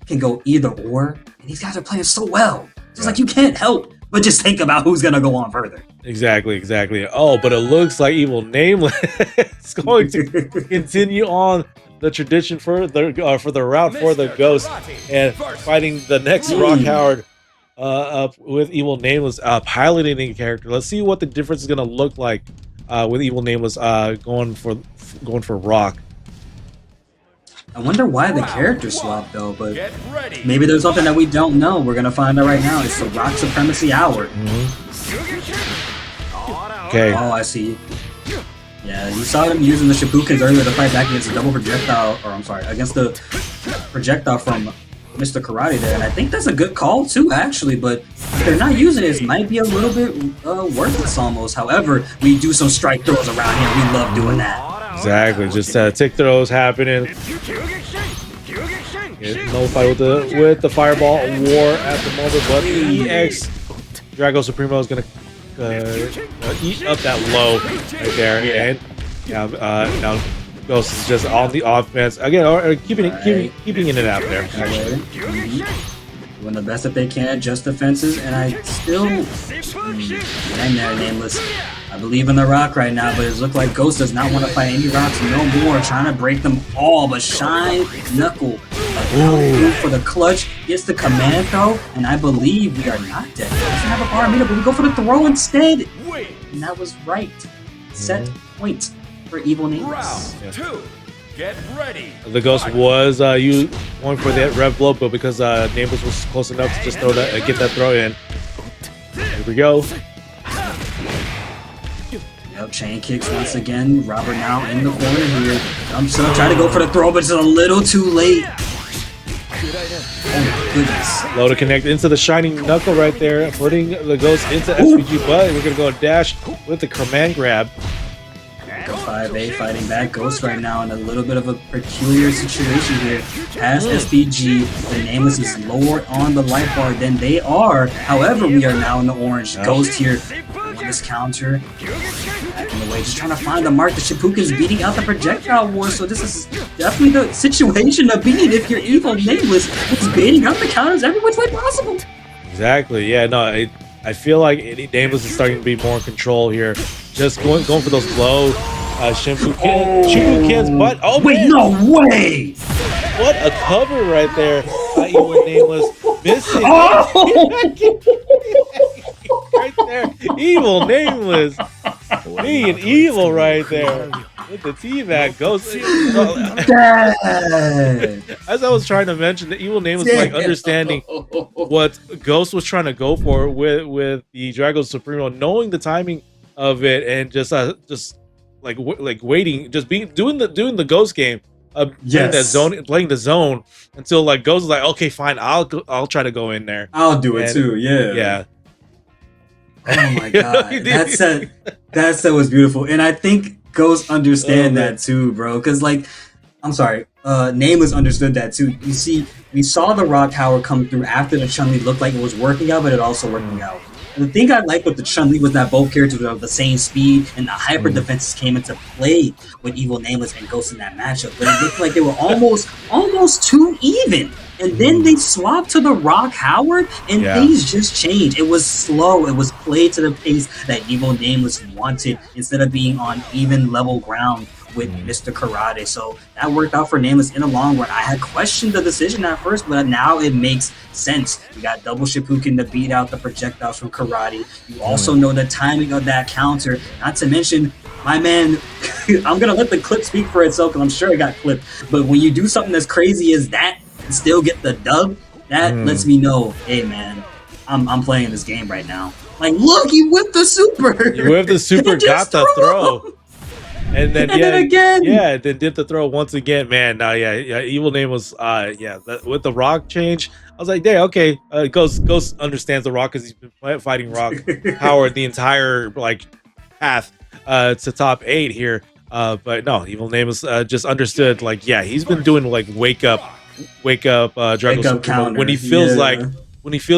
can go either or, and these guys are playing so well. It's like you can't help but just think about who's gonna go on further. Exactly. Oh, but it looks like Evil Nameless is going to continue on the tradition for the route for the Ghost and fighting the next Rock Howard up with Evil Nameless piloting the character. Let's see what the difference is going to look like with Evil Nameless going for Rock. I wonder why the character swapped though, but maybe there's something that we don't know. We're gonna find out right now. It's the Rock Supremacy Hour. Okay. Oh, I see. Yeah, you saw him using the Shippukens earlier to fight back against the double projectile, or I'm sorry, against the projectile from Mr. Karate there, and I think that's a good call too, actually, but if they're not using it, it might be a little bit worthless almost. However, we do some strike throws around here. We love doing that. Exactly, just tick throws happening. No fight with the Fireball War at the moment, but the EX Drago Supremo is gonna eat up that low right there, and now Ghost is just on the offense again, or keeping it out there. Actually, doing the best that they can, just defenses, and I still hang there, Nameless. I believe in the Rock right now, but it looks like Ghost does not want to fight any Rocks no more, trying to break them all, but Shine Knuckle for the clutch, gets the command throw, and I believe we are not dead. He doesn't have a bar meter, but we go for the throw instead, and that was right. Set point for Evil Nameless. Round 2. Get ready. The Ghost was going for that rev blow, but because Nameless was close enough to just get that throw in. Here we go. Yep, chain kicks once again. Robert now in the corner here. Jumps up, try to go for the throw, but it's a little too late. Oh my goodness. Low to connect into the Shining Knuckle right there, putting the Ghost into SPG, but we're going to go dash with the command grab. 5A fighting back. Ghost right now in a little bit of a peculiar situation here. As SBG, the Nameless is lower on the life bar than they are. However, we are now in the orange. Ghost here on this counter. Back in the way, just trying to find the mark. The Shippuken's beating out the projectile war, so this is definitely the situation to be in if you're Evil Nameless. It's baiting out the counters every which way possible. Exactly. Yeah, no, I feel like Nameless is starting to be more in control here. Just going for those low Shippukens, but wait, man. No way! What a cover right there! Evil Nameless missing right there. Evil Nameless being evil right there with the T-Back Ghost. As I was trying to mention, the Evil Nameless like understanding what Ghost was trying to go for with the Drago Supremo, knowing the timing of it, and just like waiting, just doing the Ghost game, playing the zone until like Ghost is like, okay, fine, I'll try to go in there. I'll do it too. Yeah. Oh my god, that set was beautiful, and I think Ghost understand that too, bro. Because like, I'm sorry, Nameless understood that too. You see, we saw the Rock Howard come through after the Chun-Li looked like it was working out, but it also working out. The thing I liked with the Chun-Li was that both characters were of the same speed, and the hyper defenses came into play with Evil Nameless and Ghost in that matchup. But it looked like they were almost too even. And then they swapped to the Rock Howard, and things just changed. It was slow. It was played to the pace that Evil Nameless wanted instead of being on even level ground with Mr. Karate. So that worked out for Nameless in the long run. I had questioned the decision at first, but now it makes sense. You got double Shippuken to beat out the projectiles from Karate. You also know the timing of that counter. Not to mention, my man, I'm going to let the clip speak for itself because I'm sure it got clipped. But when you do something as crazy as that and still get the dub, that lets me know, hey, man, I'm playing this game right now. Like, look, he whipped the super. You whipped the super, got the throw. And then again, then did the throw once again, man. Evil Name was with the Rock change. I was like, "Damn, okay." Ghost understands the Rock because he's been fighting Rock Howard the entire like path to top 8 here. But no, Evil Name was just understood. Like, he's been doing like wake up, Drago counter when he feels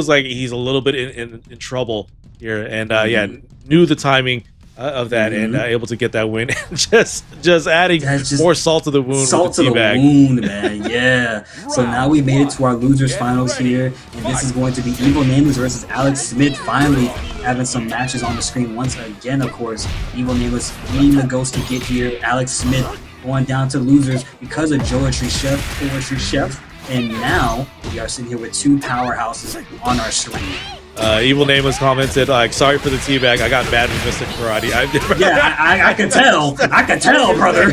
like he's a little bit in trouble here, and knew the timing. of that and able to get that win. just adding more salt to the wound. Salt to the wound, man. Yeah. So now we made it to our losers finals here, and this is going to be Evil Nameless versus Alex Smith. Finally having some matches on the screen once again. Of course, Evil Nameless needing the ghost to get here. Alex Smith going down to losers because of Poetry Chef. And now we are sitting here with two powerhouses on our screen. Evil Nameless commented like, "Sorry for the teabag. I got mad with Mystic Karate." I could tell. I could tell, brother.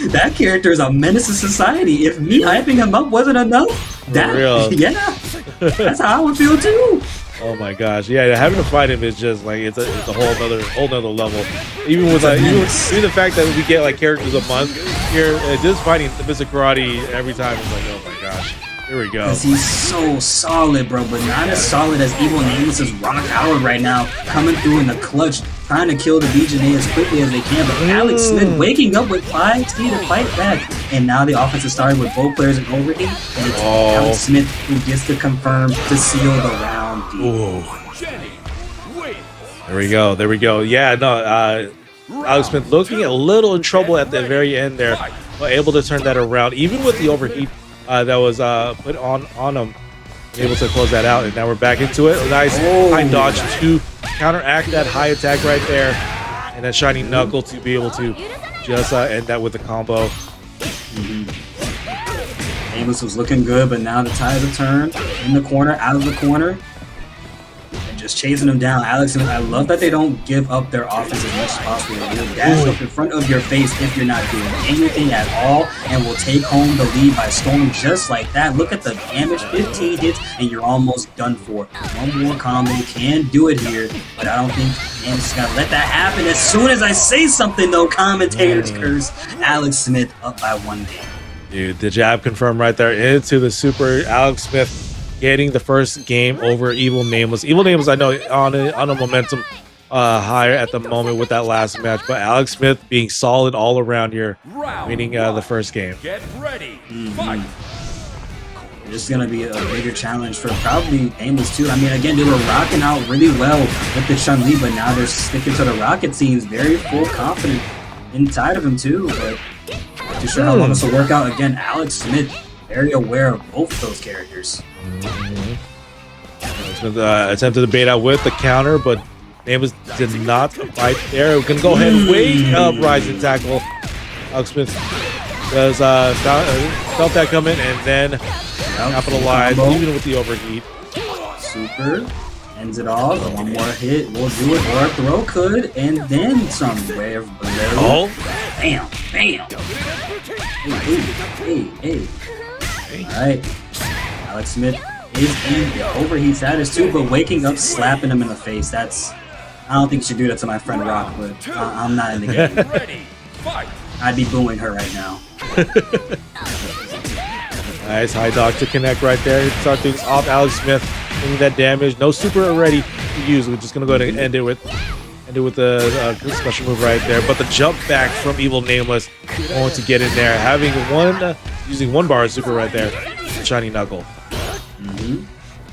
That character is a menace to society. If me hyping him up wasn't enough, that's how I would feel too. Oh my gosh, yeah, having to fight him is just like it's a whole nother level. Even with even the fact that we get like characters a month here, just fighting the Mystic Karate every time is like, oh my gosh. Here we go. Because he's so solid, bro, but not as solid as Evil Nameless' Rock Howard right now, coming through in the clutch, trying to kill the BJJ as quickly as they can. But Alex Smith waking up with 5T to fight back. And now the offense is starting with both players in overheat. And it's Alex Smith who gets to confirm to seal the round deep. There we go. Yeah, no, Alex Smith looking a little in trouble at the very end there, but able to turn that around, even with the overheat that was put on him, able to close that out. And now we're back into it. A nice high dodge to counteract that high attack right there, and that shiny knuckle to be able to just end that with the combo. Nameless was looking good, but now the tides have turned in the corner, out of the corner, and just chasing him down. Alex, I love that they don't give up their offense as much as possible. They'll dash up in front of your face if you're not doing anything at all, and will take home the lead by storm just like that. Look at the damage, 15 hits, and you're almost done for. One more combo, can do it here, but I don't think Nameless is going to let that happen. As soon as I say something, though, commentators curse. Alex Smith up by 1 game. Dude, the jab confirmed right there into the super. Alex Smith getting the first game over Evil Nameless. Evil Nameless, I know, on a momentum higher at the moment with that last match, but Alex Smith being solid all around here, winning the first game. Get ready, fight. This is going to be a bigger challenge for probably Nameless too. I mean, again, they were rocking out really well with the Chun-Li, but now they're sticking to the rocket scenes, very full confident inside of him too, but not too sure how long this will work out. Again, Alex Smith very aware of both of those characters. Smith attempted to bait out with the counter, but Nameless did not fight there. We can go ahead and wait up, rising tackle. Alex Smith does felt that coming and then capitalized even with the overheat. Super ends it off. One more hit will do it, or a throw could, and then some wave below. Bam, bam. Hey. All right, Alex Smith is in the overheat status too, but waking up, slapping him in the face. I don't think you should do that to my friend Rock, but I'm not in the game. I'd be booing her right now. Nice high dog to connect right there. Start things off. Alex Smith getting that damage. No super already to use. We're just gonna go ahead and end it with the special move right there. But the jump back from Evil Nameless going to get in there, having using one bar super right there. Shiny knuckle.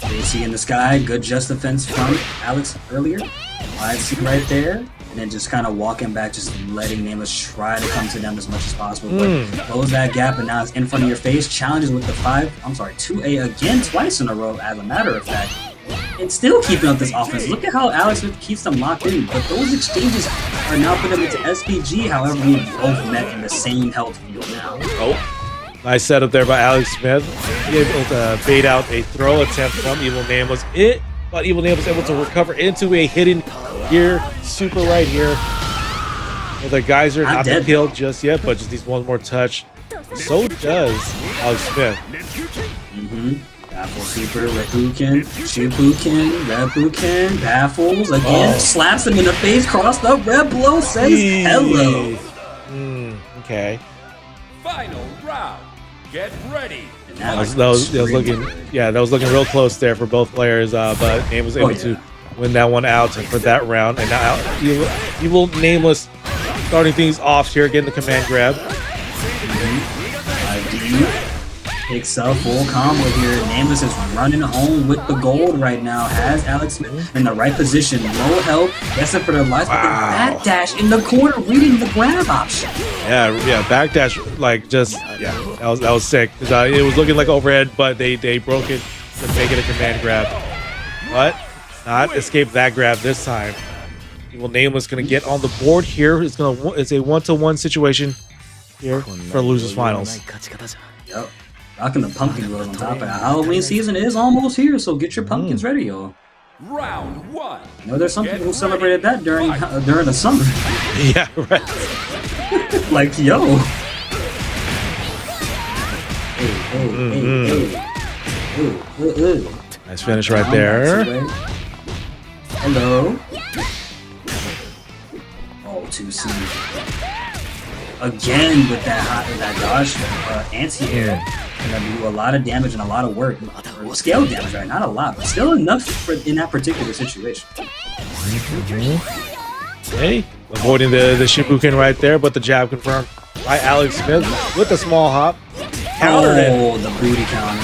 AC in the sky. Good just defense from Alex earlier. IC right there. And then just kind of walking back, just letting Nameless try to come to them as much as possible. But close that gap, and now it's in front of your face. Challenges with the 2A again, twice in a row, as a matter of fact. And still keeping up this offense. Look at how Alex Smith keeps them locked in. But those exchanges are now putting them into SPG. However, we both met in the same health field now. Nice setup there by Alex Smith. Able to bait out a throw attempt from Evil Nameless. But Evil Nameless able to recover into a hidden gear super right here. Well, the geyser not been killed just yet, but just needs one more touch. So does Alex Smith. Baffle super, Reppuken, Shippuken, Reppuken, baffles again, slaps him in the face, crossed up, Red Blow says hello. Okay. Final round. Get ready. That was looking real close there for both players, but Name was able to win that one out for that round. And now Evil Nameless starting things off here, getting the command grab. Picks up full combo here. Nameless is running home with the gold right now. Has Alex Smith in the right position. Low help. Gets it for the life. Wow. Backdash in the corner, reading the grab option. Yeah, backdash, like, just, yeah, that was sick. It was looking like overhead, but they broke it to make it a command grab. But not escape that grab this time. Evil Nameless gonna get on the board here. It's a 1-to-1 situation here for losers finals. Yep. Rocking the pumpkin rose on top of that. Halloween season is almost here, so get your pumpkins ready, y'all. Round 1. You know, there's some people who celebrated that during the summer. Yeah, right. Like, yo. Hey. Nice finish right there. Hello. Oh, 2C. Again with that dodge anti-air. Gonna do a lot of damage and a lot of work. Scale damage, right? Not a lot, but still enough in that particular situation. Hey, avoiding the Shibuken right there, but the jab confirmed by Alex Smith with the small hop. Countered it. Oh, the booty counter.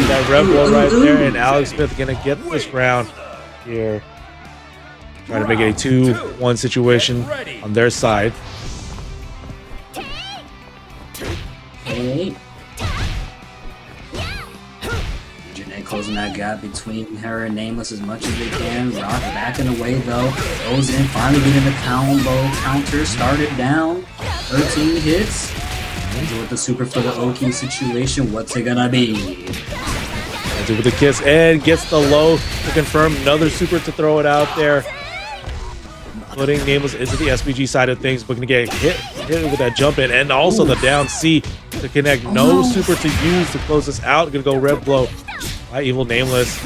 That red blow right there, and Alex Smith gonna get this round here. Trying to make it a 2-1 situation on their side. Hey. Janae closing that gap between her and Nameless as much as they can. Rock backing away though. Goes in, finally getting the combo counter. Started down. 13 hits. With the super for the Oki situation, what's it gonna be? With the kiss and gets the low to confirm. Another super to throw it out there. Putting Nameless into the SPG side of things, but gonna get hit with that jump in, and also the down C to connect. No super to use to close this out. Gonna go red blow by Evil Nameless.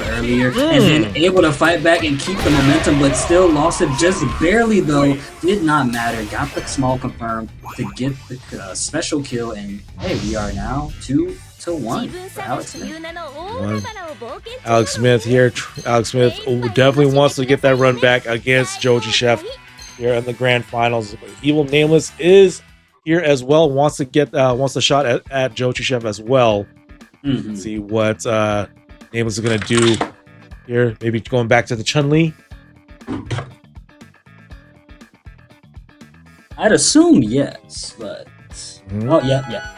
Earlier, and then able to fight back and keep the momentum, but still lost it just barely though. Did not matter. Got the small confirm to get the special kill, and hey, we are now 2-1 for Alex Smith. Alex Smith here. Alex Smith definitely wants to get that run back against Joji Chef here in the grand finals. Evil Nameless is here as well. Wants to get wants a shot at Joji Chef as well. Let's see what Nameless is gonna do here. Maybe going back to the Chun-Li. I'd assume yes, but oh yeah.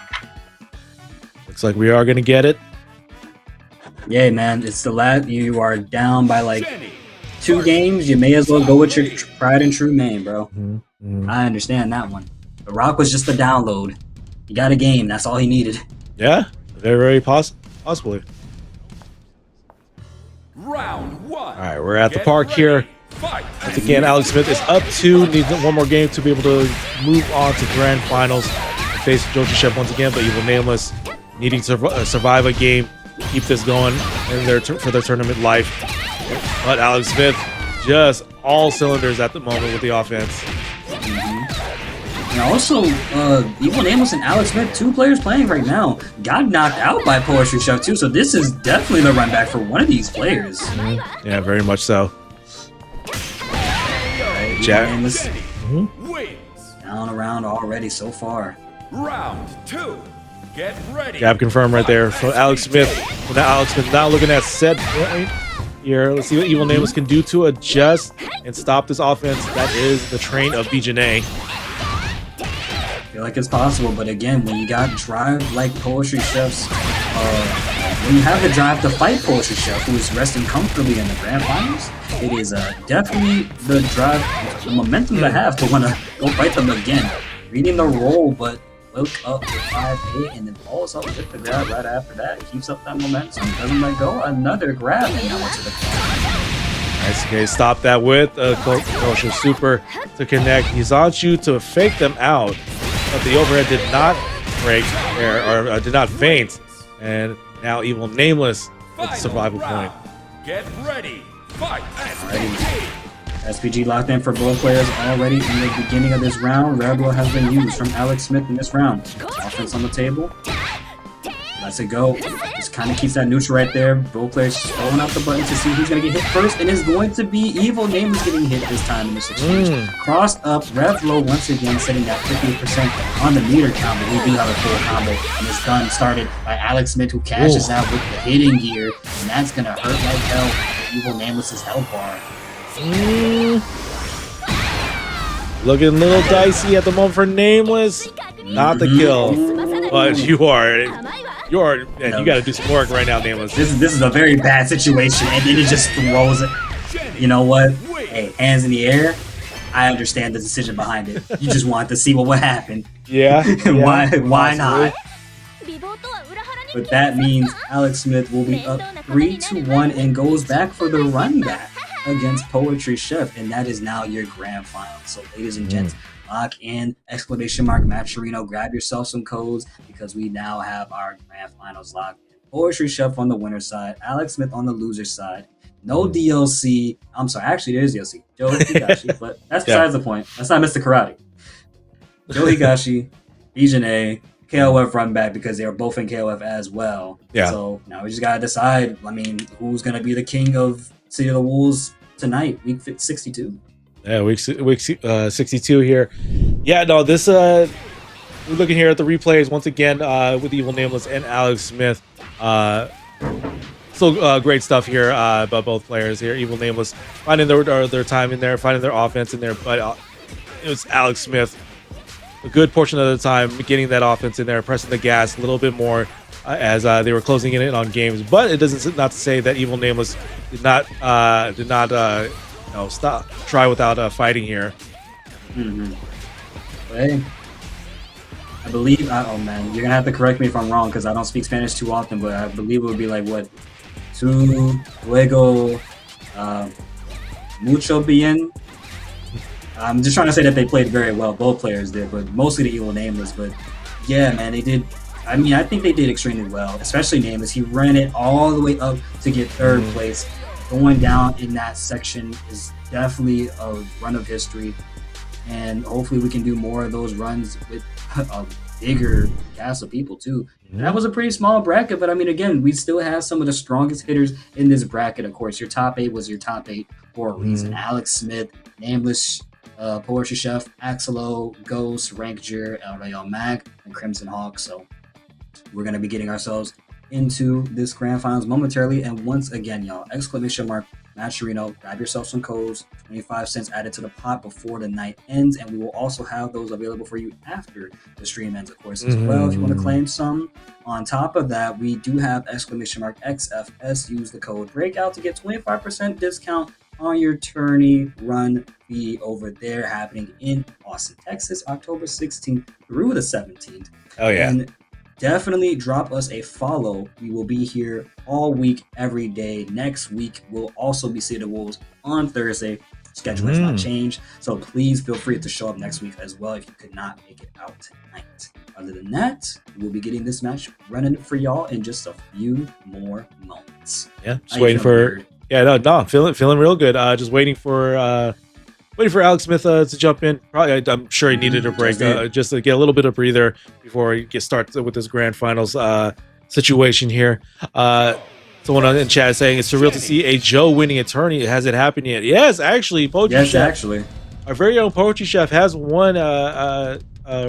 Looks like we are gonna get it. Yeah, man, it's the last. You are down by like 2 games. You may as well go with your tried and true main, bro. I understand that one. The Rock was just a download. You got a game. That's all he needed. Yeah, very possibly. Round 1. All right, we're at the park here. Once again, Alex Smith is up 2. Needs one more game to be able to move on to grand finals. Face Joji Chef once again, but Evil Nameless needing to survive a game, keep this going in for their tournament life. But Alex Smith just all cylinders at the moment with the offense. And also, Evil Nameless and Alex Smith, 2 players playing right now, got knocked out by Poetry Chef too. So this is definitely the run back for one of these players. Yeah, very much so. Right, Jack. Nameless Wins. down around already so far. Round 2. Get ready. Gap confirmed right there for Alex Smith. Well, now Alex Smith now looking at set point here. Let's see what Evil Nameless can do to adjust and stop this offense. That is the train of BJNA. Feel like it's possible, but again, when you got drive like Poetry Chef's, when you have the drive to fight Poetry Chef, who is resting comfortably in the grand finals, it is definitely the drive, the momentum to have to want to go fight them again. Reading the roll, but look up to 5-8 and then follows up with the grab right after that. Keeps up that momentum, doesn't let go. Another grab, and now into the Nice, okay, stop that with a Kosher Super to connect Hizachu to fake them out. But the overhead did not break or did not faint. And now Evil Nameless with the survival point. Get ready. Fight. SPG locked in for both players already in the beginning of this round. Rebel has been used from Alex Smith in this round. Offense on the table. Lets it go. Just kind of keeps that neutral right there. Both players just throwing out the button to see who's going to get hit first. And it's going to be Evil Nameless getting hit this time in this exchange. Crossed up, rev low once again, setting that 58% on the meter count. But we do have a full combo. And this gun started by Alex Smith, who cashes out with the hitting gear. And that's going to hurt like hell for Evil Nameless's health bar. Looking a little dicey at the moment for Nameless. Not the kill, but you are, and you got to do some work right now, Nameless. This is a very bad situation, and then it just throws it. You know what? Hey, hands in the air. I understand the decision behind it. You just want to see what would happen. Yeah. Why not? But that means Alex Smith will be up 3-1 and goes back for the run back against Poetry Chef, and that is now your grand final. So, ladies and gents, lock in, exclamation mark, Matcherino, grab yourself some codes because we now have our grand finals locked in. Poetry Chef on the winner's side, Alex Smith on the loser's side. No DLC. I'm sorry, actually, there is DLC. Joe Higashi, but that's besides the point. That's not Mr. Karate. Joe Higashi, Bijane, KOF run back because they are both in KOF as well. Yeah. So now we just gotta decide. I mean, who's gonna be the king of City of the Wolves tonight, week 62. Yeah, week 62 here. Yeah, no, this we're looking here at the replays once again with Evil Nameless and Alex Smith. So great stuff here by both players here. Evil Nameless finding their time in there, finding their offense in there, but it was Alex Smith a good portion of the time getting that offense in there, pressing the gas a little bit more as they were closing in on games. But it doesn't not to say that Evil Nameless did not try without fighting here. Hey, I believe. Oh man, you're gonna have to correct me if I'm wrong because I don't speak Spanish too often. But I believe it would be like what, tu luego, mucho bien. I'm just trying to say that they played very well. Both players did, but mostly the Evil Nameless. But yeah, man, they did. I mean, I think they did extremely well, especially Nameless. He ran it all the way up to get third place. Going down in that section is definitely a run of history. And hopefully we can do more of those runs with a bigger cast of people, too. And that was a pretty small bracket, but I mean, again, we still have some of the strongest hitters in this bracket. Of course, your top 8 was your top 8 for a reason. Alex Smith, Nameless, Poetry Chef, Axelo, Ghost, Ranger, El Rayo Mag, and Crimson Hawk. So we're going to be getting ourselves into this grand finals momentarily. And once again, y'all, exclamation mark, Matcherino, grab yourself some codes, 25 cents added to the pot before the night ends. And we will also have those available for you after the stream ends, of course, as well, if you want to claim some. On top of that, we do have exclamation mark XFS. Use the code Breakout to get 25% discount on your tourney run fee over there, happening in Austin, Texas, October 16th through the 17th. Oh, yeah. And definitely drop us a follow. We will be here all week, every day. Next week, we'll also be City of the Wolves on Thursday. Schedule has not changed, so please feel free to show up next week as well if you could not make it out tonight. Other than that, we'll be getting this match running for y'all in just a few more moments. Yeah, just waiting for... Yeah, no, feeling real good. Just waiting for Alex Smith to jump in. Probably, I'm sure he needed a break just to get a little bit of breather before he gets started with this grand finals situation here. Someone in chat is saying it's surreal to see a Joe winning a tourney. Has it happened yet? Yes, actually, Poetry Chef. Our very own Poetry Chef has won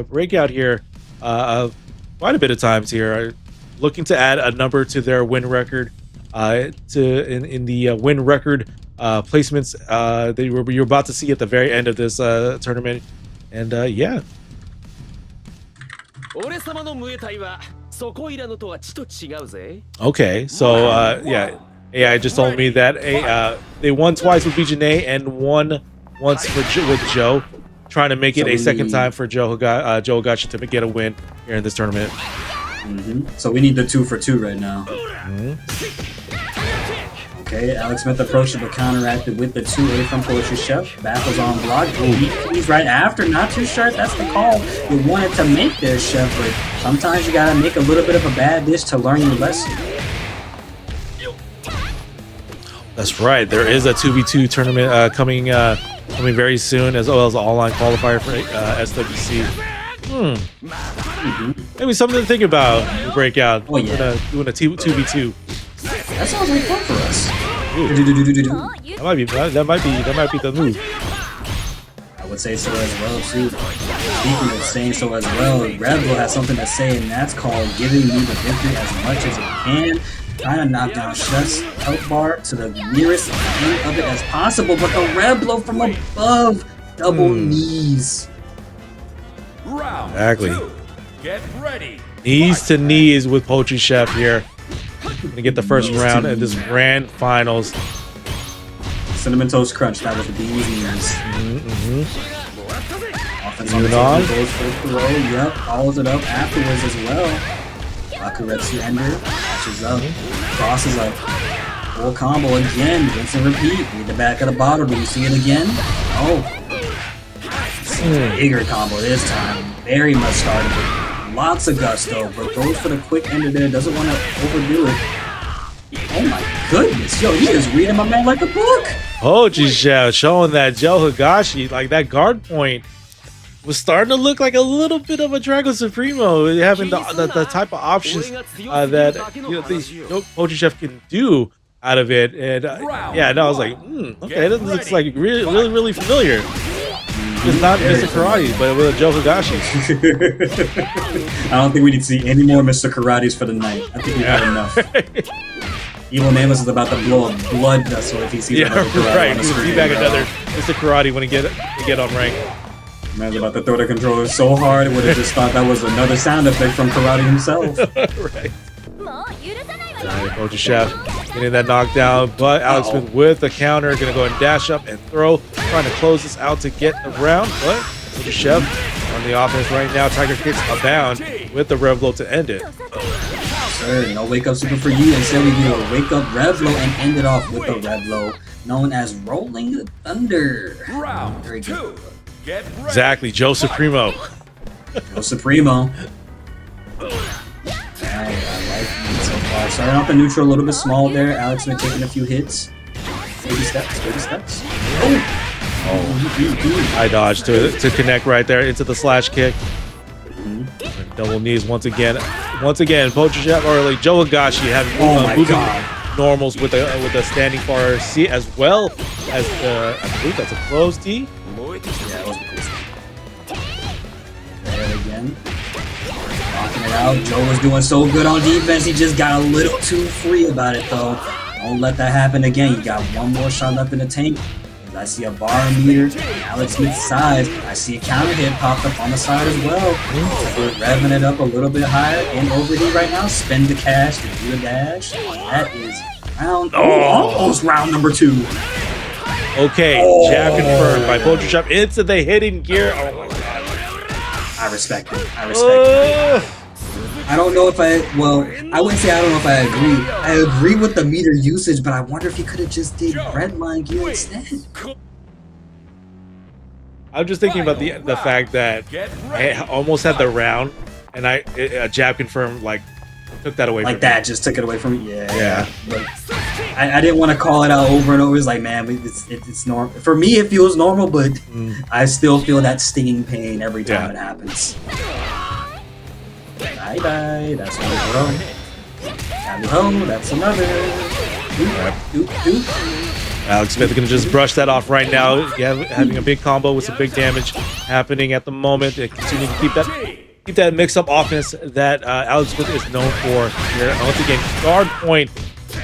Breakout here quite a bit of times here. Looking to add a number to their win record. In the win record placements that you're about to see at the very end of this tournament. And yeah. Okay, so yeah, AI just told me that they won twice with Bijane and won once with Joe, trying to make it a second time for Joe Higashi to get a win here in this tournament. So we need the 2 for 2 right now. Okay, Alex Smith approached but counteracted with the 2A from Poetry Chef. Battles on block. He's right after. Not too sure. That's the call you wanted to make there, Chef. But sometimes you gotta make a little bit of a bad dish to learn your lesson. That's right. There is a 2v2 tournament coming very soon, as well as an online qualifier for SWC. Maybe something to think about. Breakout. Oh, yeah. Doing a 2v2. That sounds like fun for us. That might be the move. I would say so as well too. Speaking of saying so as well, Rebel has something to say, and that's called giving me the victory as much as it can. Trying to knock down Chef's health bar to the nearest end of it as possible, but the Rebel from above, double knees. Round Exactly. 2. Get ready. Knees to knees with Poultry Chef here. Gonna get the first round in this grand finals. Cinnamon Toast Crunch, that was the bee's knees. Offense on the Moving on. table, goes for the throw, yep, follows it up afterwards as well. Akuretsu Ender, catches up, crosses up, full combo again, rinse and repeat, need the back of the bottle, do you see it again? Oh, bigger combo this time, very much started with lots of gusto, but goes for the quick ender there, doesn't want to overdo it. Oh my goodness, yo, he is reading my man like a book. Poultry Chef showing that Joe Higashi, like that guard point, was starting to look like a little bit of a Dragon Supremo, having the type of options that Poultry Chef can do out of it. And yeah, no, I was like, okay, this looks like really familiar. It's not Mr. Karate, but with a Joe Higashi. I don't think we need to see any more Mr. Karates for the night. I think we've had enough. Evil Nameless is about to blow a blood vessel if he sees another karate right. on the He'll screen. see back another Mr. Karate when he get on rank. Man's about to throw the controller so hard, would have just thought that was another sound effect from Karate himself. Right. Poultry Chef getting that knockdown, but Alex Smith with the counter, gonna go and dash up and throw, trying to close this out to get the round, but Poultry Chef on the offense right now. Tiger kicks abound with the rev blow to end it. Sir, no wake up super for you. Instead, we do a wake up Revlo and end it off with the Revlo, known as Rolling Thunder. Round Very good. 2. Get ready. Exactly, Joe Supremo. Joe Supremo. I like it so far. Starting off the neutral a little bit small there. Alex Smith taking a few hits. Baby steps, baby steps. I dodged to connect right there into the slash kick. Double knees once again. Poultry Chef or like Joe Higashi having moving normals with a standing bar C as well as the, I believe that's a closed D. Yeah, that was the coolest thing. There again. Knocking it out. Joe was doing so good on defense. He just got a little too free about it, though. Don't let that happen again. You got one more shot left in the tank. I see a bar meter on Alex Smith's side. I see a counter hit popped up on the side as well. We're revving it up a little bit higher in overheat right now. Spend the cash to do a dash. That is almost round number 2. Okay, jab confirmed by Poultry Chef into the hidden gear. Oh my god. I respect it. I respect it. I don't know if I wouldn't say I don't know if I agree. I agree with the meter usage, but I wonder if he could have just did red line gear instead. I'm just thinking about the fact that I almost had the round, and a jab confirmed like took that away Like from that, me. just took it away from me. Yeah. But I didn't want to call it out over and over. It's like, man, it's normal. For me, it feels normal, but I still feel that stinging pain every time it happens. Bye-bye. That's one throw. That's another. Doop. Alex Smith gonna just brush that off right now. Having a big combo with some big damage happening at the moment. They continue to keep that mix-up offense that Alex Smith is known for here. And once again, guard point.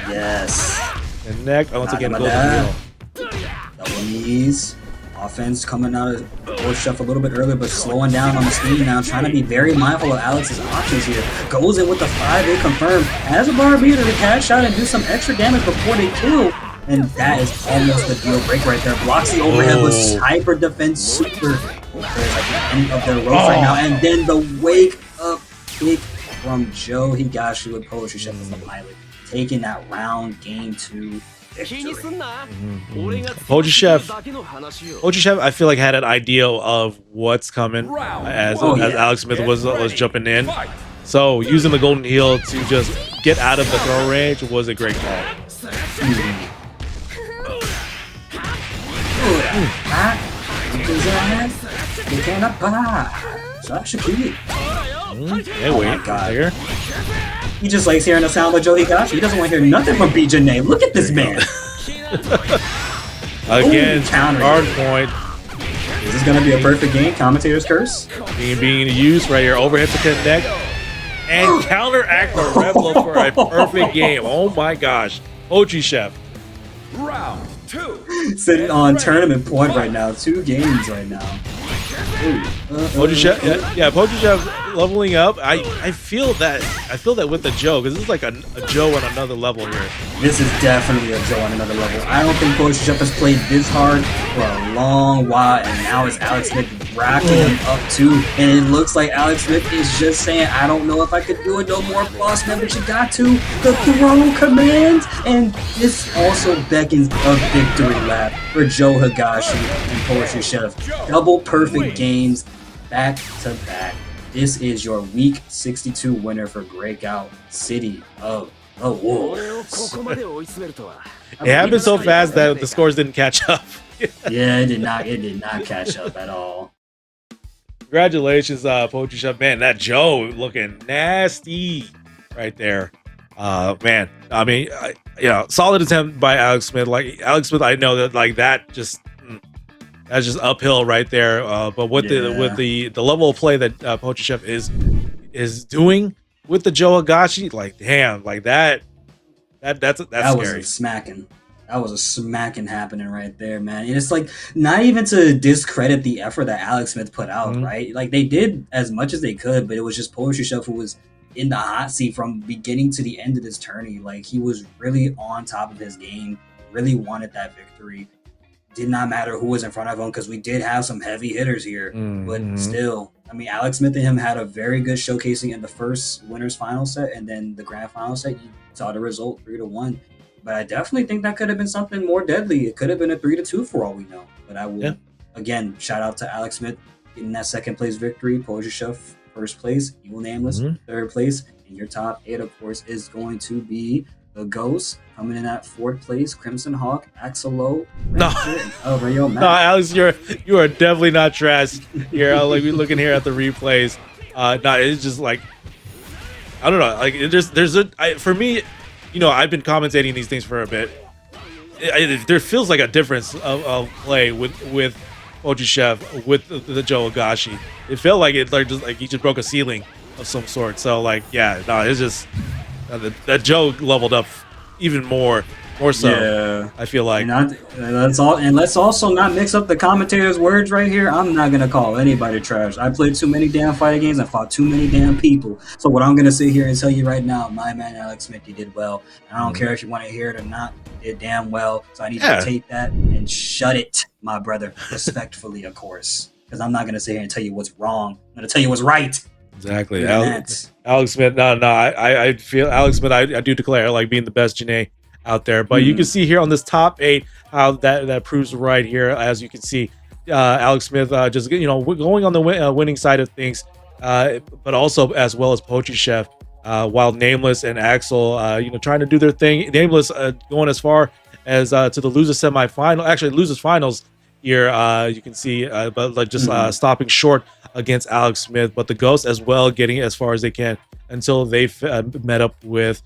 Yes. Connect. Once again, golden wheel. Double knees. Offense coming out of Poultry Chef a little bit earlier, but slowing down on the speed now, trying to be very mindful of Alex's options here. Goes in with the 5-8 confirmed. Has a bar beater to cash out and do some extra damage before they kill. And that is almost the deal break right there. Blocks the overhead with hyper defense super. There's at the end of their ropes right now. And then the wake up kick from Joe Higashi with Poultry Chef as the pilot. Taking that round game 2 victory. Poultry Chef, I feel like had an idea of what's coming as Alex Smith was jumping in. So using the golden heel to just get out of the throw range was a great call. Hey, Oh wait, my God. here. He just likes hearing the sound of Joe Higashi. He doesn't want to hear nothing from B. Janae. Look at this man. Again, Ooh, counter. hard point. Is this going to be a perfect game? Commentator's curse? Being used right here. Overhead to connect. And counteract the Rebel for a perfect game. Oh my gosh. Pochi Chef. Round 2. Sitting on tournament point right now. 2 games right now. Pochi Chef, yeah, Pochi Chef leveling up. I feel that with the Joe, because this is like a Joe on another level here. This is definitely a Joe on another level. I don't think Pochi Chef has played this hard for a long while, and now it's Alex Smith racking him up too. And it looks like Alex Smith is just saying, I don't know if I could do it no more, boss man, but you got to. The throw command, and this also beckons a victory lap for Joe Higashi and Pochi Chef. Double perfect games back to back. This is your week 62 winner for Breakout City of the Wolves. It happened so fast that the scores didn't catch up. Yeah, it did not catch up at all. Congratulations, Poetry Chef. Man, that Joe looking nasty right there. Man, I mean, solid attempt by Alex Smith. Like Alex Smith, I know that like that just that's just uphill right there. But with the level of play that Poetry Chef is doing with the Joe Higashi, like damn, like that's scary. Was a smacking. That was a smacking happening right there, man. And it's like not even to discredit the effort that Alex Smith put out, right? Like they did as much as they could, but it was just Poetry Chef who was in the hot seat from beginning to the end of this tourney. Like he was really on top of his game, really wanted that victory. Did not matter who was in front of him because we did have some heavy hitters here, but still, I mean, Alex Smith and him had a very good showcasing in the first winners final set, and then the grand final set, you saw the result 3-1. But I definitely think that could have been something more deadly. It could have been a 3-2 for all we know. But I will, again, shout out to Alex Smith getting that second place victory. Poetry Chef, first place. Evil Nameless, third place. And your top 8, of course, is going to be the Ghost coming in at 4th place. Crimson Hawk, Axelo, Rayo, no, Alex, you are definitely not trash here. Like we're looking here at the replays. No, it's just like I don't know. Like for me. I've been commentating these things for a bit. There feels like a difference of play with Poetry Chef with the Joe Higashi. It felt like he just broke a ceiling of some sort. So it's just that Joe leveled up even more so. Yeah, I feel like. Let's also not mix up the commentators' words right here. I'm not gonna call anybody trash. I played too many damn fighting games and fought too many damn people. So what I'm gonna sit here and tell you right now, my man Alex Smith, you did well. And I don't care if you want to hear it or not. You did damn well. So I need you to take that and shut it, my brother, respectfully, of course, because I'm not gonna sit here and tell you what's wrong. I'm gonna tell you what's right. Exactly, Alex Smith. No, I feel Alex Smith. I do declare like being the best Janae out there, but you can see here on this top 8 how that proves right here. As you can see, Alex Smith just going on the winning side of things, but also as well as Poetry Chef, while Nameless and Axel trying to do their thing. Nameless going as far as to the losers semifinal, actually losers finals here. You can see, but like just stopping short against Alex Smith, but the Ghost as well getting as far as they can until they met up with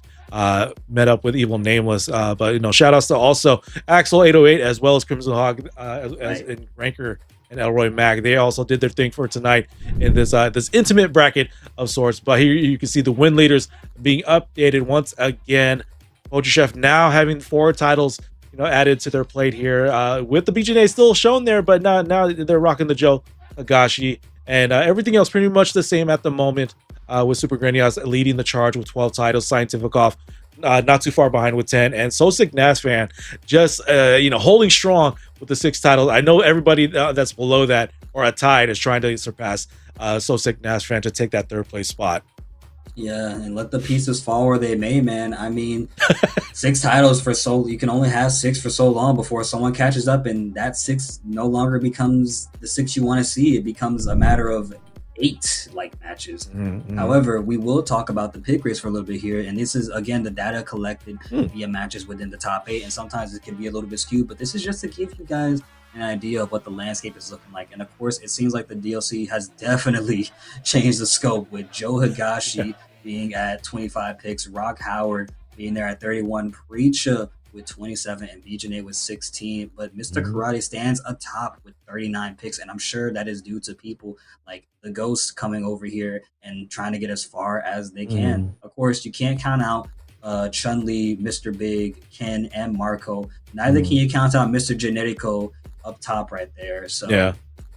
Evil Nameless. But shout outs to also Axel 808 as well as Crimson Hawk as in Ranker and Elroy Mack. They also did their thing for tonight in this intimate bracket of sorts. But here you can see the win leaders being updated once again. Poetry Chef now having 4 titles added to their plate here, with the BJJ still shown there, but now they're rocking the Joe Higashi, and everything else pretty much the same at the moment. With Super Grandios leading the charge with 12 titles, Scientific off not too far behind with 10, and Sosik Nasfan just holding strong with the 6 titles. I know everybody that's below that or tied is trying to surpass Sosik Nasfan to take that 3rd place spot. Yeah, and let the pieces fall where they may, man. I mean, 6 titles you can only have 6 for so long before someone catches up, and that 6 no longer becomes the 6 you want to see. It becomes a matter of 8 like matches. However, we will talk about the pick race for a little bit here, and this is again the data collected via matches within the top 8, and sometimes it can be a little bit skewed, but this is just to give you guys an idea of what the landscape is looking like. And of course, it seems like the DLC has definitely changed the scope with Joe Yeah. Higashi being at 25 picks, Rock Howard being there at 31, Preacher with 27, and BJJ with 16. But Mr. Mhm. Karate stands atop with 39 picks, and I'm sure that is due to people like the Ghosts coming over here and trying to get as far as they can. Mhm. Of course, you can't count out Chun Li, Mr. Big, Ken, and Marco. Neither can Mhm. you count out Mr. Genetico up top right there. So Yeah.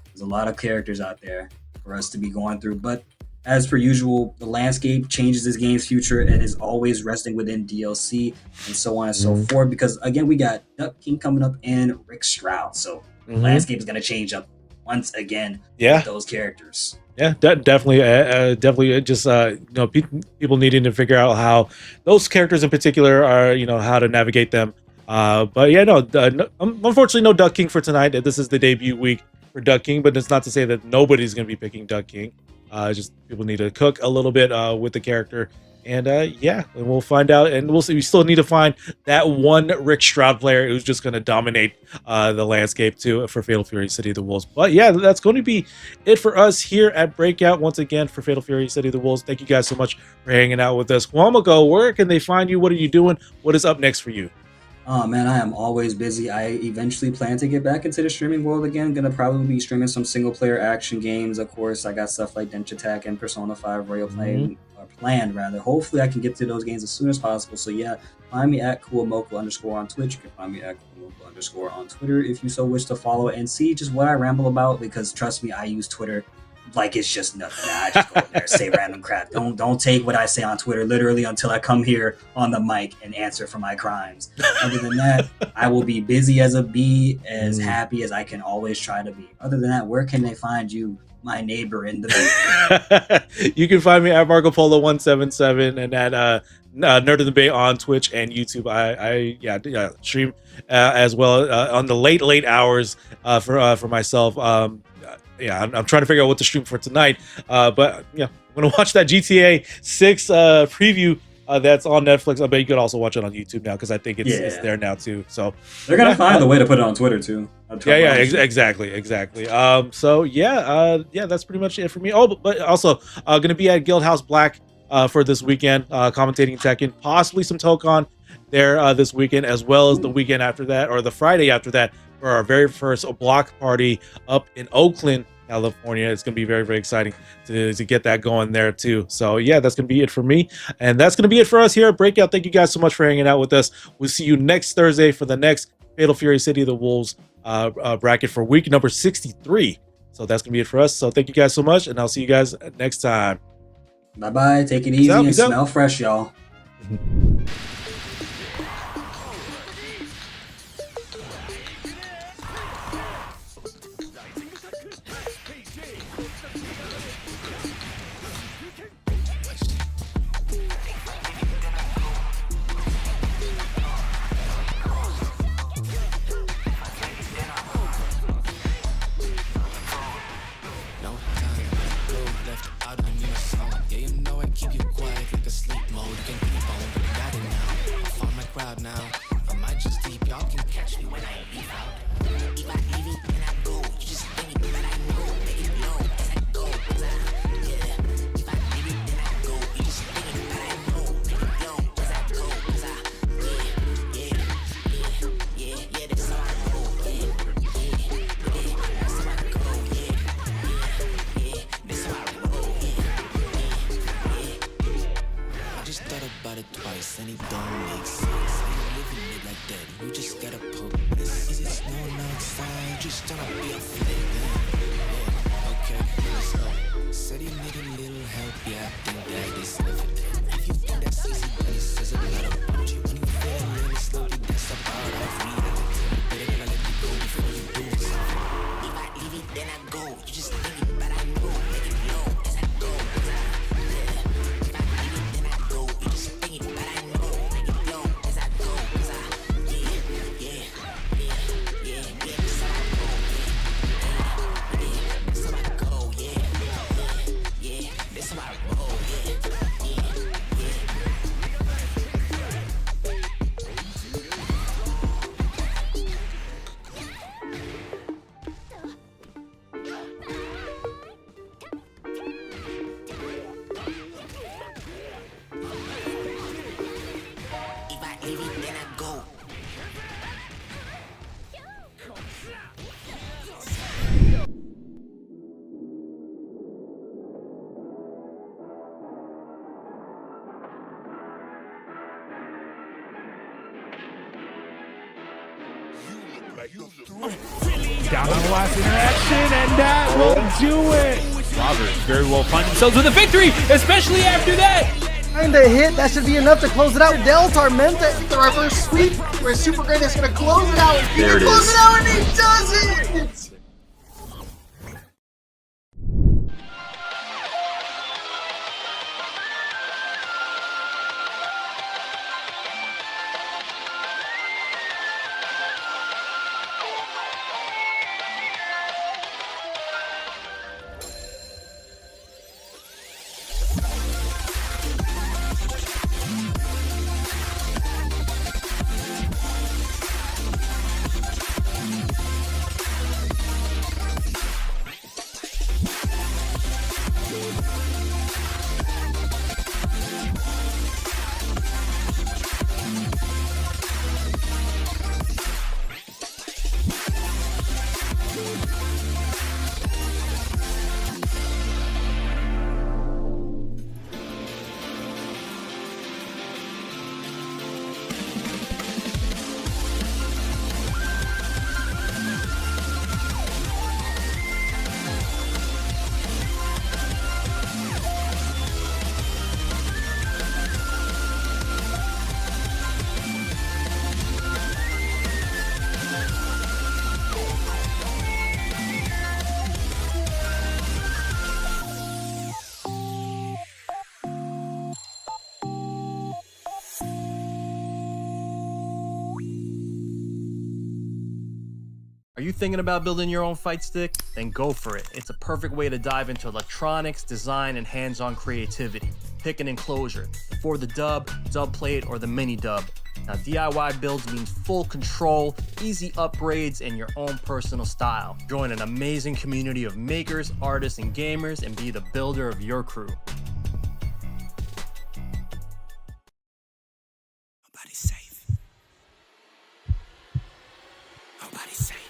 there's a lot of characters out there for us to be going through. But as per usual, the landscape changes this game's future and is always resting within DLC and so on and so Mhm. forth. Because again, we got Duck King coming up and Rick Stroud. So the Mhm. landscape is going to change up once again with Yeah. those characters. Yeah, definitely, definitely. Just people needing to figure out how those characters in particular are, how to navigate them. But yeah, no, unfortunately, no Duck King for tonight. This is the debut week for Duck King, but it's not to say that nobody's going to be picking Duck King. Just people need to cook a little bit with the character, and yeah, and we'll find out, and we'll see. We still need to find that one Rick Stroud player who's just going to dominate the landscape too for Fatal Fury City of the Wolves. But yeah, that's going to be it for us here at Breakout. Once again, for Fatal Fury City of the Wolves, thank you guys so much for hanging out with us. Kwamago, where can they find you? What are you doing? What is up next for you? Oh man, I am always busy. I eventually plan to get back into the streaming world again. Gonna probably be streaming some single player action games. Of course, I got stuff like Dench Attack and Persona 5 Royal Mhm. planned rather. Hopefully I can get to those games as soon as possible. So yeah, find me at Kuomoko _ on Twitch. You can find me at Kuomoko _ on Twitter if you so wish to follow and see just what I ramble about, because trust me, I use Twitter like it's just nothing. I just go there, say random crap. Don't take what I say on Twitter literally until I come here on the mic and answer for my crimes. Other than that, I will be busy as a bee, as Mm. happy as I can always try to be. Other than that, where can they find you, my neighbor in the basement? You can find me at Marco Polo 177 and at Nerd in the Bay on Twitch and YouTube. I stream as well on the late hours for myself. Yeah, I'm trying to figure out what to stream for tonight. But yeah, I'm gonna watch that GTA 6 preview that's on Netflix. I bet you could also watch it on YouTube now because I think it's Yeah. there now too. So They're gonna yeah, find a way to put it on Twitter too. exactly. So yeah, that's pretty much it for me. Oh, but also gonna be at Guildhouse Black for this weekend, commentating Tekken, possibly some Tokon there this weekend, as well as the weekend after that, or the Friday after that, for our very first block party up in Oakland, California. It's gonna be very, very exciting to get that going there too. So yeah, that's gonna be it for me, and that's gonna be it for us here at Breakout. Thank you guys so much for hanging out with us. We'll see you next Thursday for the next Fatal Fury City of the Wolves bracket for week number 63. So that's gonna be it for us. So thank you guys so much, and I'll see you guys next time. Bye bye. Take it Peace easy out, and peace out. smell fresh, y'all. No time, blue left out on your song. Yeah, you know I keep you quiet like a sleep mode. You can keep on, but I got it now. I found my crowd now. I might just deep, y'all can catch me when I leave out. If I leave it and I go, you just anything that I know, let it blow. last interaction, and that will do it. Robert very well finding themselves with a victory, especially after that. Find a hit, that should be enough to close it out. Del Tormenta, the reverse sweep, where Super Great is going to close it out. He can close it out, and he does it! Are you thinking about building your own fight stick? Then go for it. It's a perfect way to dive into electronics, design, and hands-on creativity. Pick an enclosure, for the dub plate, or the mini dub. Now DIY builds means full control, easy upgrades, and your own personal style. Join an amazing community of makers, artists, and gamers, and be the builder of your crew. Nobody's safe. Nobody's safe.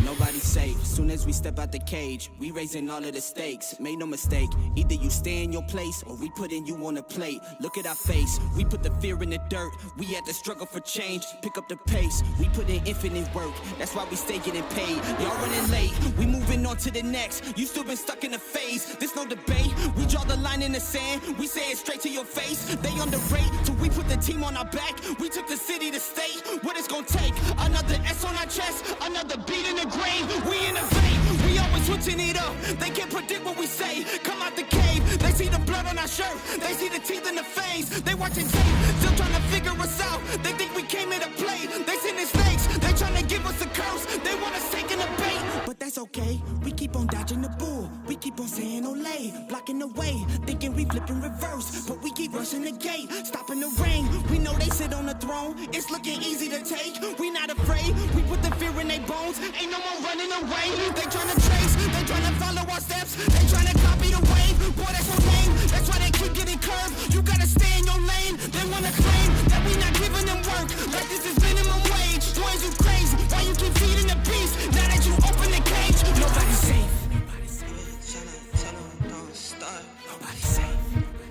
Nobody's safe. Soon as we step out the cage, we raising all of the stakes. Make no mistake, either you stay in your place or we putting you on a plate. Look at our face, we put the fear in the dirt. We had to struggle for change, pick up the pace. We put in infinite work, that's why we stay getting paid. Y'all running late, we moving on to the next. You still been stuck in a phase, there's no debate. We draw the line in the sand, we say it straight to your face. They underrate, till we put the team on our back. We took the city to state, what it's gonna take. Another S on our chest, another beat in the grave. We innovate, we always switching it up. They can't predict what we say. Come out the cave, they see the blood on our shirt. They see the teeth in the face. They watching tape, still trying to figure us out. They think we came here to play. They sending snakes, they trying to give us a curse. They want us taking the bait, but that's okay. We keep on dodging the bull. We keep on saying Olay, blocking the way, thinking we flipping reverse, but we keep rushing the gate, stopping the rain. We know they sit on the throne. It's looking easy to take. We not afraid. We put the fear in their bones. Ain't no more running away. They tryna trace, they tryna follow our steps. They tryna copy the wave. Boy, that's so lame. That's why they keep getting curved. You gotta stay in your lane. They wanna claim that we not giving them work. Like this is minimum wage. Boys, you crazy. Why you keep feeding the beast? Now that you open the cage, nobody's safe. Nobody's safe. Tell them don't start. Nobody's safe.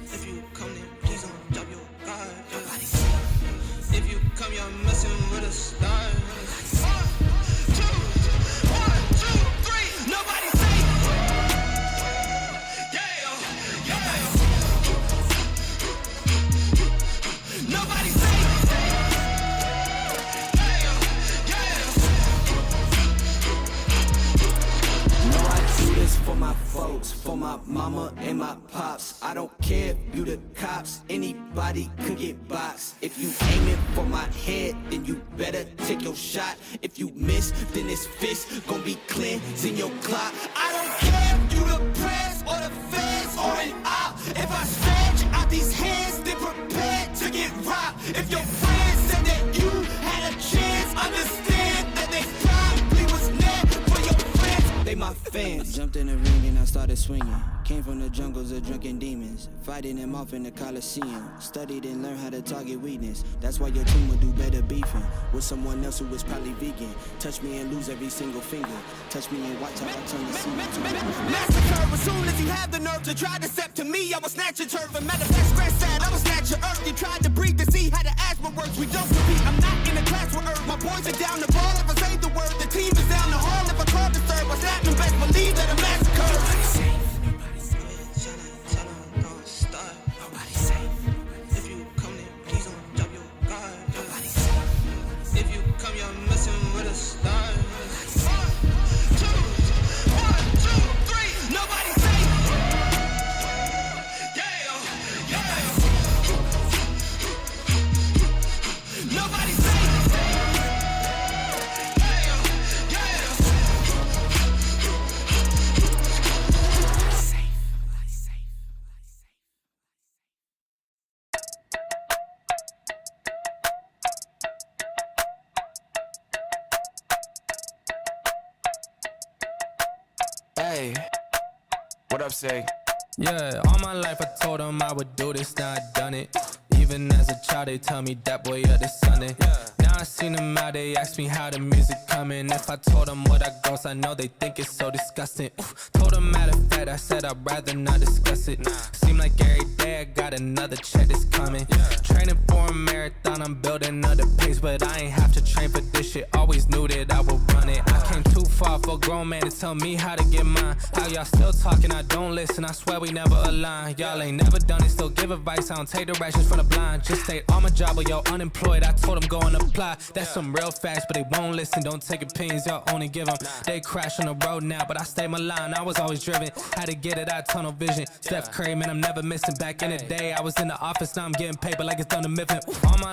If you come then please don't drop your guard. Nobody's safe. If you come, you're messing with a star. For my folks, for my mama and my pops. I don't care if you the cops, anybody could get boxed. If you aiming for my head, then you better take your shot. If you miss, then this fist gon' be cleansing your clock. I don't care if you the press or the feds or an op. If I stretch out these hands, then prepare to get robbed. If your friends said that you had a chance, understand that they probably was never for your friends. They my fans. fans. Jumped in the ring and I started swinging. Came from the jungles of drunken demons, fighting them off in the Coliseum. Studied and learned how to target weakness. That's why your team will do better beefing with someone else who was probably vegan. Touch me and lose every single finger. Touch me and watch how I turn the scene. Massacre. As soon as you have the nerve to try to step to me, I will snatch your turf. And matter of fact, scratch that, I will snatch your earth. You tried to breathe to see how the asthma works. We don't compete. I'm not in a class with earth. My boys are down the ball. If I say the word, the team is down the hall. If I call the third, what's happening? Best believe that a massacre. Nobody's safe. Nobody's safe. Tell them don't start. Nobody's safe. If you come in, please don't drop your guard. Nobody's safe. If you come, you're messing with a star. Hey, what up, say? Yeah, all my life I told them I would do this, now I done it. Even as a child they tell me that boy you're the son it. Now I seen them out, they ask me how the music coming. If I told them what I goes, I know they think it's so disgusting. Told them matter of fact, I said I'd rather not discuss it. Seem like every day I got another check that's coming. Training for a marathon, I'm building another pace, but I ain't have to train for this shit. Always knew that I would run it. I came too far for a grown man to tell me how to get mine. How y'all still talking, I don't listen, I swear we never align. Y'all ain't never done it, still give advice, I don't take directions from the blind. Just stay on my job or you're unemployed, I told them go and apply. That's some real facts, but they won't listen, don't take opinions, y'all only give them. They crash on the road now, but I stay my line, I was always driven. Had to get it out, tunnel vision. Steph Curry, man, I'm never missing. Back in the day, I was in the office, now I'm getting paid, but like it's done to Mifflin. All my